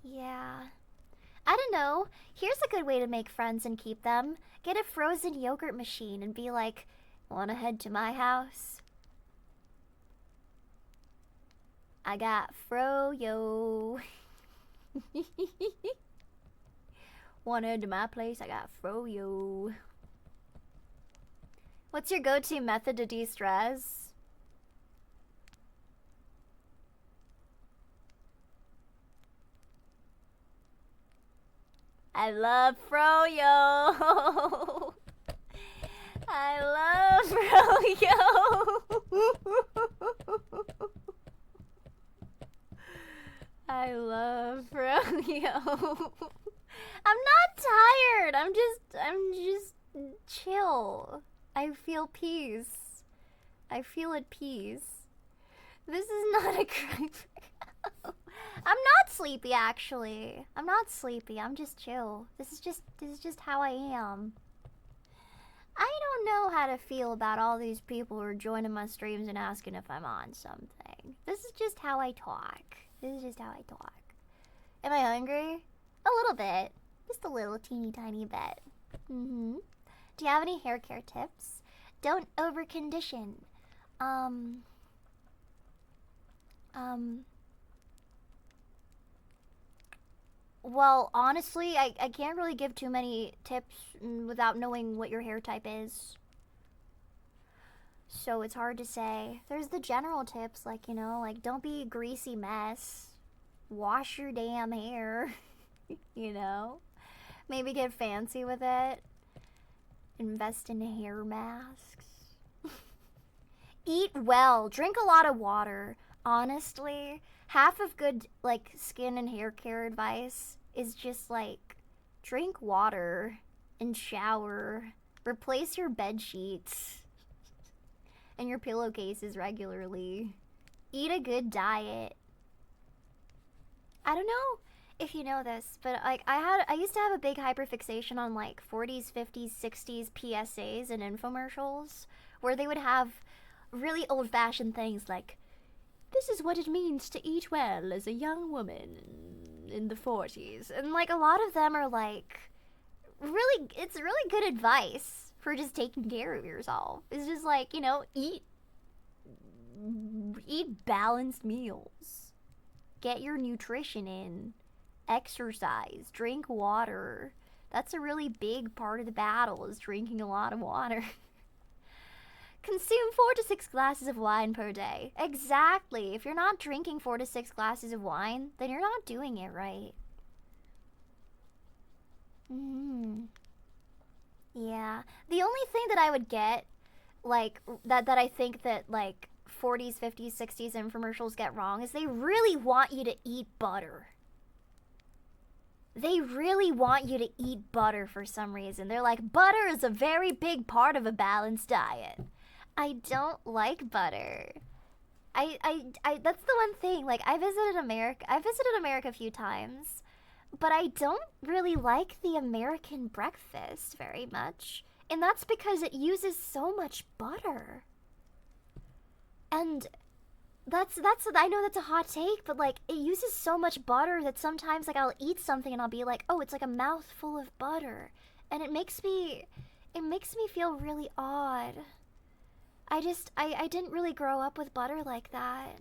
Speaker 1: Yeah. I don't know. Here's a good way to make friends and keep them. Get a frozen yogurt machine and be like, wanna head to my house? I got froyo. Wanna head to my place? I got froyo. What's your go-to method to de-stress? I love froyo. I love froyo. I love froyo. I'm not tired. I'm just chill. I feel peace. I feel at peace. This is not a cry. I'm not sleepy actually. I'm not sleepy. I'm just chill. This is just how I am. I don't know how to feel about all these people who are joining my streams and asking if I'm on something. This is just how I talk. This is just how I talk. Am I hungry? A little bit. Just a little teeny tiny bit. Do you have any hair care tips? Don't over condition. Well, honestly, I can't really give too many tips without knowing what your hair type is. So it's hard to say. There's the general tips, like, you know, like don't be a greasy mess. Wash your damn hair. You know? Maybe get fancy with it. Invest in hair masks. Eat well. Drink a lot of water. Honestly, half of good, like, skin and hair care advice is just, like, drink water and shower. Replace your bed sheets and your pillowcases regularly. Eat a good diet. I don't know if you know this, but like I used to have a big hyperfixation on like 40s, 50s, 60s PSAs and infomercials where they would have really old-fashioned things like, this is what it means to eat well as a young woman in the 40s. And like a lot of them are like really, it's really good advice for just taking care of yourself. It's just like, you know, eat balanced meals. Get your nutrition in. Exercise, drink water. That's a really big part of the battle, is drinking a lot of water. Consume 4 to 6 glasses of wine per day. Exactly. If you're not drinking 4 to 6 glasses of wine, then you're not doing it right. Yeah. The only thing that I would get, like, that I think that, like, 40s, 50s, 60s infomercials get wrong is they really want you to eat butter. They really want you to eat butter for some reason. They're like, butter is a very big part of a balanced diet. I don't like butter. I that's the one thing. Like, I visited America a few times, but I don't really like the American breakfast very much. And that's because it uses so much butter. And I know that's a hot take, but like it uses so much butter that sometimes like I'll eat something and I'll be like, oh, it's like a mouthful of butter, and it makes me feel really odd. I didn't really grow up with butter like that.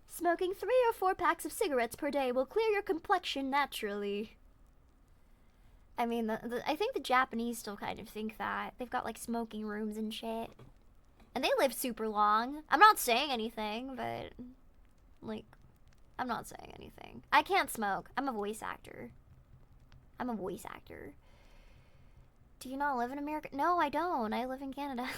Speaker 1: Smoking 3 or 4 packs of cigarettes per day will clear your complexion naturally. I mean, I think the Japanese still kind of think that. They've got like smoking rooms and shit. And they live super long. I'm not saying anything, but, like, I'm not saying anything. I can't smoke. I'm a voice actor. Do you not live in America? No, I don't. I live in Canada.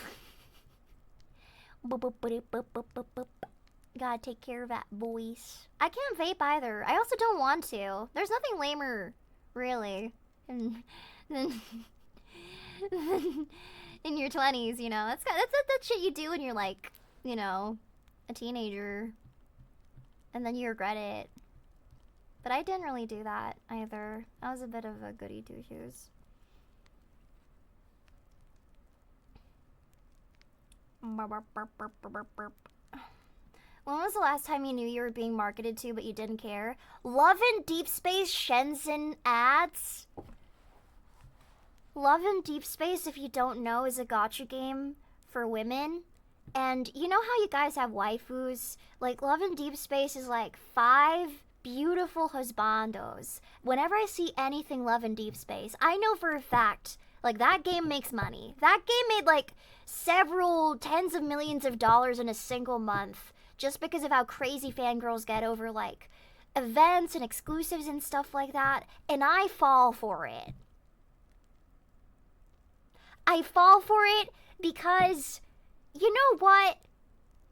Speaker 1: Gotta take care of that, boys. I can't vape either. I also don't want to. There's nothing lamer, really, than in your 20s, you know? That's that shit you do when you're like, you know, a teenager. And then you regret it. But I didn't really do that either. I was a bit of a goody two-shoes. When was the last time you knew you were being marketed to but you didn't care? Love and Deep Space Shenzhen ads? Love and Deep Space, if you don't know, is a gacha game for women. And you know how you guys have waifus? Like, Love and Deep Space is like 5 beautiful husbandos. Whenever I see anything Love and Deep Space, I know for a fact, like, that game makes money. That game made like several tens of millions of dollars in a single month just because of how crazy fangirls get over like events and exclusives and stuff like that. And I fall for it. I fall for it because, you know what?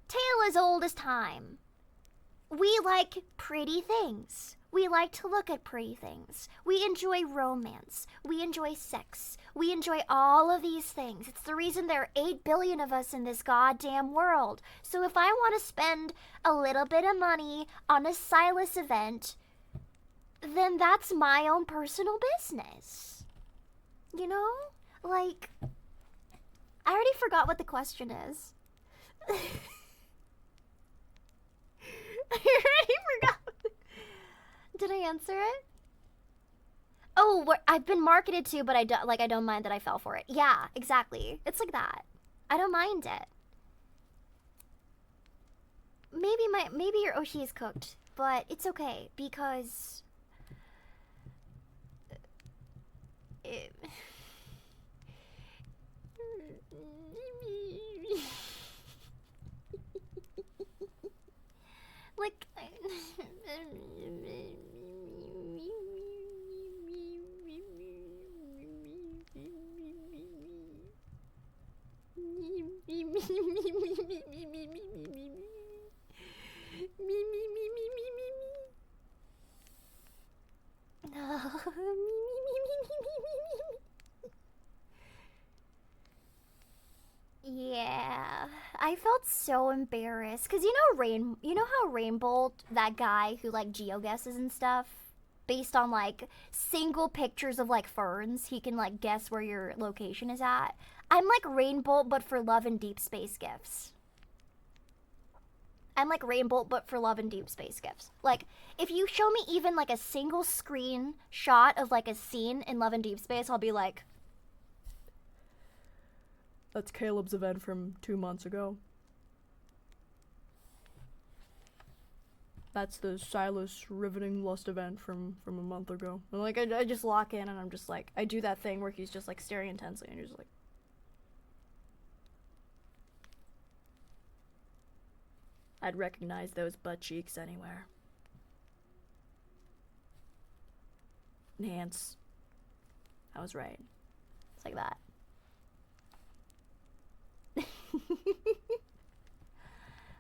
Speaker 1: Tale as old as time. We like pretty things. We like to look at pretty things. We enjoy romance. We enjoy sex. We enjoy all of these things. It's the reason there are 8 billion of us in this goddamn world. So if I want to spend a little bit of money on a Silas event, then that's my own personal business. You know? Like, I already forgot what the question is. I already forgot. Did I answer it? Oh, I've been marketed to, but I don't mind that I fell for it. Yeah, exactly. It's like that. I don't mind it. Maybe your oshi is cooked, but it's okay because like yeah, I felt so embarrassed because you know how Rainbow, that guy who like geoguesses and stuff, based on like single pictures of like ferns, he can like guess where your location is at. I'm like Rainbow, but for Love and Deep Space gifts. I'm like Rainbow, but for Love and Deep Space gifts. Like, if you show me even like a single screen shot of like a scene in Love and Deep Space, I'll be like, that's Caleb's event from 2 months ago. That's the Silas Riveting Lust event from a month ago. And like, I just lock in and I'm just like, I do that thing where he's just like staring intensely and you're just like, I'd recognize those butt cheeks anywhere. Nance. I was right. It's like that.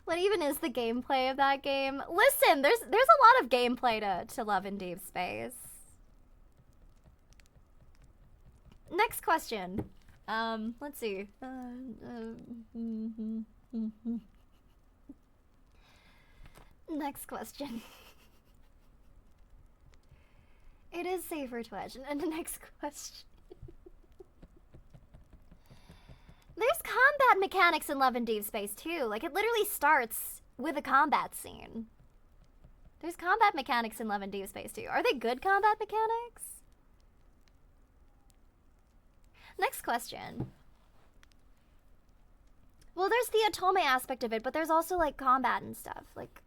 Speaker 1: What even is the gameplay of that game? Listen, there's a lot of gameplay to Love and Deep Space. Next question. Let's see. Next question. It is safer Twitch. And the next question. There's combat mechanics in Love and Deep Space too. Like, it literally starts with a combat scene. There's combat mechanics in Love and Deep Space too. Are they good combat mechanics? Next question. Well, there's the Otome aspect of it, but there's also like combat and stuff. Like,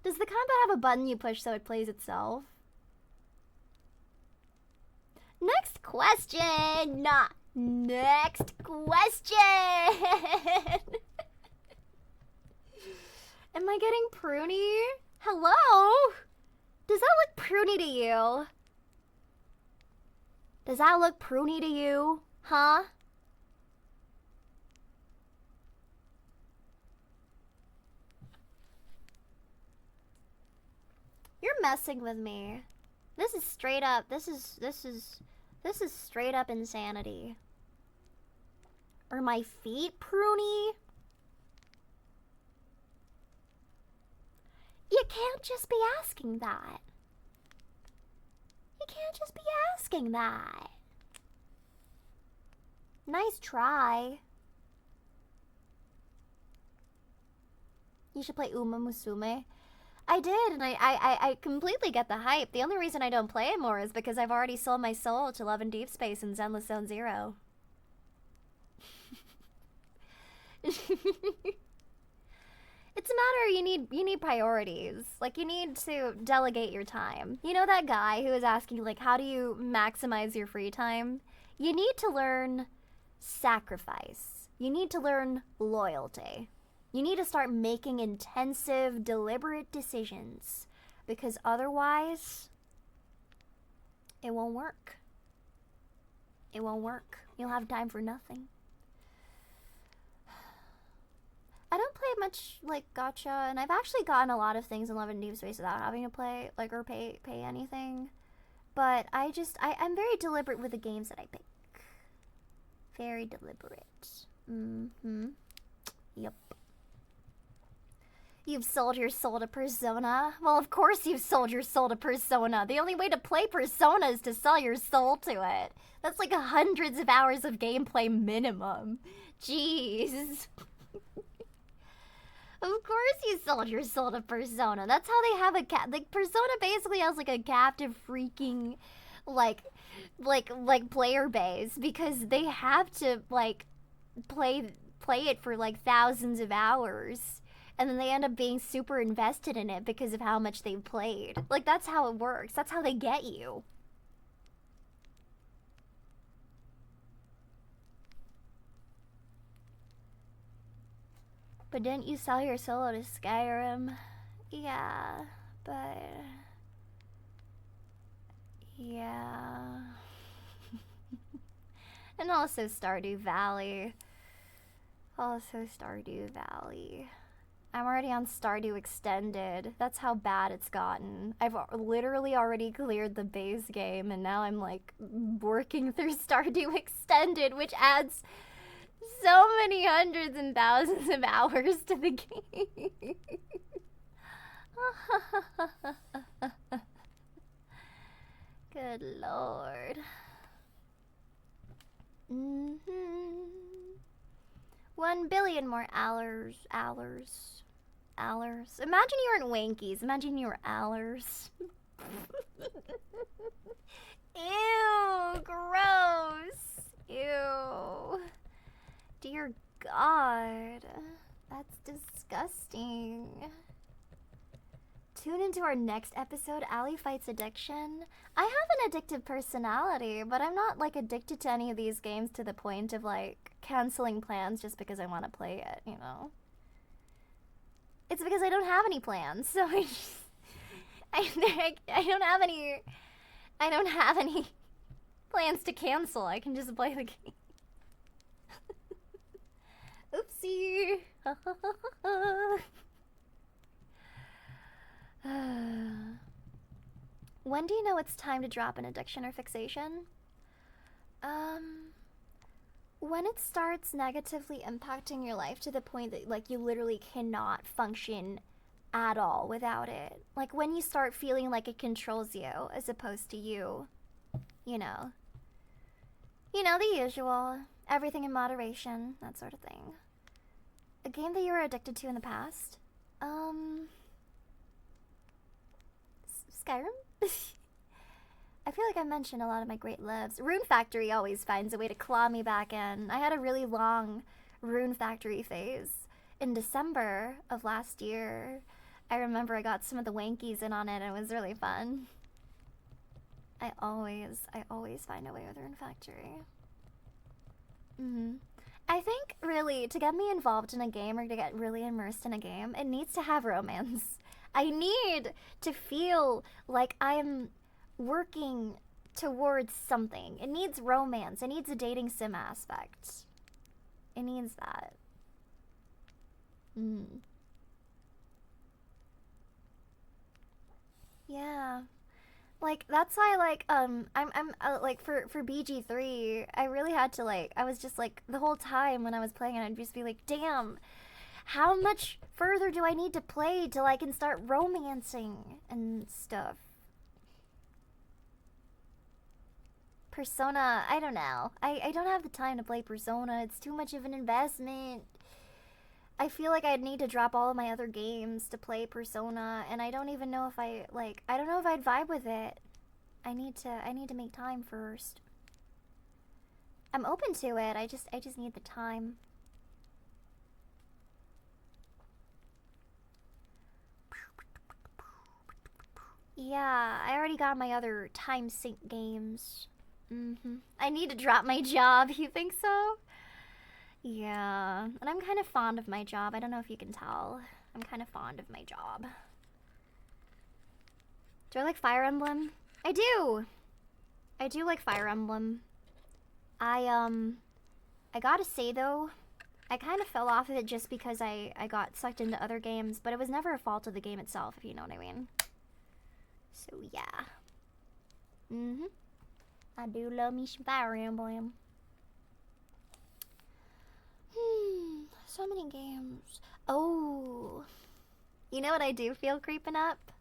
Speaker 1: does the combat have a button you push so it plays itself? Next question! Next question! Am I getting pruny? Hello? Does that look pruny to you? Does that look pruny to you? Huh? messing with me. This is straight up. This is straight up insanity. Are my feet pruny? You can't just be asking that. You can't just be asking that. Nice try. You should play Uma Musume. I did, and I completely get the hype. The only reason I don't play it more is because I've already sold my soul to Love and Deep Space and Zenless Zone Zero. It's a matter you need priorities. Like, you need to delegate your time. You know that guy who was asking, like, how do you maximize your free time? You need to learn sacrifice. You need to learn loyalty. You need to start making intensive, deliberate decisions. Because otherwise, it won't work. It won't work. You'll have time for nothing. I don't play much, like, gacha, and I've actually gotten a lot of things in Love and Deep Space without having to play, like, or pay anything. But I'm very deliberate with the games that I pick. Very deliberate. Yep. You've sold your soul to Persona? Well, of course you've sold your soul to Persona. The only way to play Persona is to sell your soul to it. That's like hundreds of hours of gameplay minimum. Jeez. Of course you sold your soul to Persona. That's how they have like, Persona basically has like a captive freaking, like player base, because they have to, like, play it for, like, thousands of hours. And then they end up being super invested in it because of how much they've played. Like, that's how it works. That's how they get you. But didn't you sell your soul to Skyrim? Yeah, but... yeah... and also Stardew Valley. I'm already on Stardew Extended. That's how bad it's gotten. I've literally already cleared the base game, and now I'm, like, working through Stardew Extended, which adds so many hundreds and thousands of hours to the game. Good lord. 1 billion more hours. Imagine you weren't Wankies. Imagine you were Allers. Ew, gross. Ew. Dear God. That's disgusting. Tune into our next episode, Allie Fights Addiction. I have an addictive personality, but I'm not, like, addicted to any of these games to the point of, like, canceling plans just because I want to play it, you know? It's because I don't have any plans, so I don't have any plans to cancel. I can just play the game. Oopsie. When do you know it's time to drop an addiction or fixation? When it starts negatively impacting your life to the point that, like, you literally cannot function at all without it. Like, when you start feeling like it controls you as opposed to you, you know. You know, the usual. Everything in moderation, that sort of thing. A game that you were addicted to in the past? Skyrim? I feel like I mentioned a lot of my great loves. Rune Factory always finds a way to claw me back in. I had a really long Rune Factory phase in December of last year. I remember I got some of the Wankies in on it, and it was really fun. I always find a way with Rune Factory. I think, really, to get me involved in a game or to get really immersed in a game, it needs to have romance. I need to feel like I'm working towards something. It needs romance. It needs a dating sim aspect. It needs that. Yeah. Like that's why like I'm like for BG3, I really had to like I was just like the whole time when I was playing it I'd just be like, "Damn, how much further do I need to play till I can start romancing and stuff?" Persona, I don't know. I don't have the time to play Persona. It's too much of an investment. I feel like I'd need to drop all of my other games to play Persona, and I don't even know if I don't know if I'd vibe with it. I need to make time first. I'm open to it. I just need the time. Yeah, I already got my other time sync games. I need to drop my job. You think so? Yeah, and I'm kind of fond of my job. I don't know if you can tell. I'm kind of fond of my job. Do I like Fire Emblem? I do. I do like Fire Emblem. I gotta say though, I kind of fell off of it just because I got sucked into other games, but it was never a fault of the game itself, if you know what I mean. So yeah. I do love me some Fire Emblem. So many games. Oh, you know what I do feel creeping up?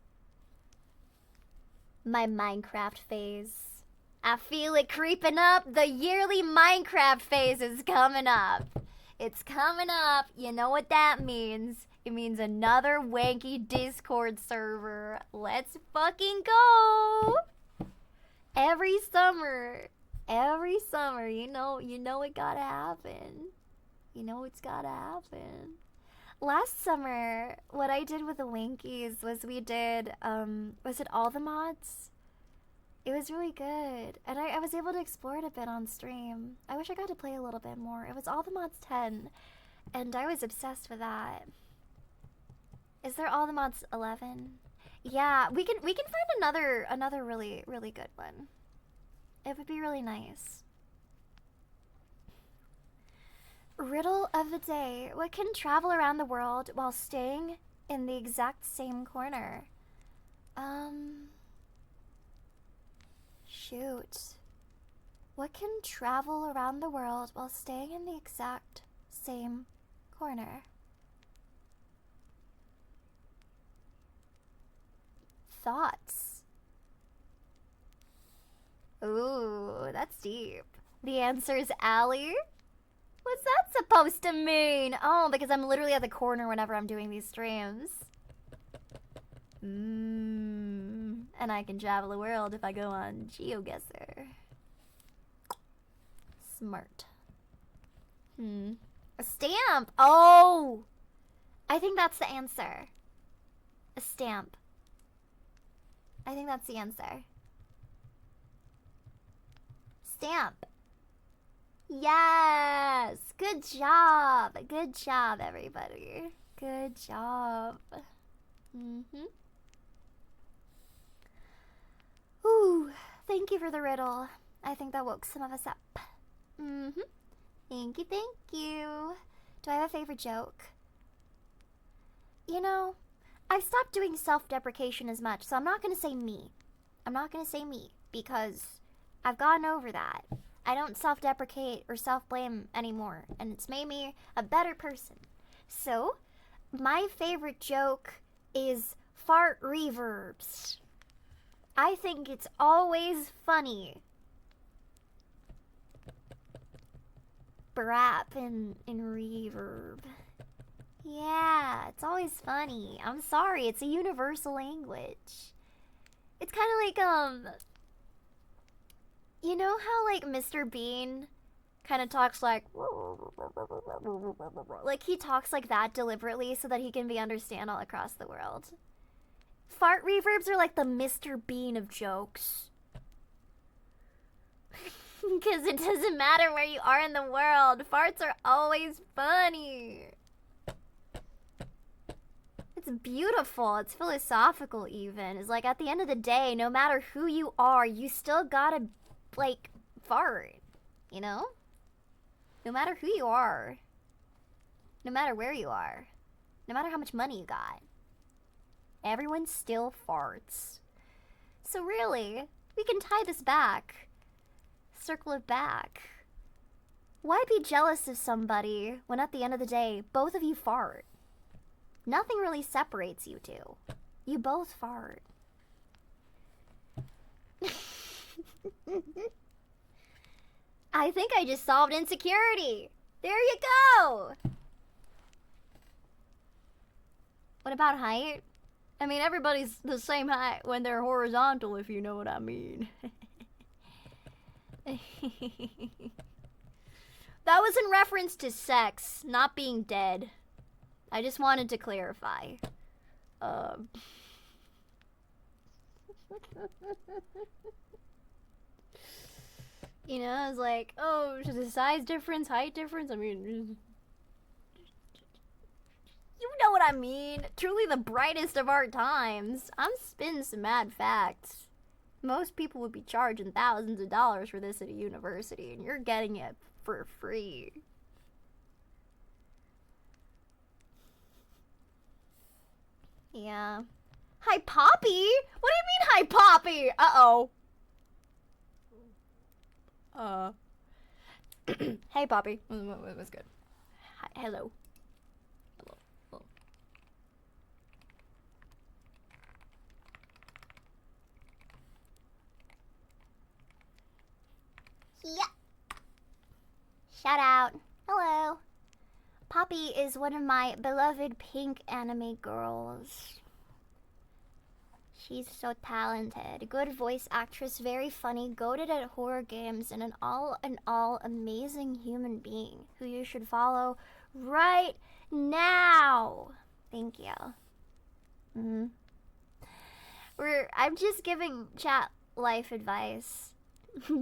Speaker 1: My Minecraft phase. I feel it creeping up. The yearly Minecraft phase is coming up. It's coming up. You know what that means. It means another wanky Discord server. Let's fucking go. Every summer, you know it gotta happen. You know it's gotta happen. Last summer, what I did with the Wankies was we did, was it all the mods? It was really good. And I was able to explore it a bit on stream. I wish I got to play a little bit more. It was all the mods 10, and I was obsessed with that. Is there all the mods 11? Yeah, we can find another really good one. It would be really nice. Riddle of the day. What can travel around the world while staying in the exact same corner? Shoot. What can travel around the world while staying in the exact same corner? Thoughts. Ooh, that's deep. The answer is Allie. What's that supposed to mean? Oh, because I'm literally at the corner whenever I'm doing these streams. And I can travel the world if I go on GeoGuessr. Smart. A stamp! Oh! I think that's the answer. A stamp. I think that's the answer. Stamp. Yes! Good job! Good job, everybody. Good job. Ooh, thank you for the riddle. I think that woke some of us up. Thank you, thank you. Do I have a favorite joke? You know, I've stopped doing self-deprecation as much, so I'm not gonna say me. I'm not gonna say me, because I've gotten over that. I don't self-deprecate or self-blame anymore, and it's made me a better person. So, my favorite joke is fart reverbs. I think it's always funny. Brap and reverb. Yeah, it's always funny. I'm sorry, it's a universal language. It's kind of like, you know how, like, Mr. Bean kind of talks like he talks like that deliberately so that he can be understood all across the world. Fart reverbs are like the Mr. Bean of jokes. Because it doesn't matter where you are in the world, farts are always funny. It's beautiful. It's philosophical even. It's like at the end of the day, no matter who you are, you still gotta, like, fart. You know? No matter who you are. No matter where you are. No matter how much money you got. Everyone still farts. So really, we can tie this back. Circle it back. Why be jealous of somebody when at the end of the day, both of you fart? Nothing really separates you two. You both fart. I think I just solved insecurity. There you go. What about height? I mean, everybody's the same height when they're horizontal, if you know what I mean. That was in reference to sex, not being dead. I just wanted to clarify. You know, it's like, oh, the size difference, height difference. I mean, you know what I mean. Truly the brightest of our times. I'm spinning some mad facts. Most people would be charging thousands of dollars for this at a university, and you're getting it for free. Yeah. Hi, Poppy? What do you mean, hi, Poppy? Uh-oh. Hey, Poppy. It was good. Hi, hello. Hello. Yeah. Shout out. Hello. Poppy is one of my beloved pink anime girls. She's so talented. Good voice actress, very funny, goated at horror games, and an all in all amazing human being who you should follow right now. Thank you. I'm just giving chat life advice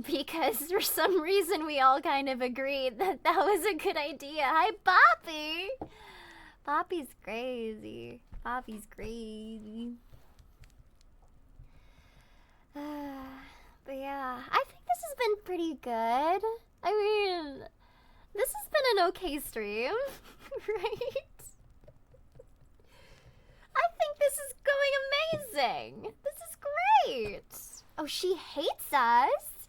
Speaker 1: because for some reason we all kind of agreed that that was a good idea. Hi, Poppy. Poppy's crazy. Poppy's crazy. But yeah, I think this has been pretty good. I mean, this has been an okay stream, right? I think this is going amazing. This is great. Oh, she hates us.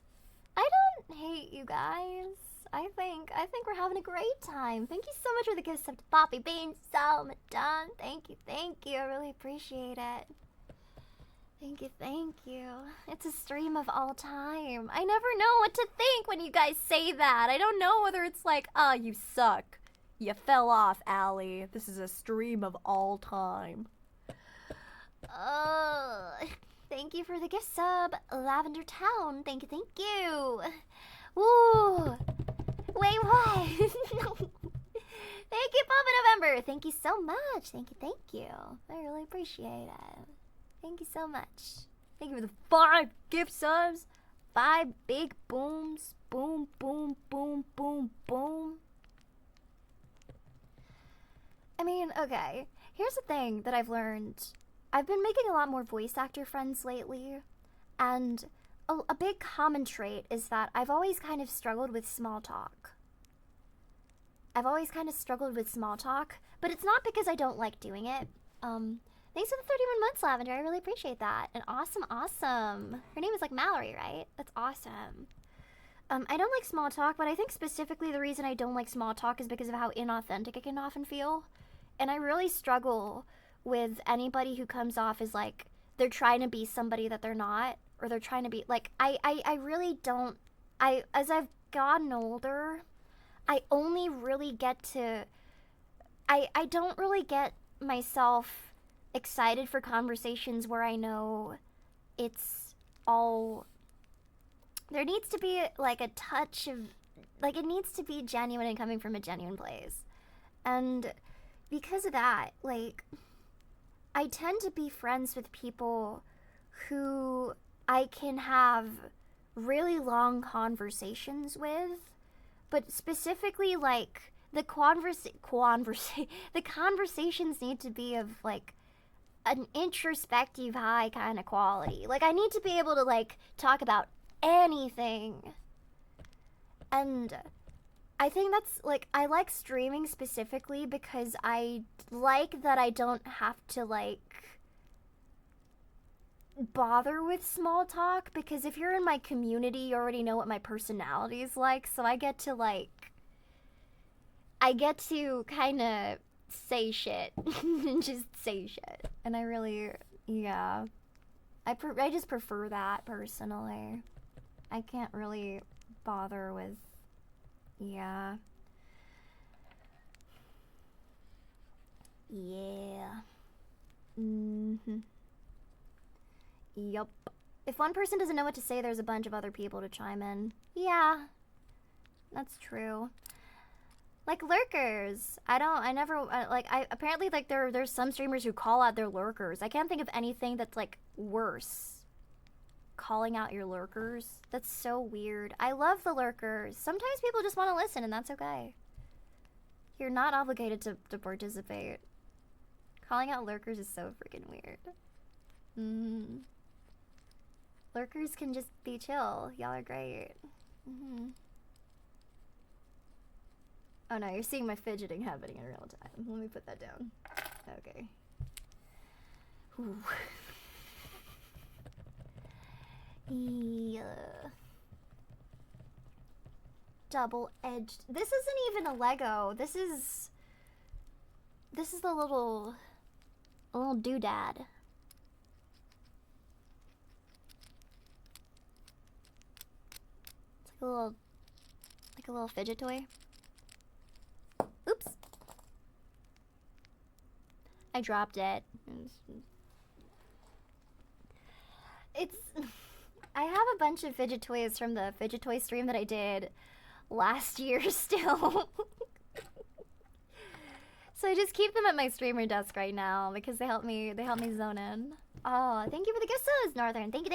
Speaker 1: I don't hate you guys. I think we're having a great time. Thank you so much for the gift sub to Poppy Bean. So much done. Thank you. I really appreciate it. Thank you. It's a stream of all time. I never know what to think when you guys say that. I don't know whether it's like, ah, you suck. You fell off, Allie. This is a stream of all time. Thank you for the gift sub, Lavender Town. Thank you. Woo. Wait, what? Thank you, Papa November. Thank you so much. Thank you. I really appreciate it. Thank you so much. Thank you for the 5 gift subs. 5 big booms. Boom, boom, boom, boom, boom. I mean, okay. Here's the thing that I've learned. I've been making a lot more voice actor friends lately. And a big common trait is that I've always kind of struggled with small talk. But it's not because I don't like doing it. Thanks for the 31 months, Lavender. I really appreciate that. And awesome. Her name is like Mallory, right? That's awesome. I don't like small talk, but I think specifically the reason I don't like small talk is because of how inauthentic it can often feel. And I really struggle with anybody who comes off as like they're trying to be somebody that they're not, or they're trying to be like, I really don't. As I've gotten older, I only really get to, I don't really get myself excited for conversations where I know it's all, there needs to be like a touch of, like it needs to be genuine and coming from a genuine place. And because of that, like, I tend to be friends with people who I can have really long conversations with, but specifically like the conversations need to be of like an introspective high kind of quality. Like I need to be able to like talk about anything. And I think that's like, I like streaming specifically because I like that I don't have to like bother with small talk because if you're in my community, you already know what my personality is like, so I get to kind of say shit. Just say shit. And I really, yeah. I just prefer that personally. I can't really bother with, yeah. Yeah. Yup. If one person doesn't know what to say, there's a bunch of other people to chime in. Yeah. That's true. Like lurkers. Apparently like there's some streamers who call out their lurkers. I can't think of anything that's like worse. Calling out your lurkers. That's so weird. I love the lurkers. Sometimes people just want to listen and that's okay. You're not obligated to participate. Calling out lurkers is so freaking weird. Lurkers can just be chill. Y'all are great. Oh no, you're seeing my fidgeting happening in real time. Let me put that down. Okay. Ooh. Yeah. Double-edged. This isn't even a Lego. This is the little doodad. It's like a little fidget toy. Oops. I dropped it. I have a bunch of fidget toys from the fidget toy stream that I did last year still. So I just keep them at my streamer desk right now because they help me zone in. Oh, thank you for the gifts, Northern. Thank you.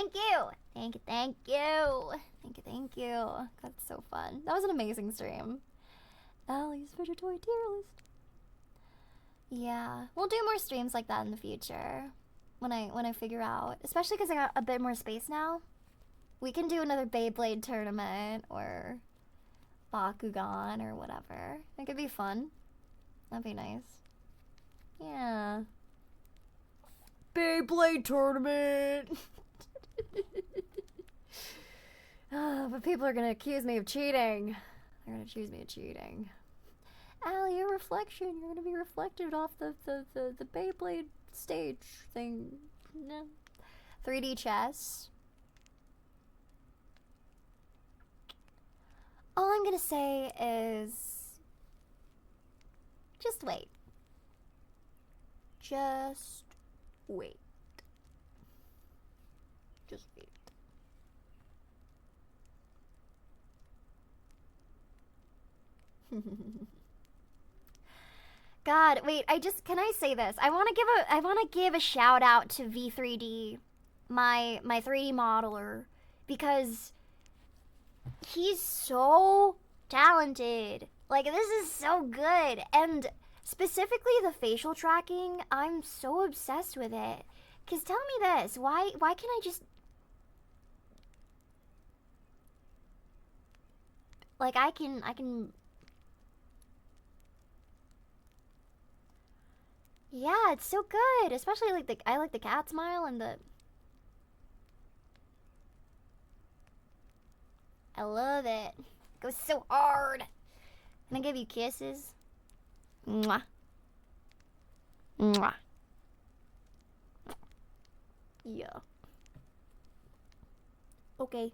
Speaker 1: Thank you. That's so fun. That was an amazing stream. Allie's fidget toy tier list. Yeah, we'll do more streams like that in the future when I figure out, especially because I got a bit more space now. We can do another Beyblade tournament or Bakugan or whatever. It could be fun. That'd be nice. Yeah. Beyblade tournament. But people are gonna accuse me of cheating. They're gonna accuse me of cheating. Allie, your reflection. You're gonna be reflected off the Beyblade stage thing. No. 3D chess. All I'm gonna say is just wait. Just wait. Just wait. God, wait, can I say this? I want to give a shout out to V3D, my 3D modeler, because he's so talented. Like, this is so good. And specifically the facial tracking, I'm so obsessed with it. Cause tell me this, why can't I just, like, I can yeah, it's so good. Especially like I like the cat smile and I love it. It goes so hard. Can I give you kisses? Mwah. Mwah. Yeah. Okay.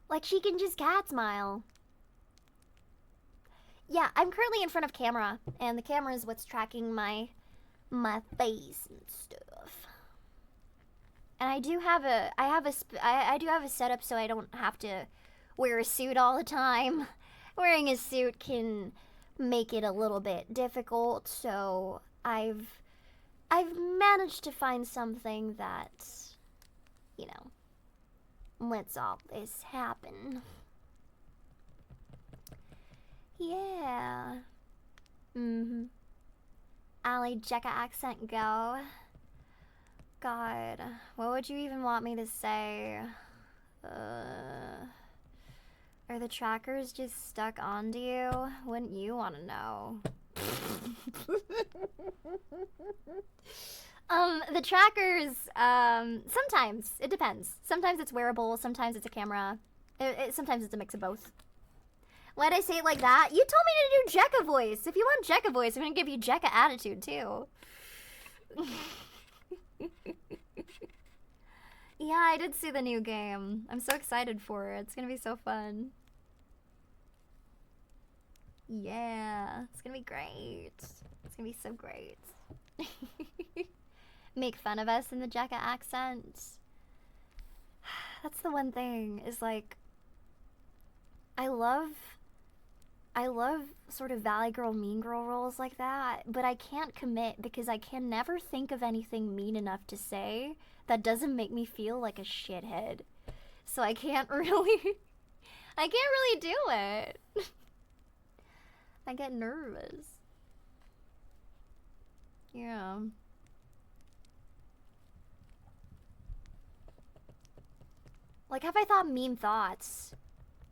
Speaker 1: Like she can just cat smile. Yeah, I'm currently in front of camera, and the camera is what's tracking my face and stuff. And I do have a setup so I don't have to wear a suit all the time. Wearing a suit can make it a little bit difficult, so I've managed to find something that, you know, lets all this happen. Yeah. Ali Jekka accent go. God, what would you even want me to say? Are the trackers just stuck onto you? Wouldn't you want to know? The trackers, sometimes. It depends. Sometimes it's wearable, sometimes it's a camera. Sometimes it's a mix of both. Why'd I say it like that? You told me to do Jekka voice. If you want Jekka voice, I'm gonna give you Jekka attitude, too. Yeah, I did see the new game. I'm so excited for it. It's gonna be so fun. Yeah, it's gonna be great. It's gonna be so great. Make fun of us in the Jekka accent. That's the one thing, is like, I love sort of Valley Girl, Mean Girl roles like that, but I can't commit because I can never think of anything mean enough to say that doesn't make me feel like a shithead. So I can't really do it. I get nervous. Yeah. Like, have I thought mean thoughts?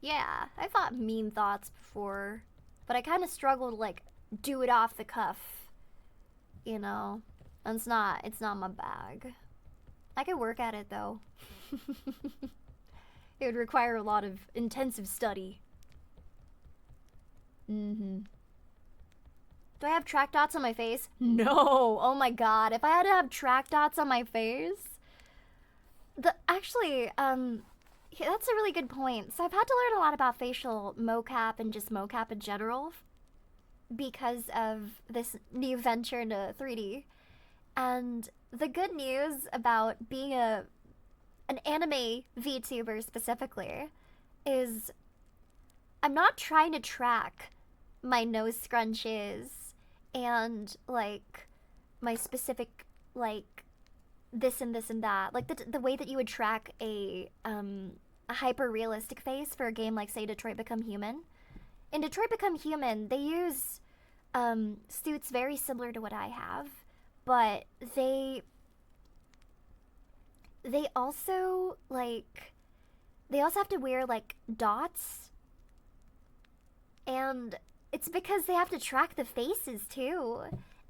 Speaker 1: Yeah, I thought mean thoughts before, but I kind of struggle to, like, do it off the cuff, you know? And it's not my bag. I could work at it, though. It would require a lot of intensive study. Do I have track dots on my face? No! Oh my god, if I had to have track dots on my face... Actually, yeah, that's a really good point. So I've had to learn a lot about facial mocap and just mocap in general because of this new venture into 3D. And the good news about being an anime VTuber specifically is I'm not trying to track my nose scrunches and like my specific like this and this and that, like the way that you would track a hyper realistic face for a game like, say, Detroit Become Human. In Detroit Become Human, they use suits very similar to what I have, but they also have to wear like dots, and it's because they have to track the faces too.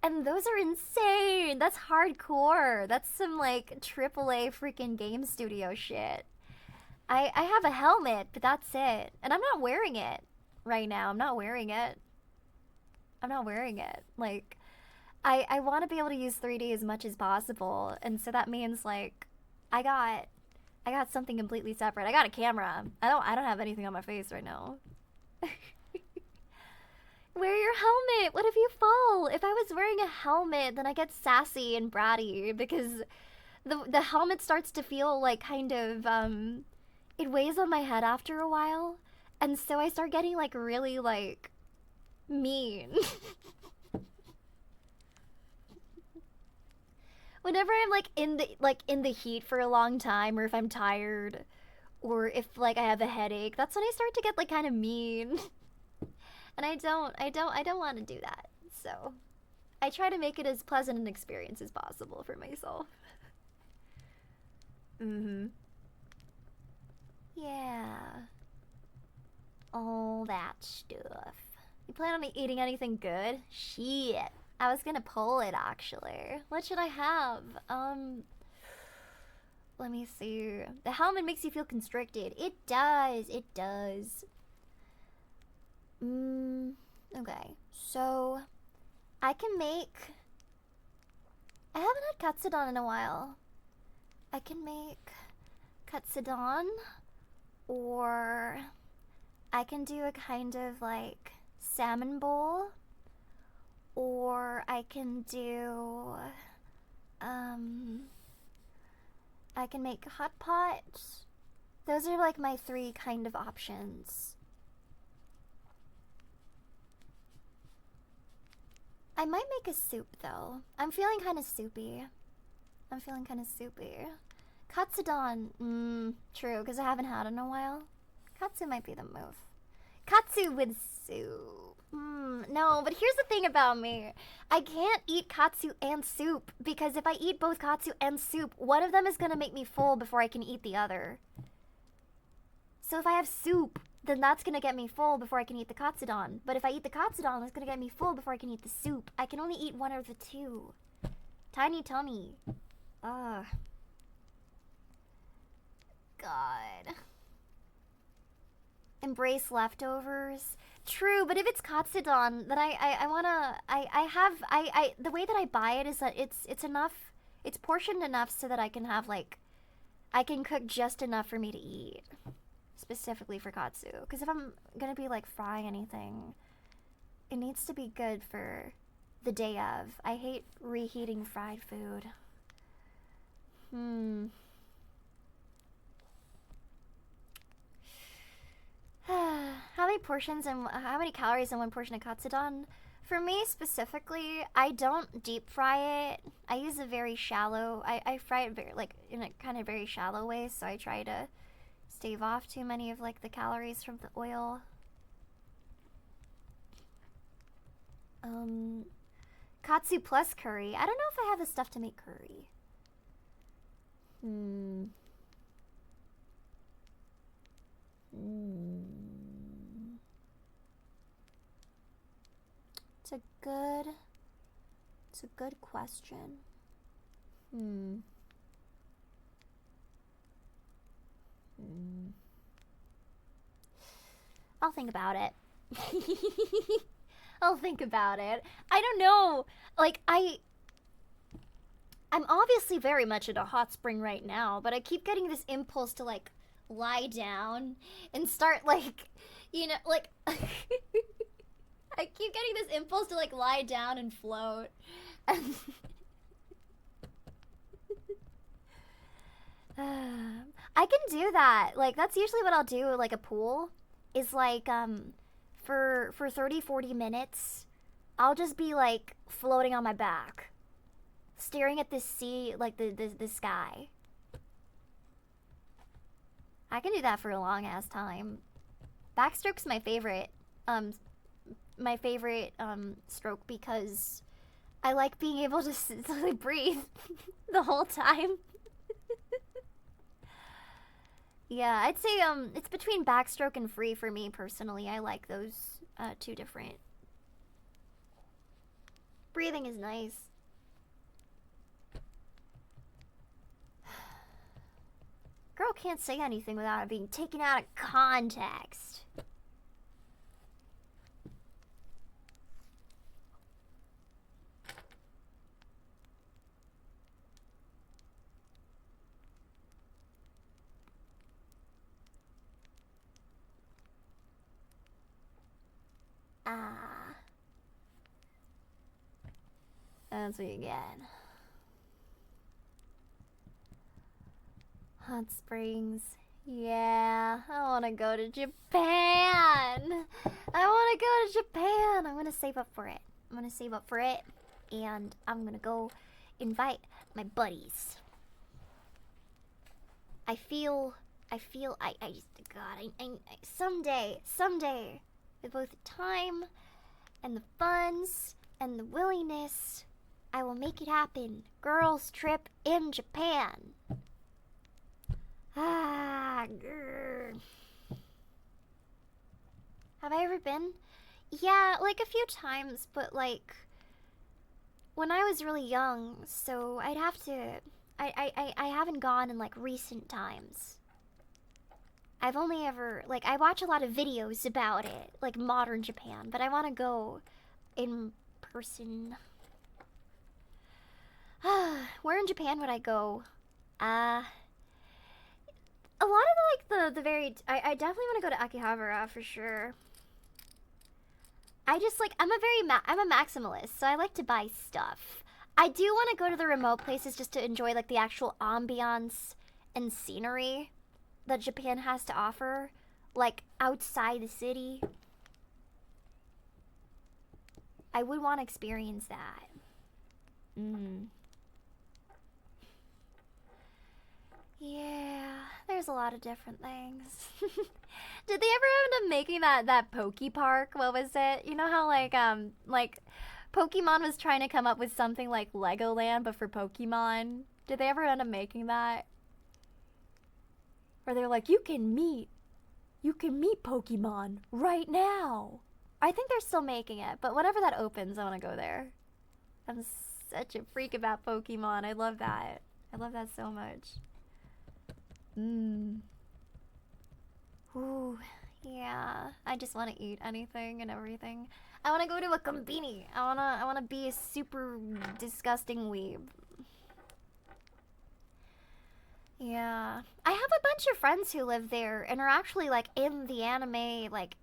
Speaker 1: And those are insane. That's hardcore. That's some like AAA freaking game studio shit. I have a helmet, but that's it. And I'm not wearing it right now. I'm not wearing it. Like, I want to be able to use 3D as much as possible. And so that means like I got something completely separate. I got a camera. I don't have anything on my face right now. Wear your helmet. What if you fall? If I was wearing a helmet, then I get sassy and bratty because the helmet starts to feel like kind of it weighs on my head after a while, and so I start getting like really like mean. Whenever I'm like in the heat for a long time, or if I'm tired, or if like I have a headache, that's when I start to get like kind of mean. And I don't want to do that. So I try to make it as pleasant an experience as possible for myself. Yeah. All that stuff. You plan on eating anything good? Shit. I was gonna pull it, actually. What should I have? Let me see. The helmet makes you feel constricted. It does. Okay. So, I haven't had katsudon in a while. I can make katsudon, or I can do a kind of like salmon bowl, or I can do, I can make hot pot. Those are like my 3 kind of options. I might make a soup though. I'm feeling kind of soupy. Katsudon, true, because I haven't had it in a while. Katsu might be the move. Katsu with soup. No, but here's the thing about me. I can't eat katsu and soup, because if I eat both katsu and soup, one of them is gonna make me full before I can eat the other. So if I have soup, then that's gonna get me full before I can eat the katsudon. But if I eat the katsudon, it's gonna get me full before I can eat the soup. I can only eat one of the two. Tiny tummy. Ugh. God. Embrace leftovers. True, but if it's katsudon, then I wanna the way that I buy it is that it's enough, it's portioned enough so that I can have like, I can cook just enough for me to eat, specifically for katsu. Because if I'm gonna be like frying anything, it needs to be good for the day of. I hate reheating fried food. How many portions and how many calories in one portion of katsudon? For me specifically, I don't deep fry it. I use a very shallow, I fry it very, like, in a kind of very shallow way, so I try to stave off too many of, like, the calories from the oil. Katsu plus curry. I don't know if I have the stuff to make curry. It's a good question. I'll think about it. I'll think about it. I don't know. Like, I'm obviously very much in a hot spring right now, but I keep getting this impulse to, like, lie down and start, like, you know, like, I keep getting this impulse to, like, lie down and float. I can do that. Like, that's usually what I'll do, like, a pool is, like, for 30-40 minutes, I'll just be, like, floating on my back, staring at the sea, like, the sky. I can do that for a long-ass time. Backstroke's my favorite stroke because I like being able to like, breathe the whole time. Yeah, I'd say it's between backstroke and free for me personally. I like those two different. Breathing is nice. Girl can't say anything without it being taken out of context. That's what you get. Hot springs. Yeah, I want to go to Japan. I want to go to Japan. I'm going to save up for it. And I'm going to go invite my buddies. I someday, with both the time and the funds and the willingness, I will make it happen. Girls trip in Japan. Grr. Have I ever been? Yeah, like a few times, but like when I was really young, so I'd have to. I haven't gone in like recent times. I've only ever, like, I watch a lot of videos about it, like modern Japan, but I want to go in person. Where in Japan would I go? A lot of the very, I definitely want to go to Akihabara for sure. I just like, I'm a maximalist, so I like to buy stuff. I do want to go to the remote places just to enjoy like the actual ambiance and scenery that Japan has to offer, like outside the city. I would want to experience that. Yeah, there's a lot of different things. Did they ever end up making that Poke Park? What was it? You know how like Pokemon was trying to come up with something like Legoland but for Pokemon? Did they ever end up making that? Where they're like, you can meet Pokemon right now. I think they're still making it, but whenever that opens, I want to go there. I'm such a freak about Pokemon. I love that. I love that so much. Ooh, yeah. I just want to eat anything and everything. I want to go to a combini. I wanna be a super disgusting weeb. Yeah. I have a bunch of friends who live there and are actually like in the anime like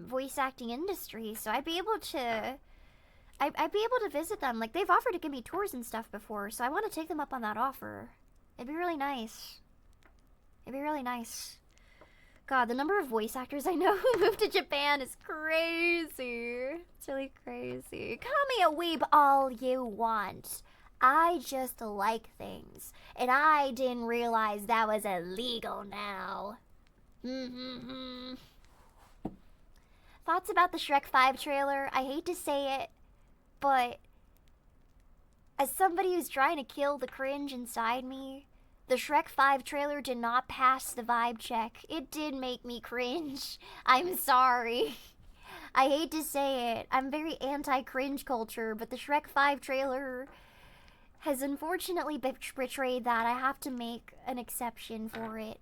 Speaker 1: voice acting industry, so I'd be able to I'd be able to visit them. Like they've offered to give me tours and stuff before, so I want to take them up on that offer. It'd be really nice. It'd be really nice. God, the number of voice actors I know who moved to Japan is crazy. It's really crazy. Call me a weeb all you want. I just like things. And I didn't realize that was illegal now. Thoughts about the Shrek 5 trailer? I hate to say it, but as somebody who's trying to kill the cringe inside me, the Shrek 5 trailer did not pass the vibe check. It did make me cringe. I'm sorry. I hate to say it. I'm very anti-cringe culture, but the Shrek 5 trailer has unfortunately betrayed that. I have to make an exception for it.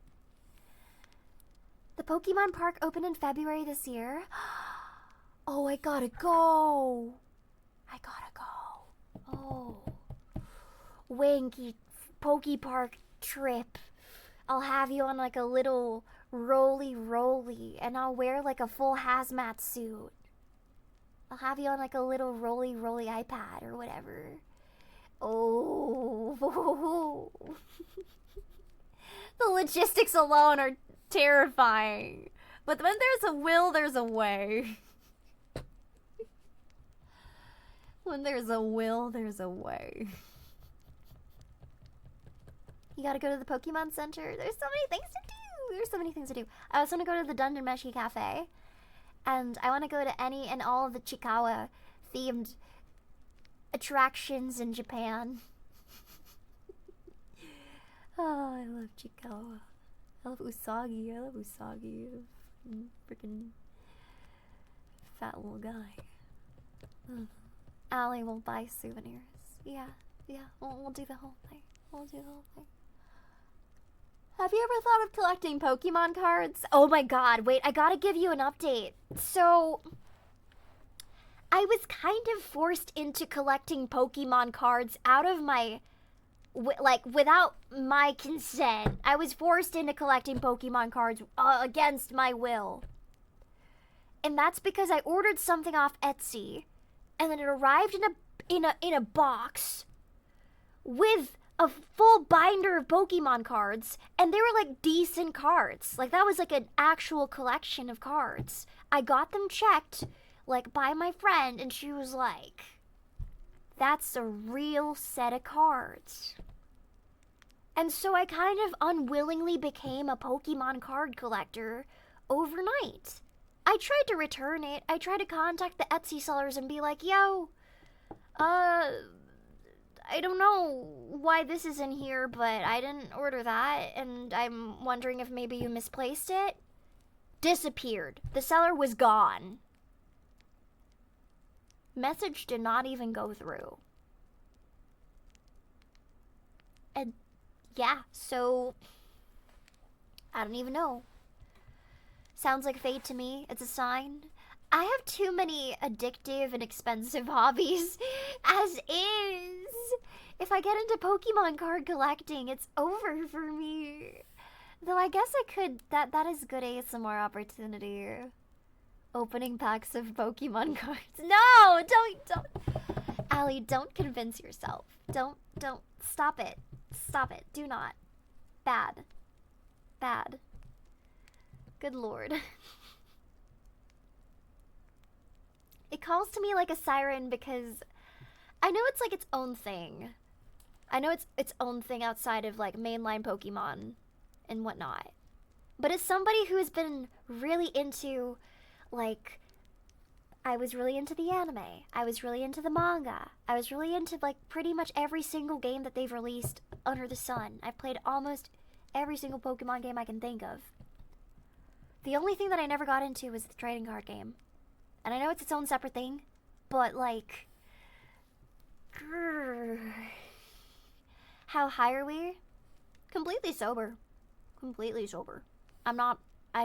Speaker 1: The Pokemon Park opened in February this year. Oh, I gotta go. I gotta go. Oh. Wanky Poke Park trip. I'll have you on like a little roly, and I'll wear like a full hazmat suit. I'll have you on like a little roly iPad or whatever. Oh. The logistics alone are terrifying. But when there's a will, there's a way. When there's a will, there's a way. You gotta go to the Pokemon Center. There's so many things to do. There's so many things to do. I also want to go to the Dungeon Meshi Cafe. And I want to go to any and all of the Chikawa themed attractions in Japan. Oh, I love Chikawa. I love Usagi. I love Usagi. Freaking fat little guy. Allie will buy souvenirs. Yeah. We'll do the whole thing. Have you ever thought of collecting Pokemon cards? Oh my god, wait, I gotta give you an update. So, I was kind of forced into collecting Pokemon cards out of my, without my consent. I was forced into collecting Pokemon cards against my will. And that's because I ordered something off Etsy, and then it arrived in a box with a full binder of Pokemon cards, and they were like decent cards. Like that was like an actual collection of cards. I got them checked like by my friend, and she was like, that's a real set of cards. And so I kind of unwillingly became a Pokemon card collector overnight. I tried to return it. I tried to contact the Etsy sellers and be like, yo, I don't know why this is in here, but I didn't order that, and I'm wondering if maybe you misplaced it. Disappeared. The seller was gone. Message did not even go through. And yeah, so I don't even know. Sounds like fate to me. It's a sign. I have too many addictive and expensive hobbies as is. If I get into Pokemon card collecting, it's over for me. Though I guess I could, that is good ASMR opportunity. Opening packs of Pokemon cards. No, don't. Allie, don't convince yourself. Don't, stop it. Stop it, do not. Bad. Good lord. It calls to me like a siren because I know it's like its own thing. I know it's its own thing outside of like mainline Pokemon and whatnot. But as somebody who has been really into, like, I was really into the anime. I was really into the manga. I was really into like pretty much every single game that they've released under the sun. I've played almost every single Pokemon game I can think of. The only thing that I never got into was the trading card game. And I know it's its own separate thing, but like, How high are we? Completely sober. Completely sober. I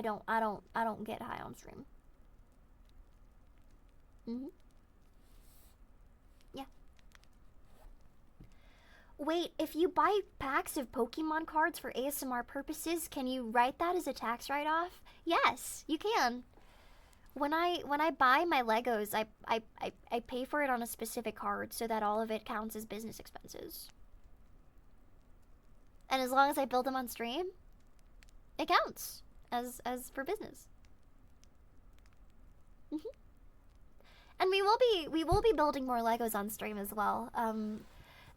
Speaker 1: don't get high on stream. Yeah. Wait, if you buy packs of Pokemon cards for ASMR purposes, can you write that as a tax write-off? Yes, you can. When I buy my Legos, I pay for it on a specific card so that all of it counts as business expenses. And as long as I build them on stream, it counts as for business. And we will be building more Legos on stream as well.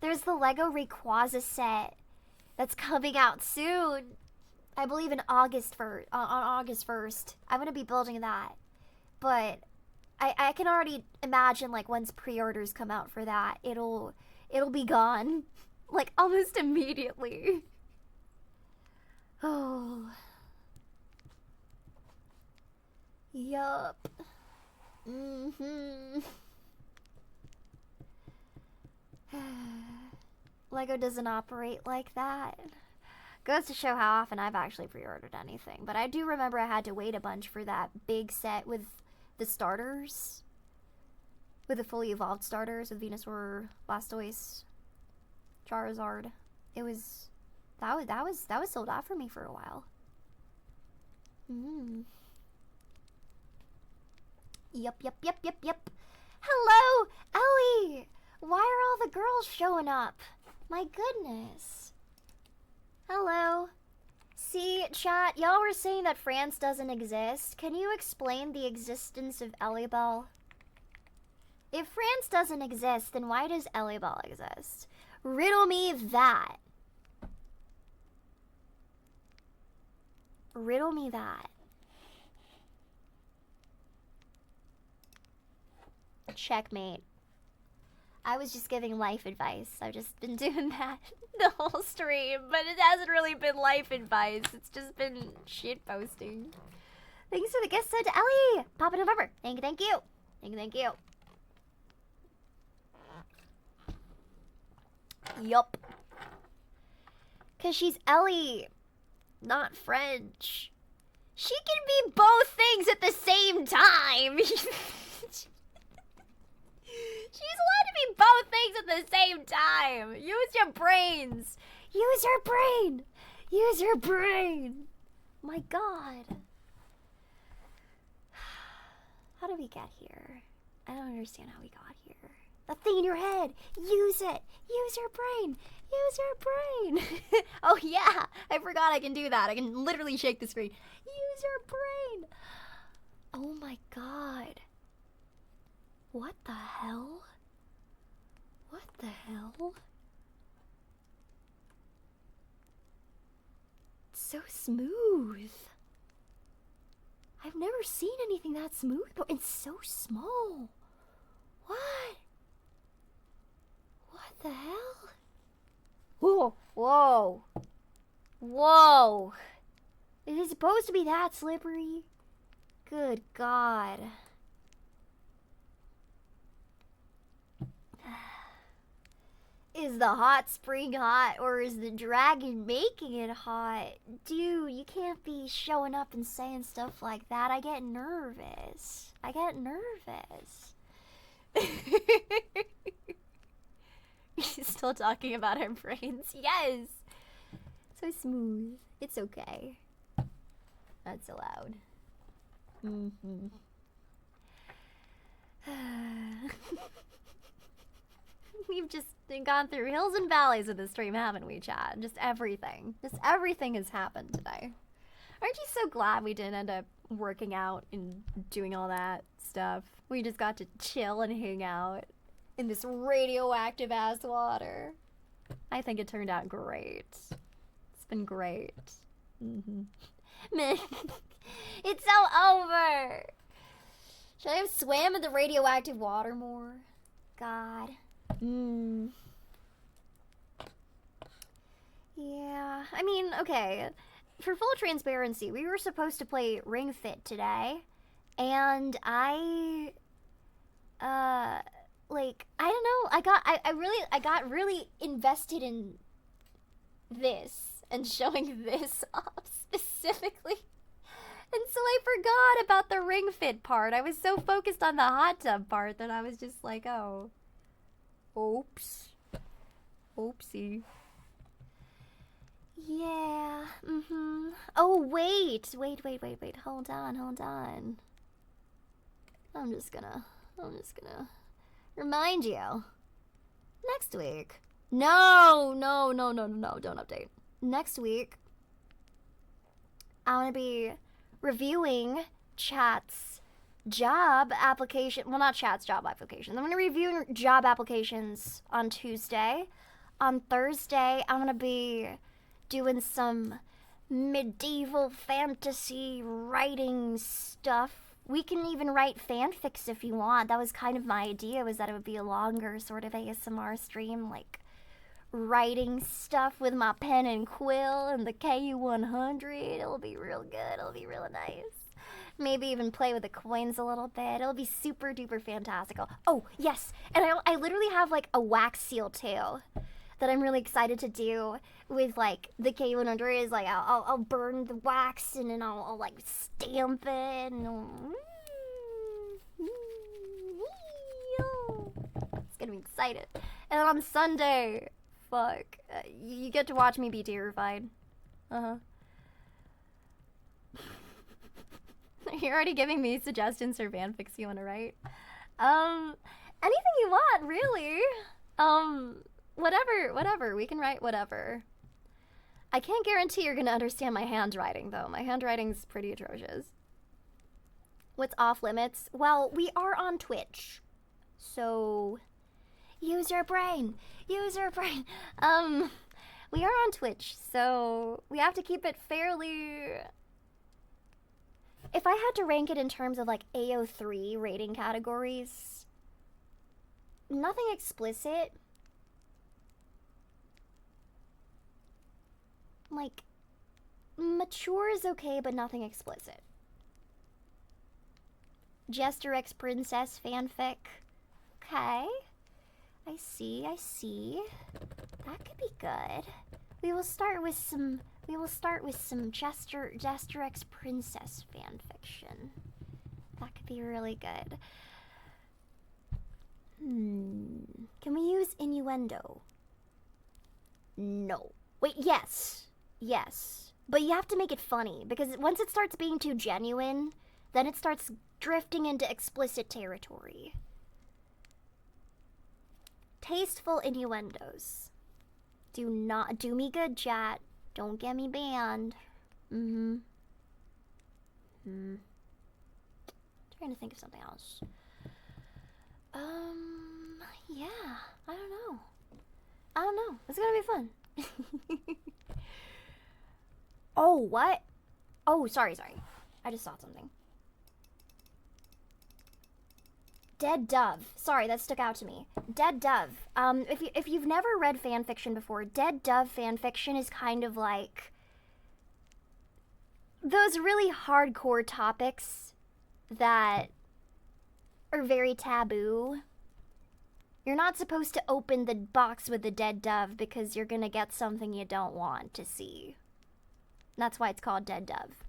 Speaker 1: There's the Lego Rayquaza set that's coming out soon. I believe in August on August 1st. I'm gonna be building that. But I can already imagine, like, once pre-orders come out for that, it'll be gone. Like, almost immediately. Oh. Yup. Lego doesn't operate like that. Goes to show how often I've actually pre-ordered anything. But I do remember I had to wait a bunch for that big set with the starters. With the fully evolved starters with Venusaur, Blastoise, Charizard. That was sold out for me for a while. Yep. Hello, Ellie! Why are all the girls showing up? My goodness. Hello. See, chat, y'all were saying that France doesn't exist. Can you explain the existence of Ellibelle? If France doesn't exist, then why does Ellibelle exist? Riddle me that. Riddle me that. Checkmate. I was just giving life advice. I've just been doing that the whole stream, but it hasn't really been life advice. It's just been shit posting. Thanks for the gift set to Ellie. Papa November. Thank you. Thank you. Yup. Cause she's Ellie, not French. She can be both things at the same time. She's allowed to be both things at the same time. Use your brains. Use your brain. Use your brain. My God. How did we get here? I don't understand how we got here. That thing in your head. Use it. Use your brain. Use your brain. Oh, yeah. I forgot I can do that. I can literally shake the screen. Use your brain. Oh, my God. What the hell? What the hell? It's so smooth. I've never seen anything that smooth, but it's so small. What? What the hell? Whoa, whoa. Whoa. Is it supposed to be that slippery? Good God. Is the hot spring hot, or is the dragon making it hot? Dude, you can't be showing up and saying stuff like that. I get nervous. She's still talking about her brains. Yes! So smooth. It's okay. That's allowed. We've just gone through hills and valleys of the stream, haven't we, chat? Just everything. Just everything has happened today. Aren't you so glad we didn't end up working out and doing all that stuff? We just got to chill and hang out in this radioactive ass water. I think it turned out great. It's been great. It's so over. Should I have swam in the radioactive water more? God. Yeah, I mean, okay. For full transparency, we were supposed to play Ring Fit today, and I don't know. I got really invested in this and showing this off specifically. And so I forgot about the ring fit part. I was so focused on the hot tub part that I was just like, oh. Oops. Oopsie. Yeah, Oh, wait. Hold on. I'm just gonna remind you. Next week. No, don't update. Next week, I'm gonna be reviewing Chat's job application. Well, not Chat's job applications. I'm gonna review job applications on Tuesday. On Thursday, I'm gonna be doing some medieval fantasy writing stuff. We can even write fanfics if you want. That was kind of my idea, was that it would be a longer sort of ASMR stream, like writing stuff with my pen and quill and the KU100. It'll be real good. It'll be real nice. Maybe even play with the coins a little bit. It'll be super duper fantastical. Oh, yes. And I literally have like a wax seal too that I'm really excited to do with like the K100. Is like I'll burn the wax and then I'll like stamp it and it's gonna be excited. And then on Sunday, you get to watch me be terrified. You're already giving me suggestions for fanfics you want to write. Anything you want, really. Whatever. We can write whatever. I can't guarantee you're gonna understand my handwriting, though. My handwriting's pretty atrocious. What's off limits? Well, we are on Twitch, so use your brain. We are on Twitch, so we have to keep it fairly. If I had to rank it in terms of like AO3 rating categories, nothing explicit. Like, mature is okay, but nothing explicit. Jester X Princess fanfic. Okay. I see. That could be good. We will start with some Jester X Princess fanfiction. That could be really good. Can we use innuendo? No. Wait, yes. But you have to make it funny, because once it starts being too genuine, then it starts drifting into explicit territory. Tasteful innuendos. Do me good, chat. Don't get me banned. Trying to think of something else. Yeah, I don't know. It's gonna be fun. Oh, what? Oh, sorry. I just saw something. Dead Dove. Sorry, that stuck out to me. Dead Dove. If you've never read fanfiction before, Dead Dove fanfiction is kind of like those really hardcore topics that are very taboo. You're not supposed to open the box with the dead dove because you're gonna get something you don't want to see. That's why it's called Dead Dove.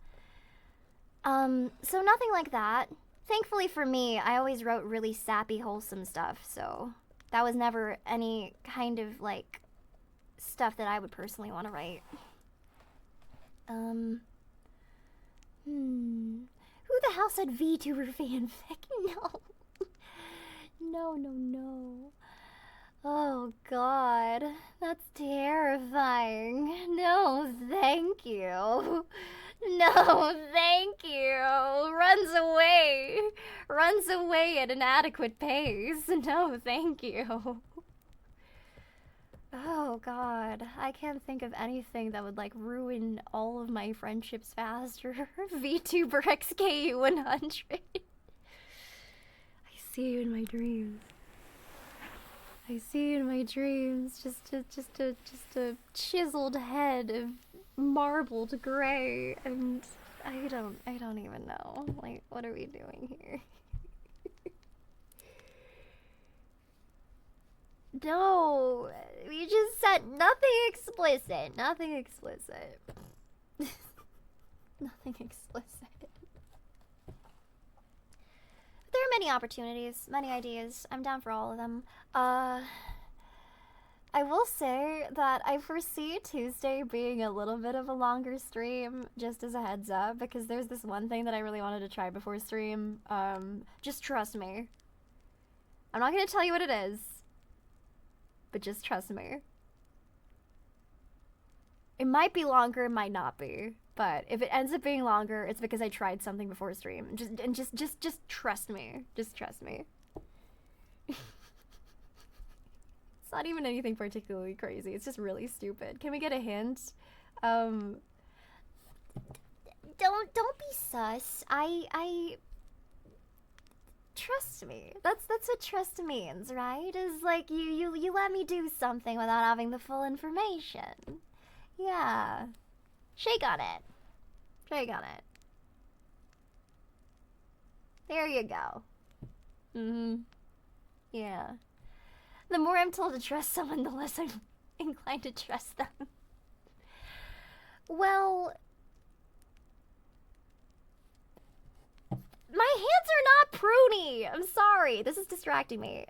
Speaker 1: So nothing like that. Thankfully for me, I always wrote really sappy, wholesome stuff, so that was never any kind of, like, stuff that I would personally want to write. Who the hell said VTuber fanfic? No. Oh, God. That's terrifying. No, thank you. No, thank you. Runs away at an adequate pace. No, thank you. Oh, God. I can't think of anything that would, like, ruin all of my friendships faster. VTuber XKU100. I see you in my dreams. Just a chiseled head of marbled gray, and I don't even know. Like, what are we doing here? No, we just said nothing explicit. Nothing explicit. Nothing explicit. There are many opportunities, many ideas. I'm down for all of them. I will say that I foresee Tuesday being a little bit of a longer stream, just as a heads up, because there's this one thing that I really wanted to try before stream. Just trust me. I'm not gonna tell you what it is, but just trust me. It might be longer, it might not be, but if it ends up being longer, it's because I tried something before stream. Just trust me. Just trust me. It's not even anything particularly crazy. It's just really stupid. Can we get a hint? Don't be sus. I trust me. That's what trust means, right? Is like you let me do something without having the full information. Yeah. Shake on it. Shake on it. There you go. Yeah. The more I'm told to trust someone, the less I'm inclined to trust them. Well, my hands are not pruny. I'm sorry. This is distracting me.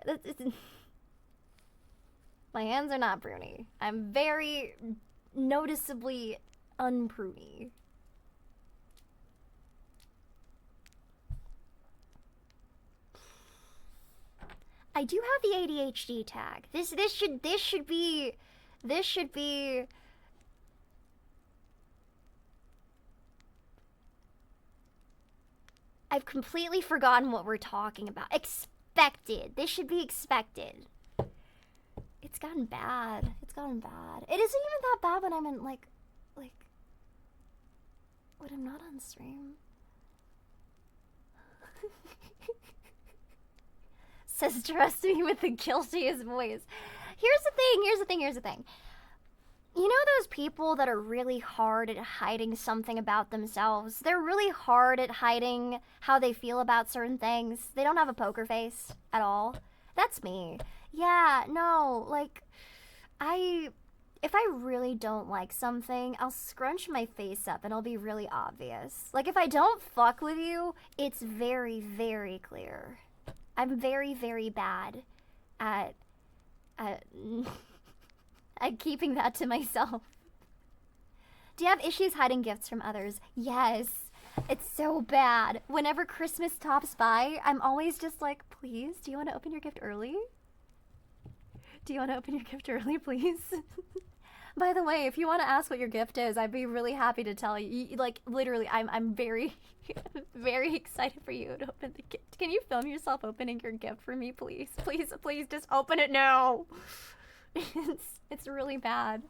Speaker 1: My hands are not pruny. I'm very noticeably unpruny. I do have the ADHD tag. This should be. I've completely forgotten what we're talking about. Expected. This should be expected. It's gotten bad. It's gotten bad. It isn't even that bad when I'm in when I'm not on stream. Says trust me with the guiltiest voice. Here's the thing. You know those people that are really hard at hiding something about themselves? They're really hard at hiding how they feel about certain things. They don't have a poker face at all. That's me. Yeah, no, like, if I really don't like something, I'll scrunch my face up and it'll be really obvious. Like, if I don't fuck with you, it's very, very clear. I'm very, very bad at keeping that to myself. Do you have issues hiding gifts from others? Yes. It's so bad. Whenever Christmas tops by, I'm always just like, please, do you want to open your gift early? Do you want to open your gift early, please? By the way, if you want to ask what your gift is, I'd be really happy to tell you. Like, literally, I'm very, very excited for you to open the gift. Can you film yourself opening your gift for me, please? Please, please, just open it now. It's really bad.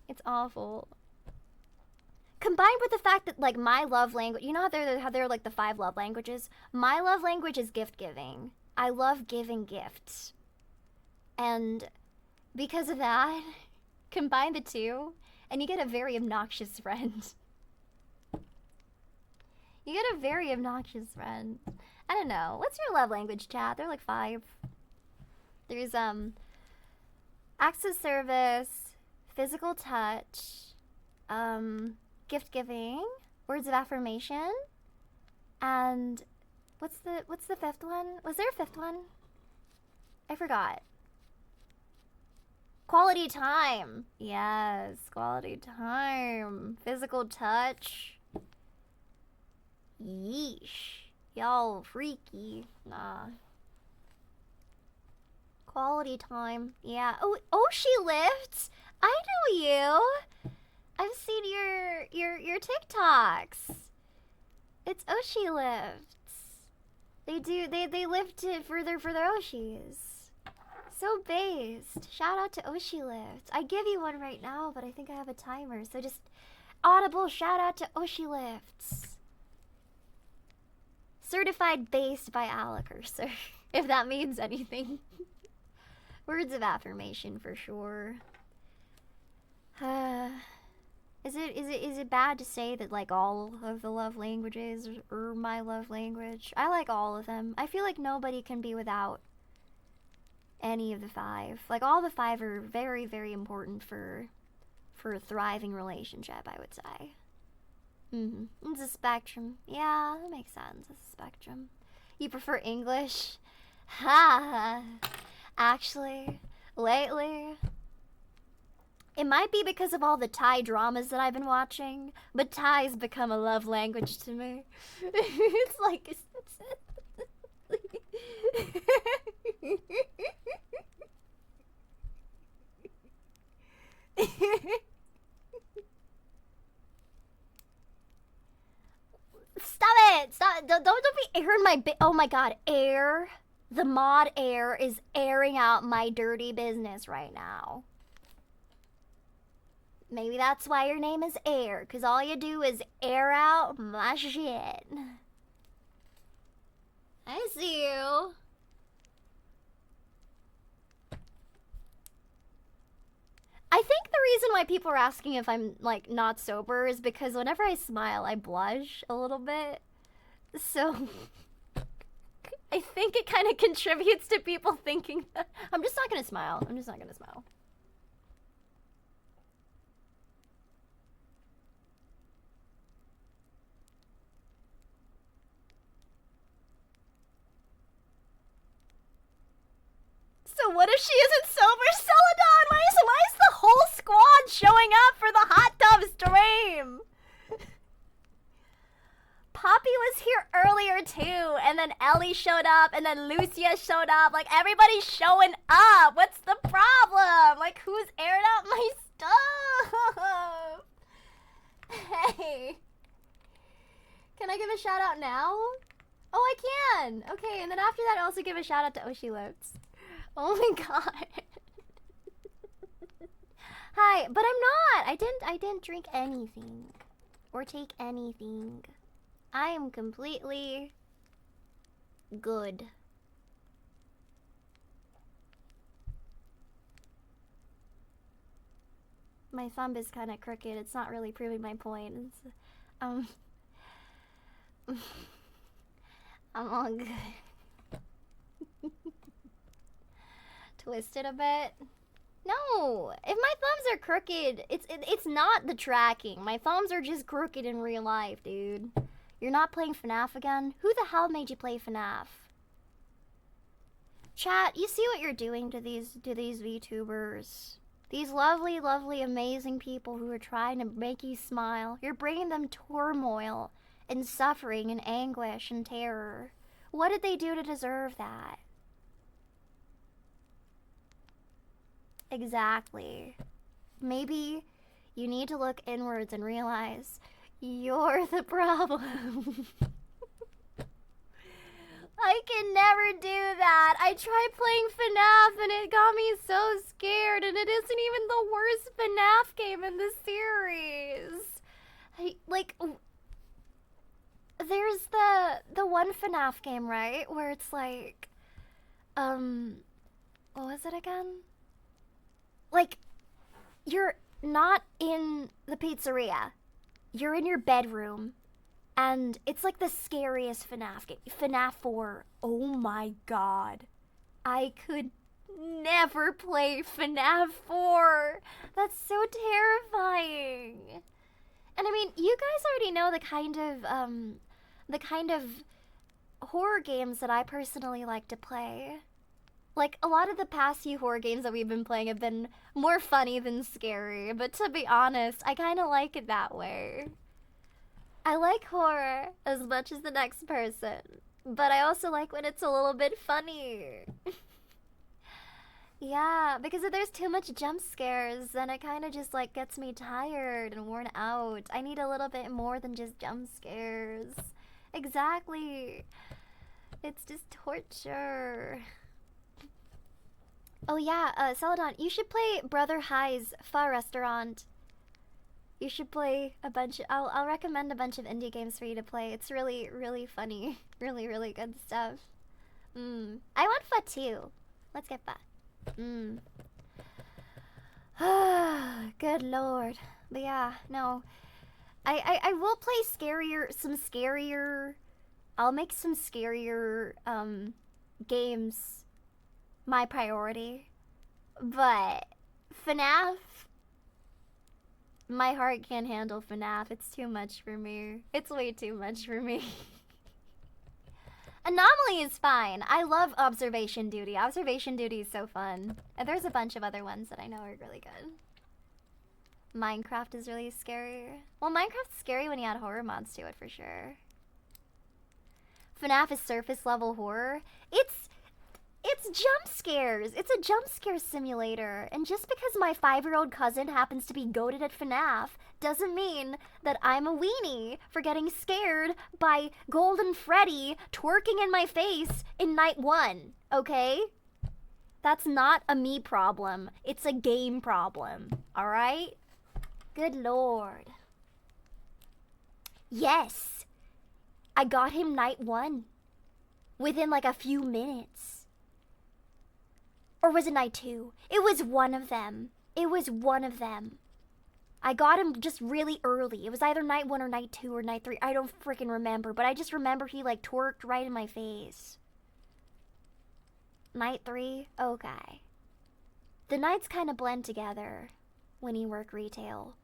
Speaker 1: It's awful. Combined with the fact that, like, my love language, you know how they're like the 5 love languages? My love language is gift giving. I love giving gifts. And because of that, combine the two, and you get a very obnoxious friend. You get a very obnoxious friend. I don't know. What's your love language, chat? They're like 5. There's, acts of service, physical touch, gift giving, words of affirmation, and what's the 5th one? Was there a 5th one? I forgot. Quality time. Yes, quality time. Physical touch. Yeesh. Y'all freaky. Nah. Quality time. Yeah. Oh, she lifts. I know you. I've seen your TikToks. It's Oshi lifts. They lift it for their Oshis. So based. Shout out to Oshi lifts. I give you one right now, but I think I have a timer, so just audible shout out to Oshi lifts. Certified based by Alekirser, if that means anything. Words of affirmation for sure. Is it bad to say that like all of the love languages are my love language? I like all of them. I feel like nobody can be without. any of the five. Like, all the five are very, very important for a thriving relationship, I would say. It's a spectrum. Yeah, that makes sense. It's a spectrum. You prefer English? Ha! Actually, lately, it might be because of all the Thai dramas that I've been watching, but Thai's become a love language to me. It's like... Stop it! Stop! Don't be airing my oh my god, air. The mod air is airing out my dirty business right now. Maybe that's why your name is Air, because all you do is air out my shit. I see you. I think the reason why people are asking if I'm, like, not sober is because whenever I smile, I blush a little bit. So, I think it kind of contributes to people thinking that... I'm just not gonna smile. I'm just not gonna smile. So what if she isn't sober, Celadon? Why is the whole squad showing up for the hot tub stream? Poppy was here earlier too, and then Ellie showed up, and then Lucia showed up. Like, everybody's showing up. What's the problem? Like, who's aired out my stuff? Hey. Can I give a shout out now? Oh, I can. Okay, and then after that, I also give a shout out to Oshi Lips. Oh my god. Hi, but I'm not. I didn't drink anything or take anything. I am completely good. My thumb is kind of crooked. It's not really proving my point. It's, I'm all good. Twisted a bit. No, if my thumbs are crooked, it's not the tracking. My thumbs are just crooked in real life, dude. You're not playing FNAF again? Who the hell made you play FNAF? Chat, you see what you're doing to these VTubers. These lovely, lovely, amazing people who are trying to make you smile. You're bringing them turmoil and suffering and anguish and terror. What did they do to deserve that? Exactly. Maybe you need to look inwards and realize you're the problem. I can never do that. I tried playing FNAF and it got me so scared, and it isn't even the worst FNAF game in the series. There's the one FNAF game, right? Where it's like, what was it again? Like, you're not in the pizzeria. You're in your bedroom. And it's like the scariest FNAF game. FNAF 4. Oh my god. I could never play FNAF 4. That's so terrifying. And I mean, you guys already know the kind of horror games that I personally like to play. Like, a lot of the past few horror games that we've been playing have been more funny than scary. But to be honest, I kind of like it that way. I like horror as much as the next person, but I also like when it's a little bit funny. Yeah, because if there's too much jump scares, then it kind of just like gets me tired and worn out. I need a little bit more than just jump scares. Exactly. It's just torture. Oh yeah, Celadon, you should play Brother High's Pho Restaurant. You should play a bunch. I'll recommend a bunch of indie games for you to play. It's really, really funny. Really, really good stuff. I want Pho too. Let's get Pho. Good lord. But yeah, no. I will play scarier. I'll make some scarier games my priority. But FNAF, my heart can't handle FNAF. It's too much for me. It's way too much for me. Anomaly is fine. I love Observation Duty. Observation Duty is so fun. And there's a bunch of other ones that I know are really good. Minecraft is really scary. Well, Minecraft's scary when you add horror mods to it, for sure. FNAF is surface level horror. It's jump scares. It's a jump scare simulator. And just because my 5-year-old cousin happens to be goated at FNAF doesn't mean that I'm a weenie for getting scared by Golden Freddy twerking in my face in night 1, okay? That's not a me problem. It's a game problem, alright? Good lord. Yes. I got him night 1. Within like a few minutes. Or was it night 2? It was one of them. It was one of them. I got him just really early. It was either night 1 or night 2 or night 3. I don't freaking remember. But I just remember he like twerked right in my face. Night 3? Okay. The nights kind of blend together when you work retail.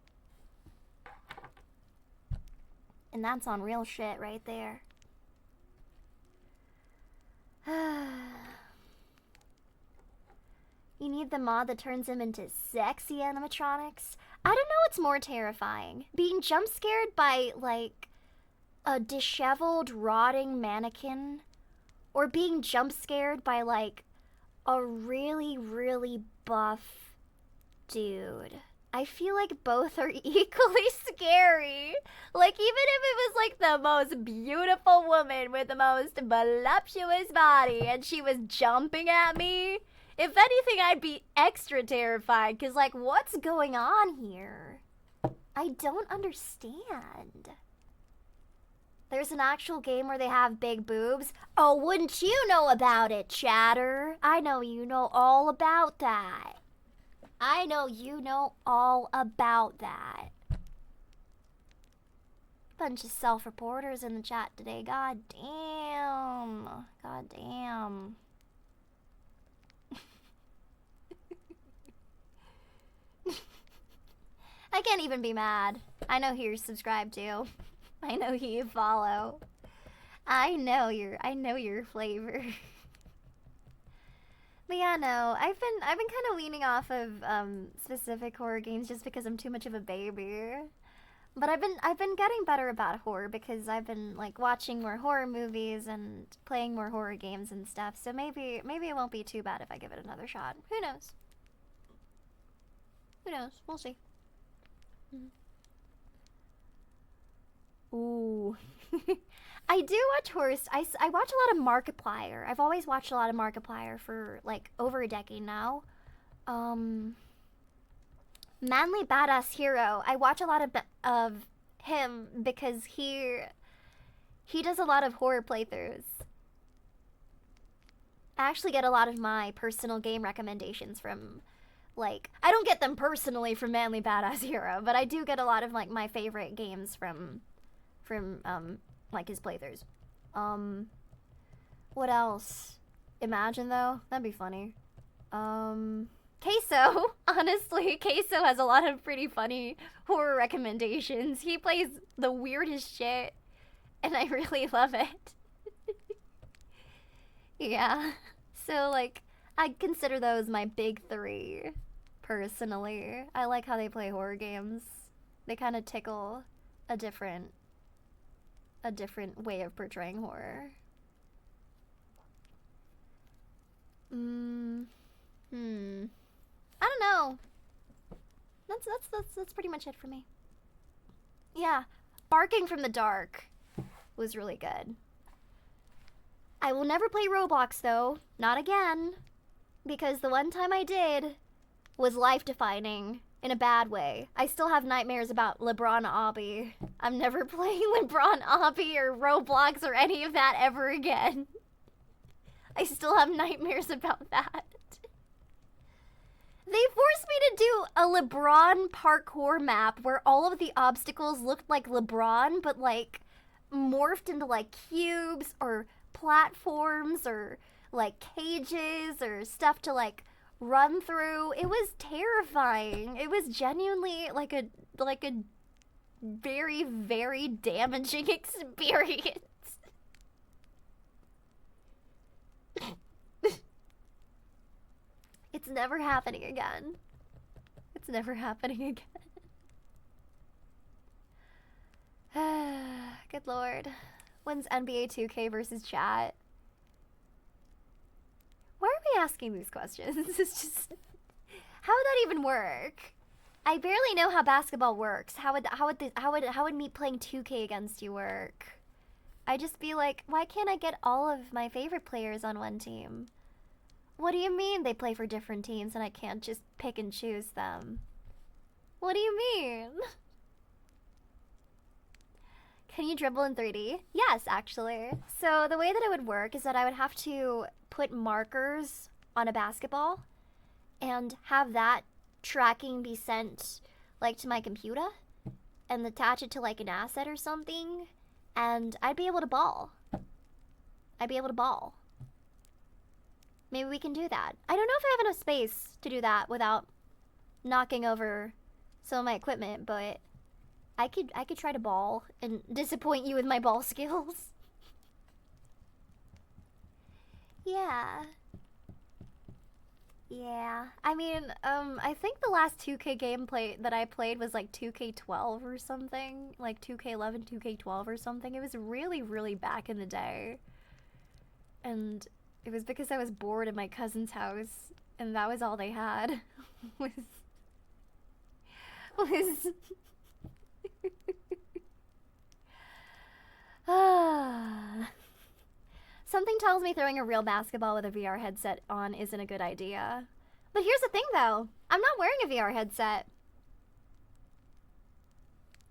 Speaker 1: And that's on real shit right there. You need the mod that turns him into sexy animatronics? I don't know what's more terrifying. Being jump scared by, like, a disheveled, rotting mannequin? Or being jump scared by, like, a really, really buff dude? I feel like both are equally scary. Like, even if it was, like, the most beautiful woman with the most voluptuous body and she was jumping at me, if anything, I'd be extra terrified, because, like, what's going on here? I don't understand. There's an actual game where they have big boobs. Oh, wouldn't you know about it, chatter? I know you know all about that. I know you know all about that. Bunch of self-reporters in the chat today. God damn. God damn. I can't even be mad. I know who you're subscribed to. I know who you follow. I know your flavor. But yeah, no, I've been kind of weaning off of specific horror games just because I'm too much of a baby. But I've been getting better about horror because I've been like watching more horror movies and playing more horror games and stuff. So maybe it won't be too bad if I give it another shot. Who knows? Who knows? We'll see. Ooh. I do watch horror. I watch a lot of Markiplier. I've always watched a lot of Markiplier for like over a decade now. Manly Badass Hero. I watch a lot of him because he does a lot of horror playthroughs. I actually get a lot of my personal game recommendations from, like, I don't get them personally from Manly Badass Hero, but I do get a lot of like my favorite games from like his playthroughs. What else? Imagine though, that'd be funny. Queso, honestly, Queso has a lot of pretty funny horror recommendations. He plays the weirdest shit, and I really love it. Yeah, so like, I consider those my big 3, personally. I like how they play horror games. They kind of tickle a different way of portraying horror. I don't know. That's pretty much it for me. Yeah, Barking from the Dark was really good. I will never play Roblox though, not again, because the one time I did was life-defining in a bad way. I still have nightmares about LeBron Obby. I'm never playing LeBron Obby or Roblox or any of that ever again. I still have nightmares about that. They forced me to do a LeBron parkour map where all of the obstacles looked like LeBron, but like morphed into like cubes or platforms or like cages or stuff to like run through. It was terrifying. It was genuinely like a very, very damaging experience. It's never happening again. It's never happening again. Good lord. When's NBA 2K versus chat? Why are we asking these questions? It's just... How would that even work? I barely know how basketball works. How would me playing 2K against you work? I just be like, why can't I get all of my favorite players on one team? What do you mean they play for different teams and I can't just pick and choose them? What do you mean? Can you dribble in 3D? Yes, actually. So the way that it would work is that I would have to put markers on a basketball and have that tracking be sent like to my computer and attach it to like an asset or something, and I'd be able to ball. Maybe we can do that. I don't know if I have enough space to do that without knocking over some of my equipment, but I could try to ball and disappoint you with my ball skills. Yeah. Yeah. I mean, I think the last 2K gameplay that I played was like 2K12 or something. Like 2K11, 2K12 or something. It was really, really back in the day. And it was because I was bored at my cousin's house, and that was all they had. was Something tells me throwing a real basketball with a VR headset on isn't a good idea. But here's the thing though, I'm not wearing a VR headset.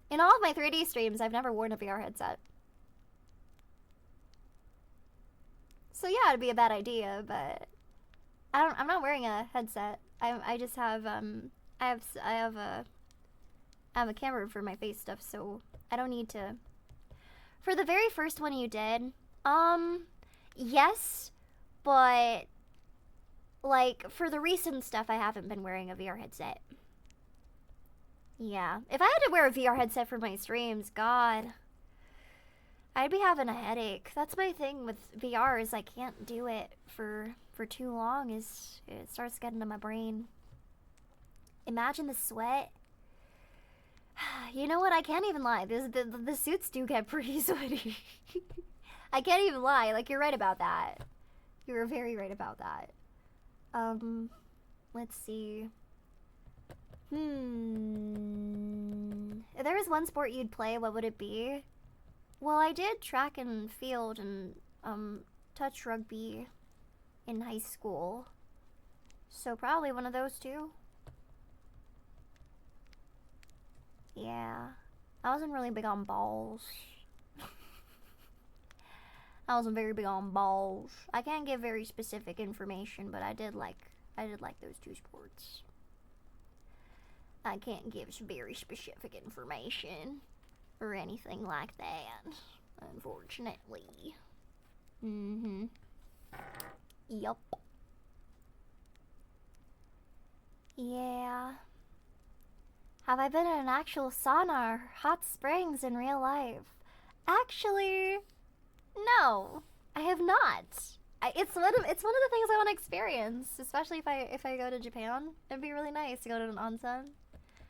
Speaker 1: In all of my 3D streams, I've never worn a VR headset. So yeah, it'd be a bad idea, but I'm not wearing a headset. I just have I have a camera for my face stuff, so I don't need to. For the very first one you did, yes, but like for the recent stuff I haven't been wearing a VR headset. Yeah, if I had to wear a VR headset for my streams, god, I'd be having a headache. That's my thing with VR, is I can't do it for too long, is it starts getting to my brain. Imagine the sweat. You know what, I can't even lie. The suits do get pretty sweaty. I can't even lie. Like, you're right about that. You're very right about that. Let's see. If there was one sport you'd play, what would it be? Well, I did track and field and touch rugby in high school. So probably one of those two. Yeah. I wasn't really big on balls. I wasn't very big on balls. I can't give very specific information, but I did like those two sports. I can't give very specific information or anything like that, unfortunately. Yup. Yeah. Have I been in an actual sauna or hot springs in real life? Actually, no, I have not. It's one of the things I want to experience, especially if I go to Japan. It'd be really nice to go to an onsen.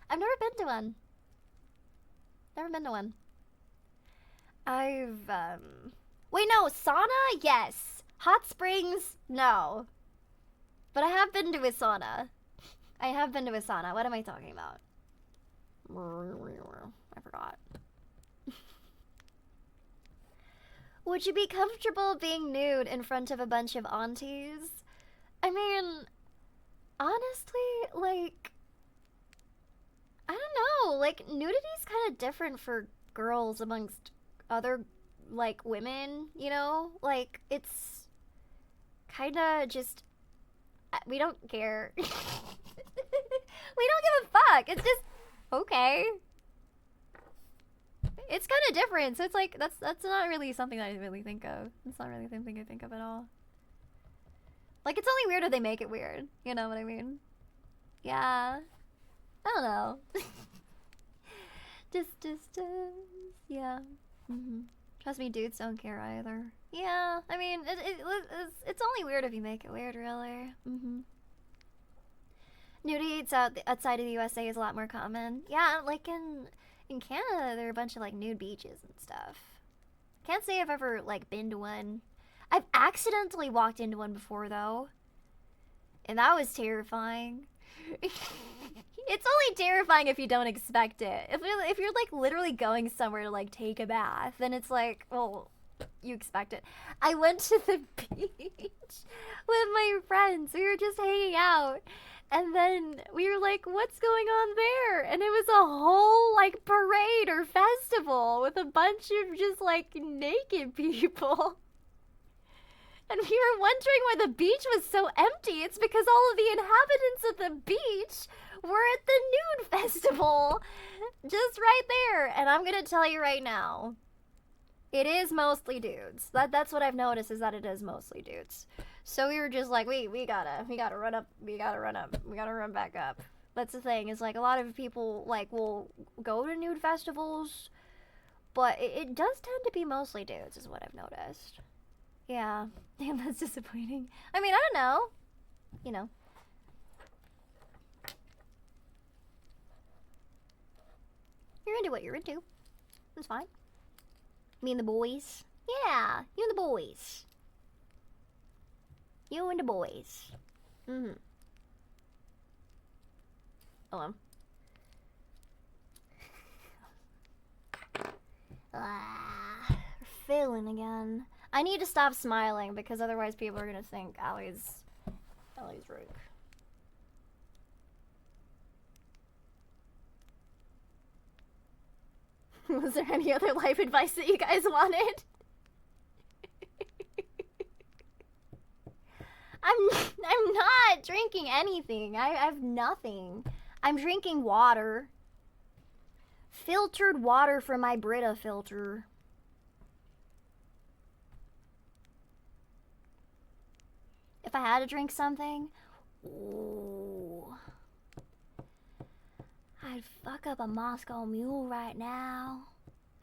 Speaker 1: I've never been to one. Wait, no, sauna? Yes. Hot springs? No. But I have been to a sauna. What am I talking about? I forgot. Would you be comfortable being nude in front of a bunch of aunties? I mean, honestly, like, I don't know. Like, nudity's kind of different for girls amongst other, like, women, you know? Like, it's kind of just, we don't care. We don't give a fuck. It's just, okay. It's kind of different, so it's like, that's not really something that I really think of. It's not really something I think of at all. Like, it's only weird if they make it weird. You know what I mean? Yeah. I don't know. Yeah. Trust me, dudes don't care either. Yeah, I mean, it's only weird if you make it weird, really. Nudity outside of the USA is a lot more common. Yeah, like in Canada, there are a bunch of like nude beaches and stuff. Can't say I've ever like been to one. I've accidentally walked into one before though, and that was terrifying. It's only terrifying if you don't expect it. If you're like literally going somewhere to like take a bath, then it's like, well, you expect it. I went to the beach with my friends. We were just hanging out. And then we were like, what's going on there? And it was a whole like parade or festival with a bunch of just like naked people. And we were wondering why the beach was so empty. It's because all of the inhabitants of the beach were at the nude festival. Just right there. And I'm going to tell you right now, it is mostly dudes. That's what I've noticed, is that it is mostly dudes. So we were just like, we gotta run up, we gotta run back up. That's the thing, is like a lot of people like will go to nude festivals, but it does tend to be mostly dudes, is what I've noticed. Yeah. Damn, that's disappointing. I mean, I don't know. You know. You're into what you're into. That's fine. Me and the boys. Yeah, you and the boys. You and the boys. Hello. Failing again. I need to stop smiling because otherwise people are gonna think Allie's rude. Was there any other life advice that you guys wanted? I'm not drinking anything. I have nothing. I'm drinking water. Filtered water from my Brita filter. If I had to drink something, ooh, I'd fuck up a Moscow Mule right now.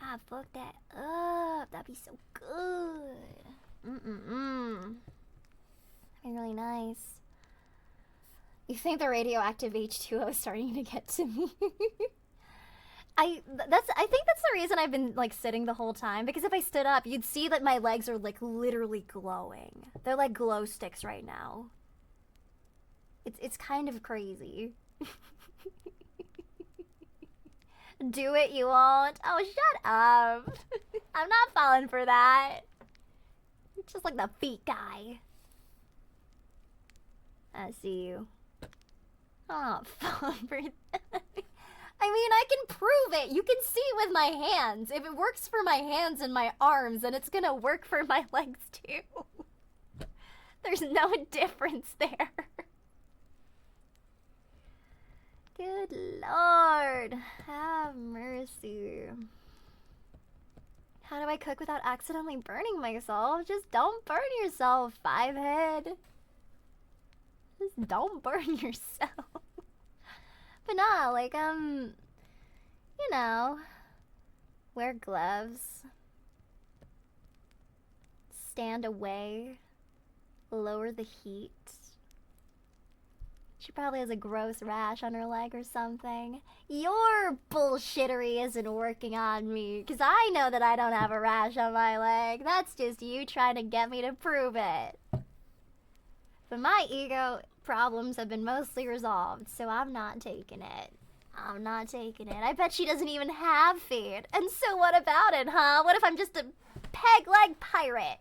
Speaker 1: I'd fuck that up. That'd be so good. That'd be really nice. You think the radioactive H2O is starting to get to me? I think that's the reason I've been like sitting the whole time, because if I stood up, you'd see that my legs are like literally glowing. They're like glow sticks right now. It's kind of crazy. Do it, you won't. Oh, shut up. I'm not falling for that. Just like the feet guy. I see you. I'm not falling for that. I mean, I can prove it. You can see with my hands. If it works for my hands and my arms, then it's gonna work for my legs too. There's no difference there. Good Lord. Have mercy. How do I cook without accidentally burning myself? Just don't burn yourself, Fivehead. Just don't burn yourself. But nah, like, you know, wear gloves, stand away, lower the heat. She probably has a gross rash on her leg or something. Your bullshittery isn't working on me, because I know that I don't have a rash on my leg. That's just you trying to get me to prove it. But my ego problems have been mostly resolved, so I'm not taking it. I'm not taking it. I bet she doesn't even have feet. And so what about it, huh? What if I'm just a peg-leg pirate?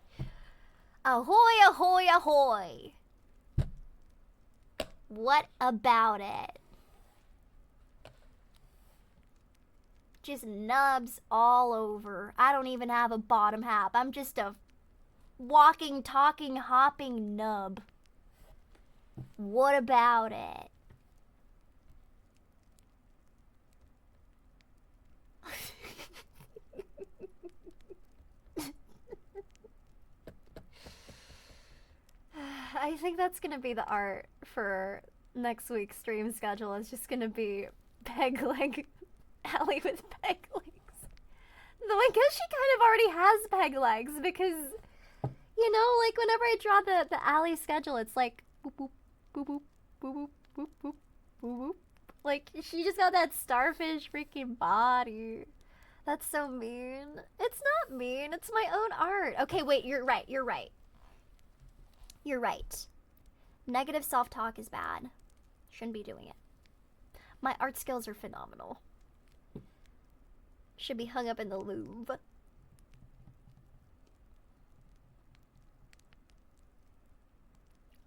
Speaker 1: Ahoy, ahoy, ahoy. What about it? Just nubs all over. I don't even have a bottom half. I'm just a walking, talking, hopping nub. What about it? I think that's gonna be the art for next week's stream schedule. It's just gonna be peg leg Allie with peg legs. Though I guess she kind of already has peg legs because, you know, like whenever I draw the Allie schedule, it's like boop boop boop boop boop boop boop boop boop. Like she just got that starfish freaking body. That's so mean. It's not mean. It's my own art. Okay, wait. You're right. You're right. You're right. Negative self-talk is bad. Shouldn't be doing it. My art skills are phenomenal. Should be hung up in the Louvre.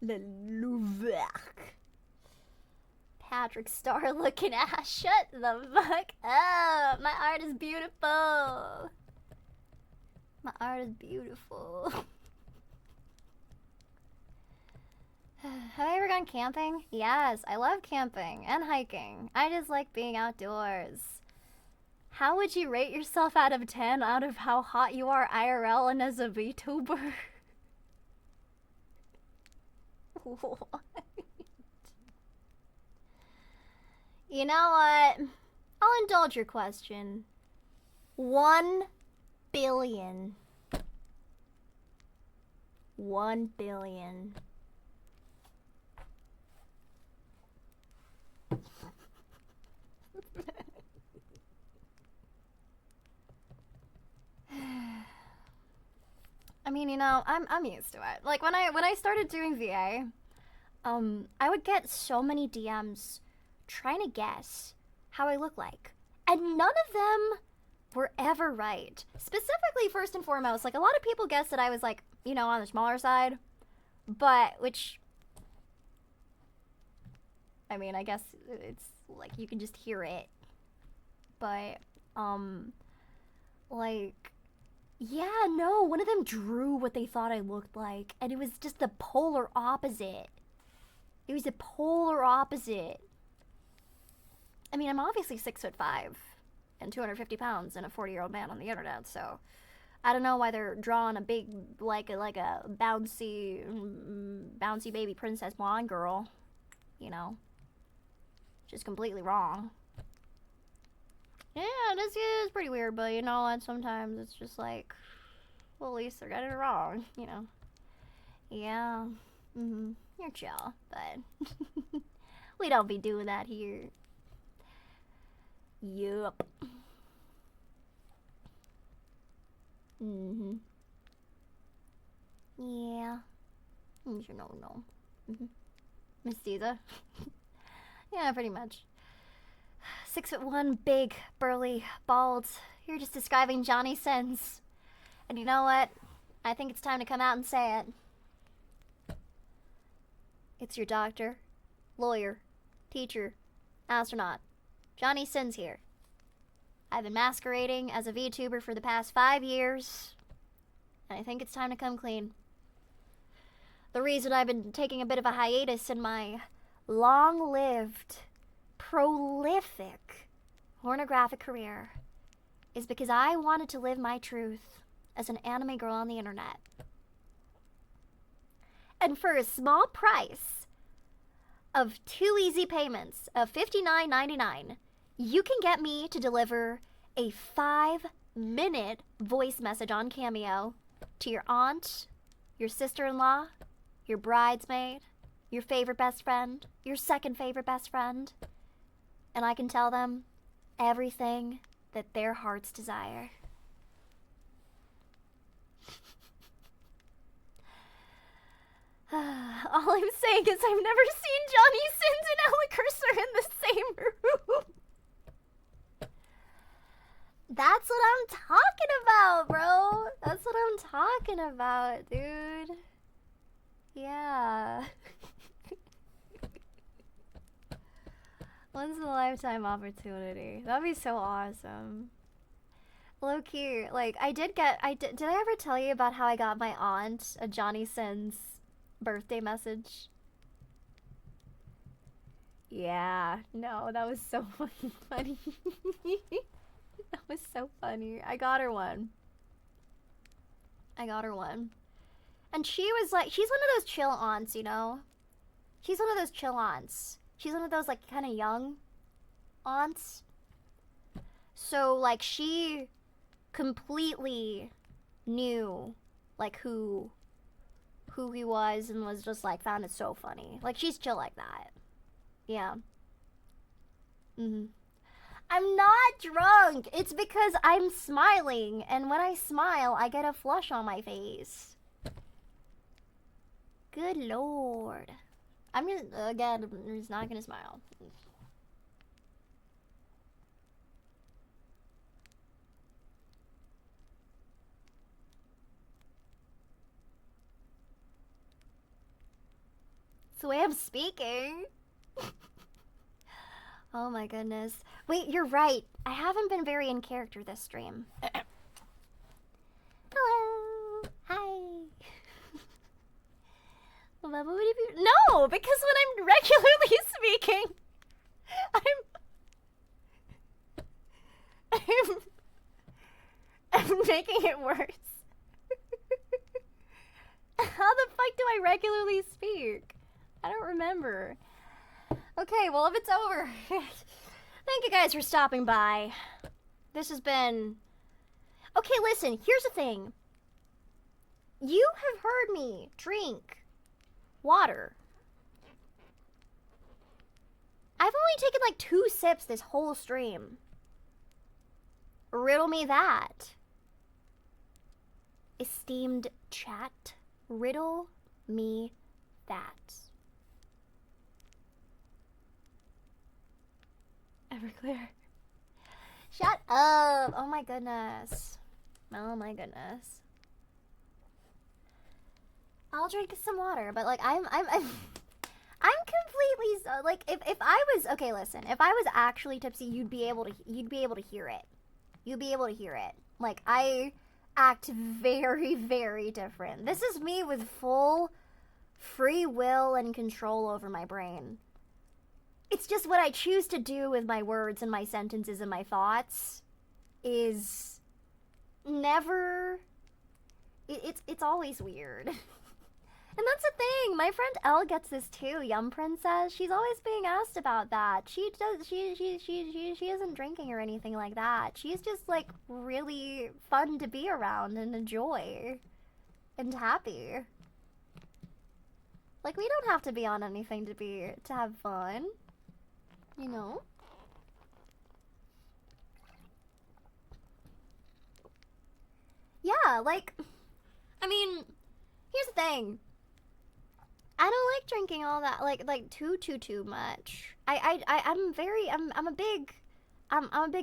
Speaker 1: Le Louvre. Patrick Star looking ass. Shut the fuck up. My art is beautiful. My art is beautiful. Have I ever gone camping? Yes, I love camping and hiking. I just like being outdoors. How would you rate yourself out of 10 out of how hot you are IRL and as a VTuber? What? You know what? I'll indulge your question. 1 billion. 1 billion. I mean, you know, I'm used to it. Like when I started doing VA, I would get so many DMs trying to guess how I look like, and none of them were ever right. Specifically, first and foremost, like a lot of people guessed that I was like, you know, on the smaller side, but which, I mean, I guess it's like you can just hear it, but like. Yeah, no, one of them drew what they thought I looked like, and it was just the polar opposite. It was the polar opposite. I mean, I'm obviously 6'5" and 250 pounds and a 40-year-old man on the internet, so I don't know why they're drawing a big, like a bouncy baby princess blonde girl, you know. Just completely wrong. Yeah, this is pretty weird, but you know what? Sometimes it's just like, well, at least they're getting it wrong, you know. Yeah. You're chill, but we don't be doing that here. Yup. Yeah. You should know. Miss Diza? Yeah, pretty much. 6'1", big, burly, bald. You're just describing Johnny Sins. And you know what? I think it's time to come out and say it. It's your doctor, lawyer, teacher, astronaut. Johnny Sins here. I've been masquerading as a VTuber for the past 5 years, and I think it's time to come clean. The reason I've been taking a bit of a hiatus in my long-lived, prolific pornographic career is because I wanted to live my truth as an anime girl on the internet. And for a small price of 2 easy payments of $59.99, you can get me to deliver a 5-minute voice message on Cameo to your aunt, your sister-in-law, your bridesmaid, your favorite best friend, your second favorite best friend, and I can tell them everything that their hearts desire. All I'm saying is I've never seen Johnny Sins and Alekirser in the same room. That's what I'm talking about, bro. That's what I'm talking about, dude. Yeah. Once in a lifetime opportunity. That'd be so awesome. Low key, like did I ever tell you about how I got my aunt a Johnny Sins birthday message? Yeah, no, that was so fucking funny. That was so funny. I got her one. And she was like, she's one of those chill aunts, you know? She's one of those chill aunts. She's one of those, like, kind of young aunts. So, like, she completely knew, like, who he was and was just, like, found it so funny. Like, she's chill like that. Yeah. Mm-hmm. I'm not drunk. It's because I'm smiling, and when I smile, I get a flush on my face. Good lord. I'm just not gonna smile. It's the way I'm speaking. Oh my goodness. Wait, you're right. I haven't been very in character this stream. Hello. Hi. No, because when I'm regularly speaking, I'm making it worse. How the fuck do I regularly speak? I don't remember. Okay, well, if it's over, thank you guys for stopping by. This has been... Okay, listen, here's the thing. You have heard me drink water. I've only taken like 2 sips this whole stream. Riddle me that. Esteemed chat, riddle me that. Everclear. Shut up. Oh my goodness. Oh my goodness. I'll drink some water, but like I'm completely like if I was okay, listen, if I was actually tipsy, you'd be able to hear it. You'd be able to hear it. Like I act very, very different. This is me with full free will and control over my brain. It's just what I choose to do with my words and my sentences and my thoughts is never... It's always weird. And that's the thing. My friend Elle gets this too, Yum Princess. She's always being asked about that. She isn't drinking or anything like that. She's just like really fun to be around and enjoy and happy. Like we don't have to be on anything to have fun. You know? Yeah, like, I mean, here's the thing. I don't like drinking all that, like too much. I'm a big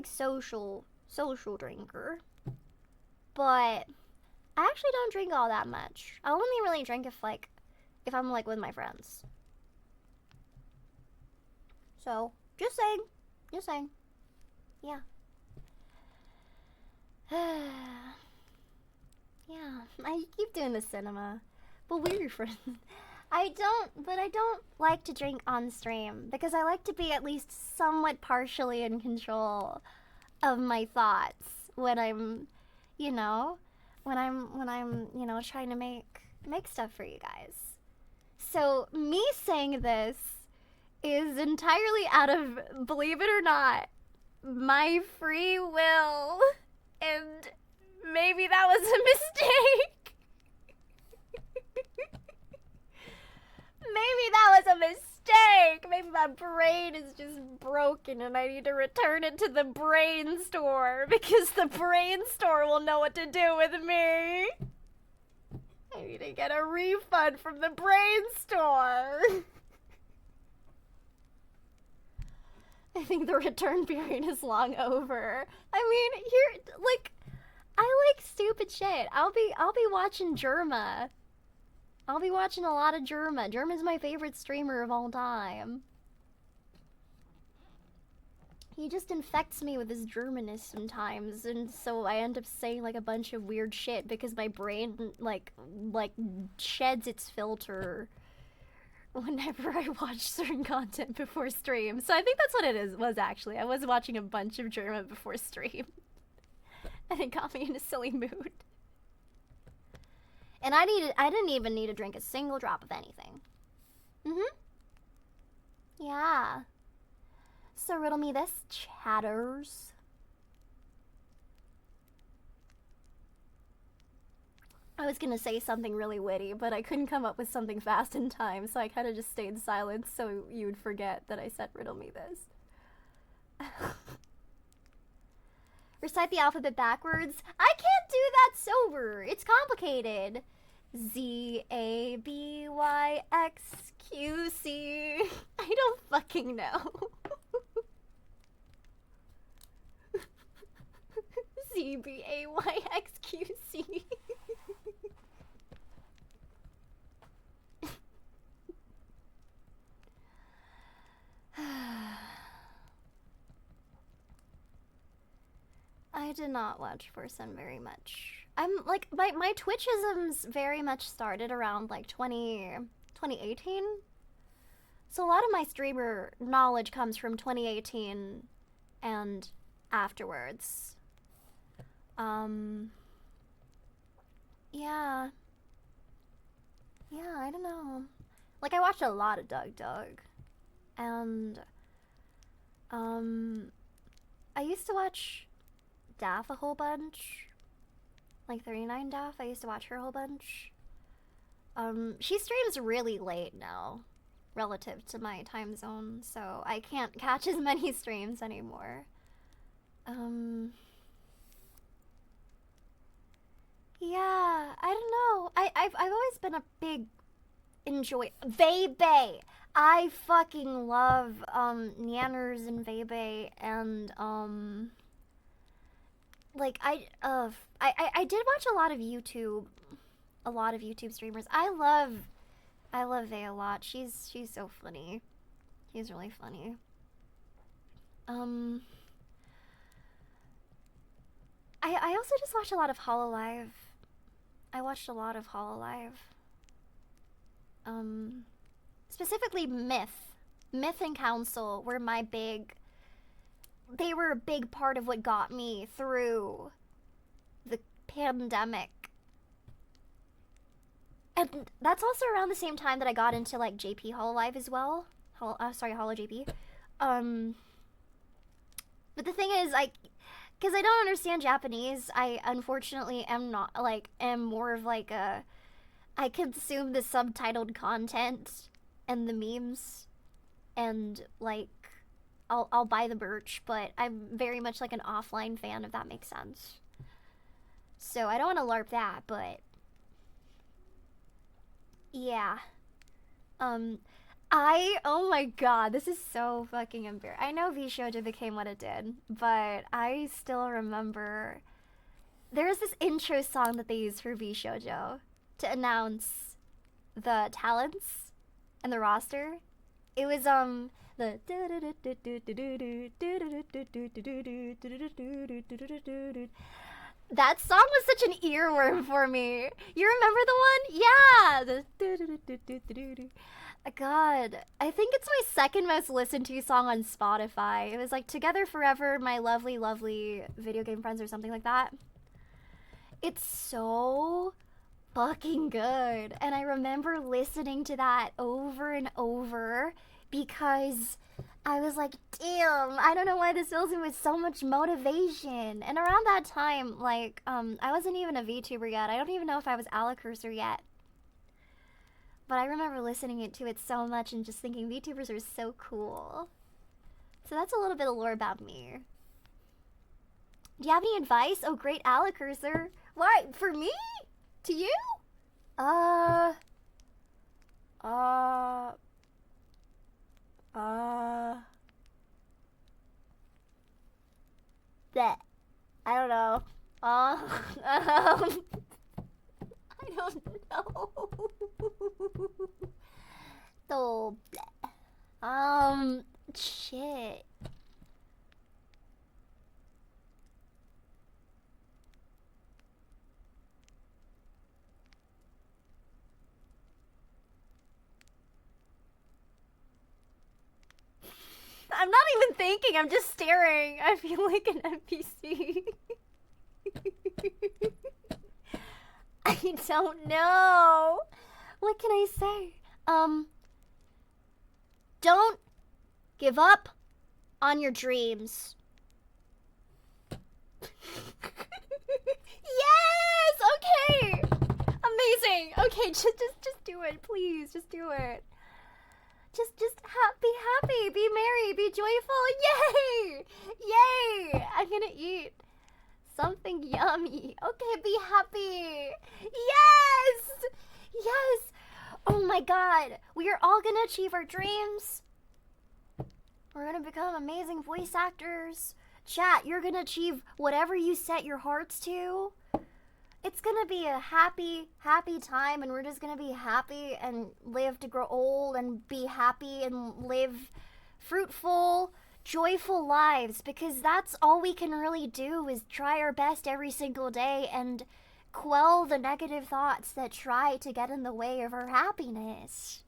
Speaker 1: social drinker. But I actually don't drink all that much. I only really drink if I'm like with my friends. So, just saying. Yeah. Yeah, I keep doing the cinema. But we're friends. I don't like to drink on stream because I like to be at least somewhat partially in control of my thoughts when I'm, you know, trying to make stuff for you guys. So, me saying this is entirely out of, believe it or not, my free will. And maybe that was a mistake. Maybe that was a mistake. Maybe my brain is just broken and I need to return it to the brain store because the brain store will know what to do with me. I need to get a refund from the brain store. I think the return period is long over. I mean, here, like, I like stupid shit. I'll be watching Germa. I'll be watching a lot of Germa. Germa's my favorite streamer of all time. He just infects me with his Germanness sometimes, and so I end up saying like a bunch of weird shit because my brain like sheds its filter whenever I watch certain content before stream. So I think that's what it was actually. I was watching a bunch of Germa before stream. And it got me in a silly mood. And I didn't even need to drink a single drop of anything. Yeah. So riddle me this, chatters. I was gonna say something really witty, but I couldn't come up with something fast in time, so I kind of just stayed silent so you would forget that I said riddle me this. Recite the alphabet backwards. I can't do that sober. It's complicated. Z A B Y X Q C. I don't fucking know. Z B A Y X Q C. I did not watch Forsen very much. I'm like my Twitchisms very much started around like 2018. So a lot of my streamer knowledge comes from 2018 and afterwards. Yeah. Yeah, I don't know. Like I watched a lot of Doug. And I used to watch Daff a whole bunch. Like 39 Daff, I used to watch her a whole bunch. She streams really late now, relative to my time zone, so I can't catch as many streams anymore. Yeah, I don't know. I've always been a big Vebe. I fucking love Nanners and Vebe, and like I did watch a lot of YouTube streamers. I love Vei a lot. She's so funny. She's really funny. I also just watched a lot of Hololive. I watched a lot of Hololive. Specifically Myth and Council were they were a big part of what got me through the pandemic. And that's also around the same time that I got into like JP Hololive as well. Holo JP. But the thing is, because I don't understand Japanese, I unfortunately am more of like I consume the subtitled content and the memes, and like I'll buy the merch, but I'm very much like an offline fan, if that makes sense. So I don't want to LARP that, but yeah. Oh my god, this is so fucking embarrassing. I know VShojo became what it did, but I still remember there's this intro song that they used for VShojo to announce the talents and the roster. It was the that song was such an earworm for me. You remember the one? Yeah. God, I think it's my second most listened to song on Spotify. It was like Together Forever, My Lovely, Lovely Video Game Friends or something like that. It's so fucking good. And I remember listening to that over and over because I was like, damn, I don't know why this fills me with so much motivation. And around that time, like, I wasn't even a VTuber yet. I don't even know if I was Alekirser yet. But I remember listening to it so much and just thinking VTubers are so cool. So that's a little bit of lore about me. Do you have any advice? Oh, great Alekirser. Why? For me? To you? That. I don't know. I don't know. So, shit. I'm not even thinking, I'm just staring. I feel like an NPC. I don't know. What can I say? Don't give up on your dreams. Yes! Okay! Amazing! Okay, just do it, please. Just do it. Just be happy, be merry, be joyful. Yay! Yay! I'm gonna eat something yummy. Okay, be happy. Yes! Yes! Oh my god. We are all gonna achieve our dreams. We're gonna become amazing voice actors. Chat, you're gonna achieve whatever you set your hearts to. It's gonna be a happy, happy time, and we're just gonna be happy and live to grow old and be happy and live fruitful, joyful lives, because that's all we can really do is try our best every single day and quell the negative thoughts that try to get in the way of our happiness.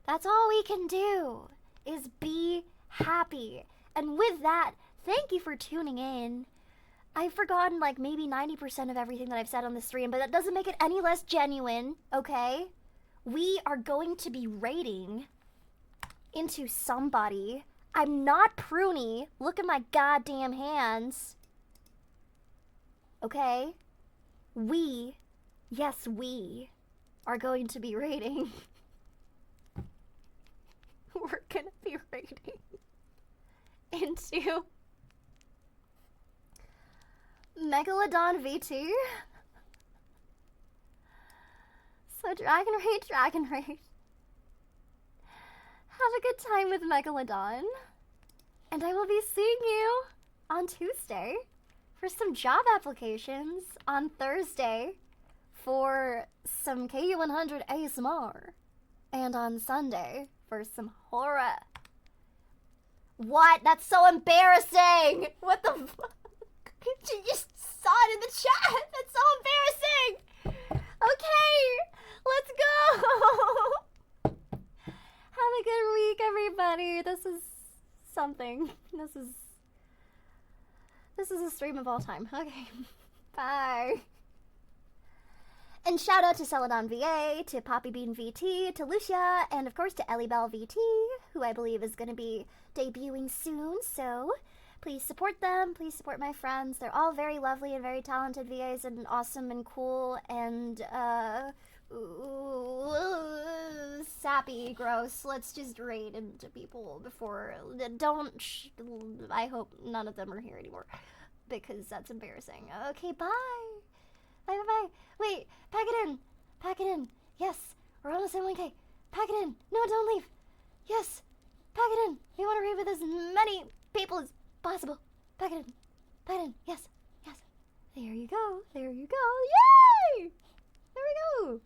Speaker 1: That's all we can do is be happy. And with that, thank you for tuning in. I've forgotten like maybe 90% of everything that I've said on the stream, but that doesn't make it any less genuine, okay? We are going to be raiding into somebody. I'm not pruny. Look at my goddamn hands. Okay? We, yes, we are going to be raiding. We're gonna be raiding into Megalodon VT. So Dragon Raid. Have a good time with Megalodon. And I will be seeing you on Tuesday for some job applications, on Thursday for some KU100 ASMR, and on Sunday for some horror. What? That's so embarrassing! What the fuck? You just saw it in the chat! That's so embarrassing! Okay! Let's go! Have a good week, everybody. This is something. This is a stream of all time. Okay. Bye. And shout out to Celadon VA, to Poppy Bean VT, to Lucia, and of course to Ellie Bell VT, who I believe is going to be debuting soon, so please support them, please support my friends. They're all very lovely and very talented VAs and awesome and cool and, sappy, gross. Let's just raid into people before, I hope none of them are here anymore, because that's embarrassing. Okay, bye. Bye, bye, bye. Wait, pack it in. Yes, we're almost at 1K. Pack it in. No, don't leave. Yes, pack it in. We want to raid with as many people as possible. Pack it in. Yes. There you go. Yay! There we go.